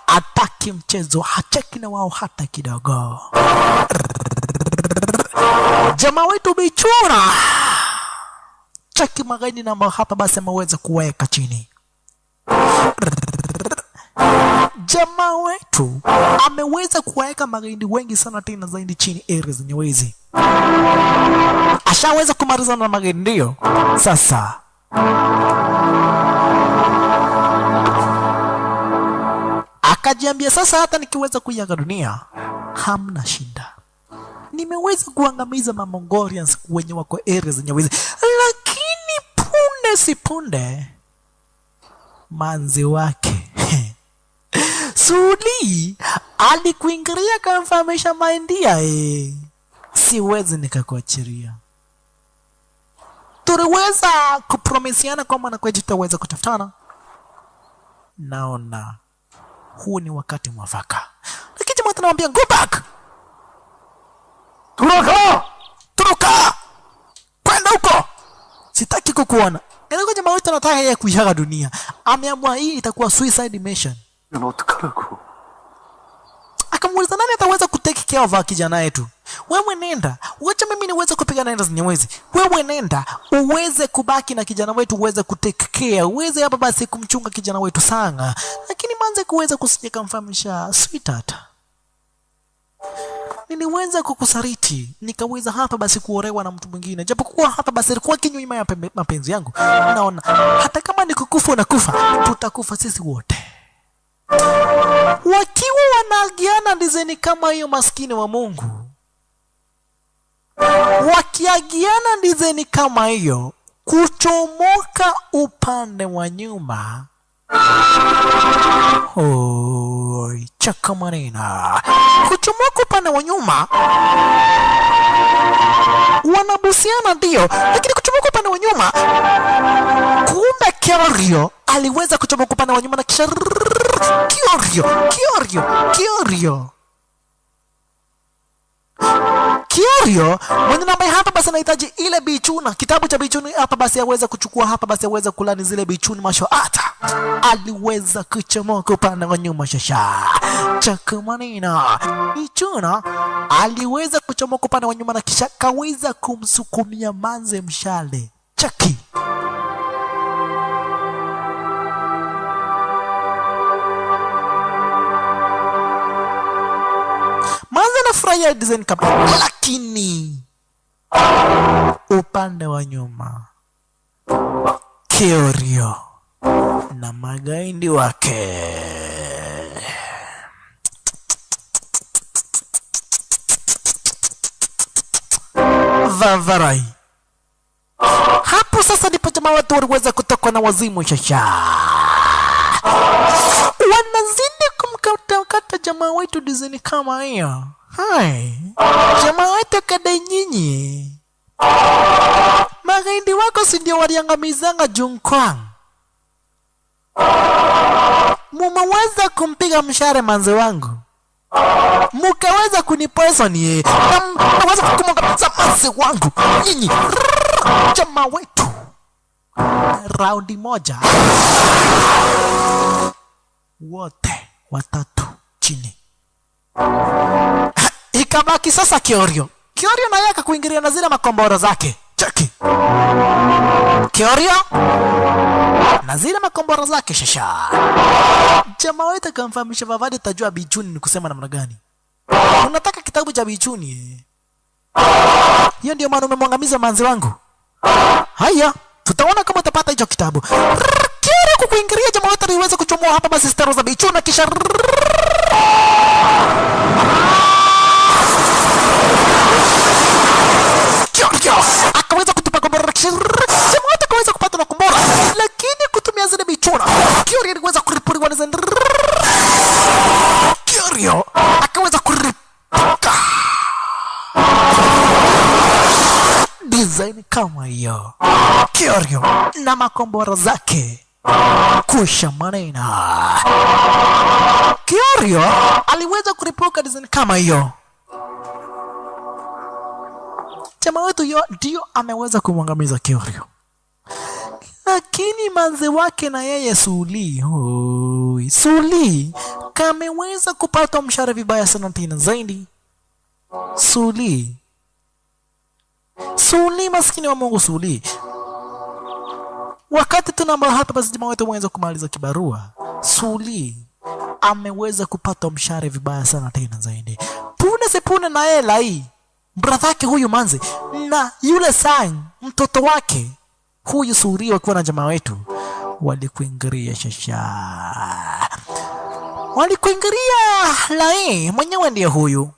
ataki mchezo, hacheki na wao hata kidogo. Jamaa wetu bichuna cheki magaidi na hapa basi ameweza kuweka chini. Jamaa wetu ameweza kuweka magaidi wengi sana tena zaidi chini area zenye wezi. Ashaweza kumalizana na magaidi ndio. Sasa akajiambia sasa hata nikiweza kuiaga dunia hamna shida. Nimeweza kuangamiza Mongolians wenye wako area zenye wezi, lakini punde si punde manzi wake Suli alikuingilia kamfahamisha maindia siwezi nikakuachiria. Tuliweza kupromisiana kwamba na kwetu tutaweza kutafutana. Naona huu ni wakati mwafaka. Lakini jamaa tunamwambia go back. Turuka! Kwenda huko. Sitaki kukuona. Ndio jamaa wetu anataka yeye kuiaga dunia. Ameamua hii itakuwa suicide mission. Akamuuliza nani ataweza kutake care of kijana wetu? Wewe nenda, wacha mimi niweze kupigana na Nyewezi. Wewe nenda, uweze kubaki na kijana wetu, uweze kutake care, uweze hapa basi kumchunga kijana wetu sana. Lakini manze kuweza kusije kumfahamisha sweetheart. Niliweza kukusariti, nikaweza hapa basi kuolewa na mtu mwingine. Japokuwa hapa basi alikuwa kinyume ya mapenzi yangu. Naona hata kama nikukufa na kufa, tutakufa sisi wote. Wakiwa wanaagiana ndizeni kama hiyo maskini wa Mungu. Wakiagiana ndizeni kama hiyo, kuchomoka upande wa nyuma. Oi, chaka manina. Kuchomoka upande wa nyuma. Wanabusiana ndio, lakini kuchomoka upande wa nyuma. Kumbe Kiorio aliweza kuchomoka upande wa nyuma na kisha Kiorio mwenye namba hapa basi anahitaji ile bichuna, kitabu cha bichuni hapa basi aweza kuchukua hapa basi aweza kulani zile bichuni masho ata. Aliweza kuchomoka upande wa nyuma shasha. Chakamanina. Bichuna aliweza kuchomoka upande wa nyuma na kisha kaweza kumsukumia manze mshale. Chaki. Manze na furahia design kama, lakini upande wa nyuma Kiorio na magaidi wake vavarai. Hapo sasa ndipo jamaa watu waliweza kutoka na wazimu shasha. Wanazidi jamaa wetu design kama hiyo. Hai, jamaa wetu kada nyinyi. Magaidi wako si ndio waliangamizanga Junkwang. Mumeweza kumpiga mshare manze wangu. Mukaweza kunipoison ye. Mukaweza kumangamiza manze wangu. Nyinyi, jamaa wetu. Raundi moja. Wote watatu chini. Ikabaki sasa Kiorio. Kiorio naye akakuingilia na zile makombora zake. Cheki. Kiorio na zile makombora zake shasha. Jamaa wetu akamfahamisha Vavadi tajua Bichuni ni kusema namna gani. Unataka kitabu cha Bichuni? Hiyo ndio maana umemwangamiza manzi wangu. Haya, tutaona kama utapata hicho kitabu. Kiorio kukuingilia jamaa wetu aliweza kuchomoa hapa basi stero za Bichuni na kisha Kiorio akaweza kutupa kombora. Jamaa wetu akaweza kupata na kombora, lakini kutumia zile Bichuna Kiorio aliweza kuripuriwa na zile. Kiorio akaweza kuripuka design kama hiyo. Kiorio na makombora zake kusha manena. Kiorio aliweza kuripuka design kama hiyo. Jamaa wetu ndio ameweza kumwangamiza Kiorio. Lakini manze wake na yeye Suli, Suli kameweza kupata mshare vibaya sana tena zaidi. Suli maskini wa Mungu Suli. Wakati tunamba hapa basi jamaa wetu mwenza kumaliza kibarua, Suli ameweza kupata mshare vibaya sana tena zaidi. Pune sepune na yeye lai. Bradhake huyu manze na yule Sang mtoto wake huyu Suri wakiwa na jamaa wetu walikuingiria shasha. Walikuingiria lai mwenyewe ndiye huyu.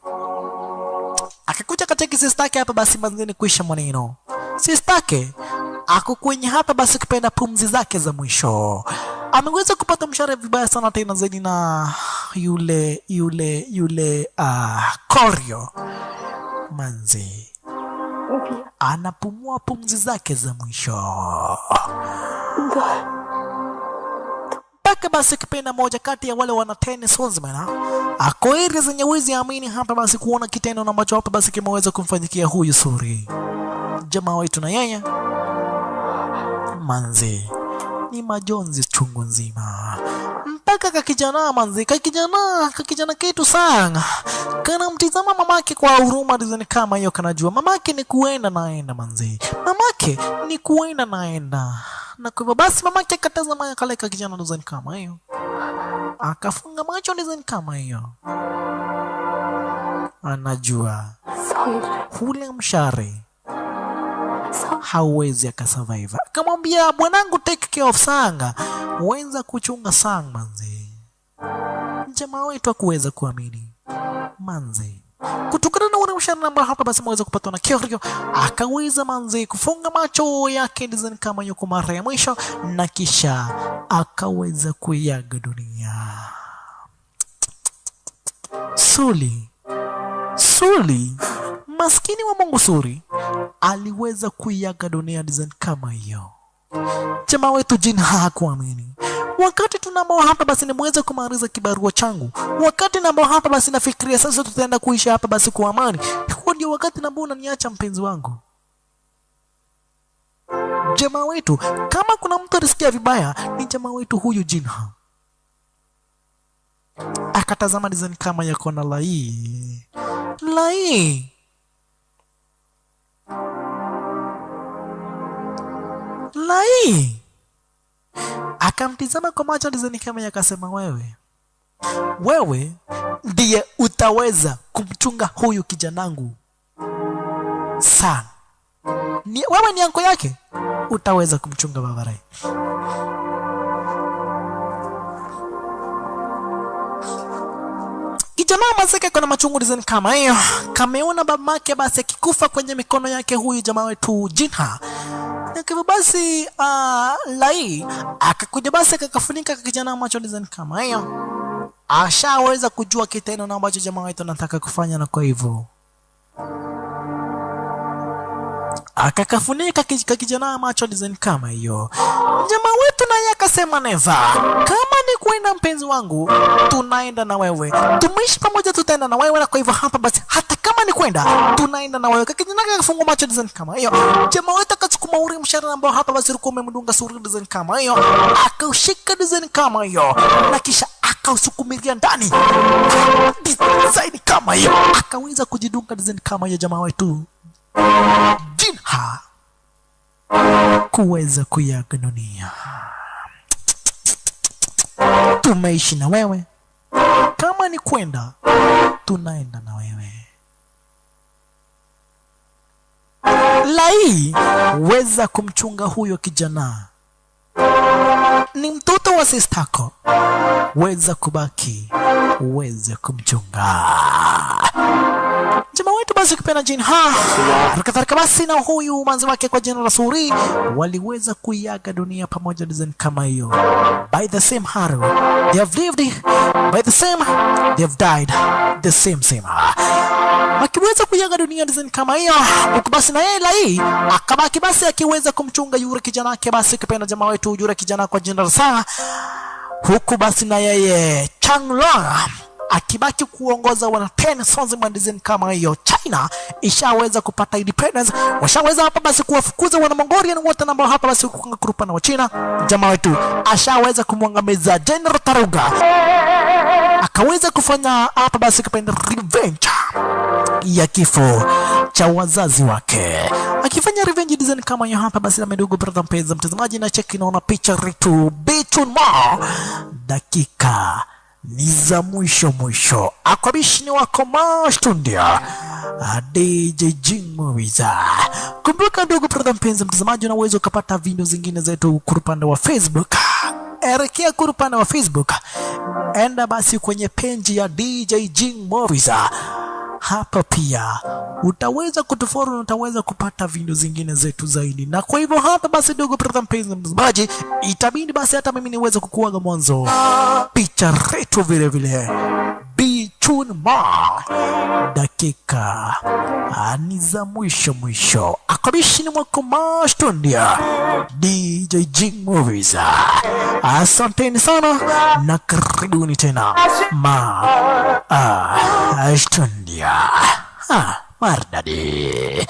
Akakuja katika sistake hapa basi manzini kuisha maneno. Sistake ako kwenye hapa basi kupenda pumzi zake za mwisho. Ameweza kupata mshahara vibaya sana tena zaidi na yule Korio manzi. Anapumua pumzi zake za mwisho. Paka basi kipenda moja kati ya wale wana tennis husband ako area zenye wizi amini hapa basi kuona kitendo ambacho hapa basi kimeweza kumfanyikia huyu Suri. Jamaa wetu na yeye manzi ni majonzi chungu nzima. Mpaka kakijana manzi, kakijana kitu sana. Kana mtizama mamake kwa huruma dizani kama hiyo kanajua. Mamake ni kuenda naenda manzi. Mamake ni kuenda naenda. Na kwa hivyo basi mamake akatazama ya kale kakijana dizani kama hiyo. Akafunga macho dizani kama hiyo. Anajua hule mshare hawezi akasurvive. Akamwambia bwanangu take care of Sang. Wenza kuchunga Sang manzi. Jamaa wetu hakuweza kuamini. Manzi. Kutokana na ule mshahara ambao hapa basi mweza kupatwa na Kiorio, akaweza manzi kufunga macho yake design kama yuko mara ya mwisho na kisha akaweza kuiaga dunia. Suli maskini wa Mungu Suri aliweza kuiaga dunia design kama hiyo. Jamaa wetu Jin hakuamini. Wakati tunambao hapa basi nimeweza kumaliza kibarua changu. Wakati nambao hapa basi nafikiria sasa tutaenda kuishi hapa basi kwa amani. Huo ndio wakati nambao unaniacha mpenzi wangu. Jamaa wetu kama kuna mtu alisikia vibaya ni jamaa wetu huyu Jinha. Akatazama design kama yako na Lai. Akamtizama kwa macho design kama yakasema wewe ndiye utaweza kumchunga huyu kijanangu sana. Wewe ni anko yake, utaweza kumchunga babarai. Kijana mazake kuna machungu design kama hiyo. Kameona babake basi akikufa kwenye mikono yake huyu jamaa wetu Jinha. Na kwa basi Lai akakuja basi akakafunika kijana macho design kama hiyo. ashaweza kujua kitendo na ambacho jamaa wetu anataka kufanya, na kwa hivyo akakafunika kijana macho design kama hiyo. Jamaa wetu naye akasema neva, kama ni kwenda mpenzi wangu, tunaenda na wewe, tumeishi pamoja, tutaenda na wewe, na kwa hivyo hapa basi hata kama ni kwenda tunaenda na wewe. Kijana akafungua macho design kama hiyo. Jamaa wetu akachukua uri mshahara ambao hapa basi ulikuwa umemdunga suri design kama hiyo, akaushika design kama hiyo, na kisha akausukumilia ndani design kama hiyo, akaweza kujidunga design kama hiyo. Jamaa wetu Jinha kuweza kuiaga dunia. Tumeishi na wewe, kama ni kwenda tunaenda na wewe. Lai weza kumchunga huyo kijana, ni mtoto wa sistako, weza kubaki, weza kumchunga. Jamaa wetu basi kupenda Jinha, harakatharika basi na huyu manzi wake kwa jina la Suri waliweza kuiaga dunia pamoja design kama hiyo. By the same arrow they have lived, by the same they have died, the same. Wakiweza kuiaga dunia design kama hiyo, huku basi na yeye Lai akabaki basi akiweza kumchunga yule kijana wake basi kupenda jamaa wetu yule kijana kwa jina la Sa, huku basi na yeye Changlong akibaki kuongoza wana 10 sons design kama hiyo. China ishaweza kupata independence, washaweza hapa basi kuwafukuza wana Mongolian wote ambao hapa basi kurupa na wa China. Jamaa wetu ashaweza kumwangamiza General Taruga, akaweza kufanya hapa basi kupenda revenge ya kifo cha wazazi wake, akifanya revenge design kama hiyo. Hapa basi na medugo brother mpenzi mtazamaji, na cheki naona picha ritu Bichun Ma, dakika ni za mwisho. Akabishini wako Mastundia DJ Jing Movies. Kumbuka ndugu brother mpenzi mtazamaji, unaweza ukapata video zingine zetu kurupanda wa Facebook. Elekea kurupanda wa Facebook, enda basi kwenye page ya DJ Jing Movies. Hapa pia utaweza kutufollow na utaweza kupata video zingine zetu zaidi. Na kwa hivyo hapa basi ndugu brother mpenzi mtazamaji, itabidi basi hata mimi niweze kukuaga mwanzo picha retu vile Bichun Ma, dakika ni za mwisho. Akabishini mwako Mastundia DJ Jing Movies. Asanteni sana na karibuni tena Mastundia. Mardadi.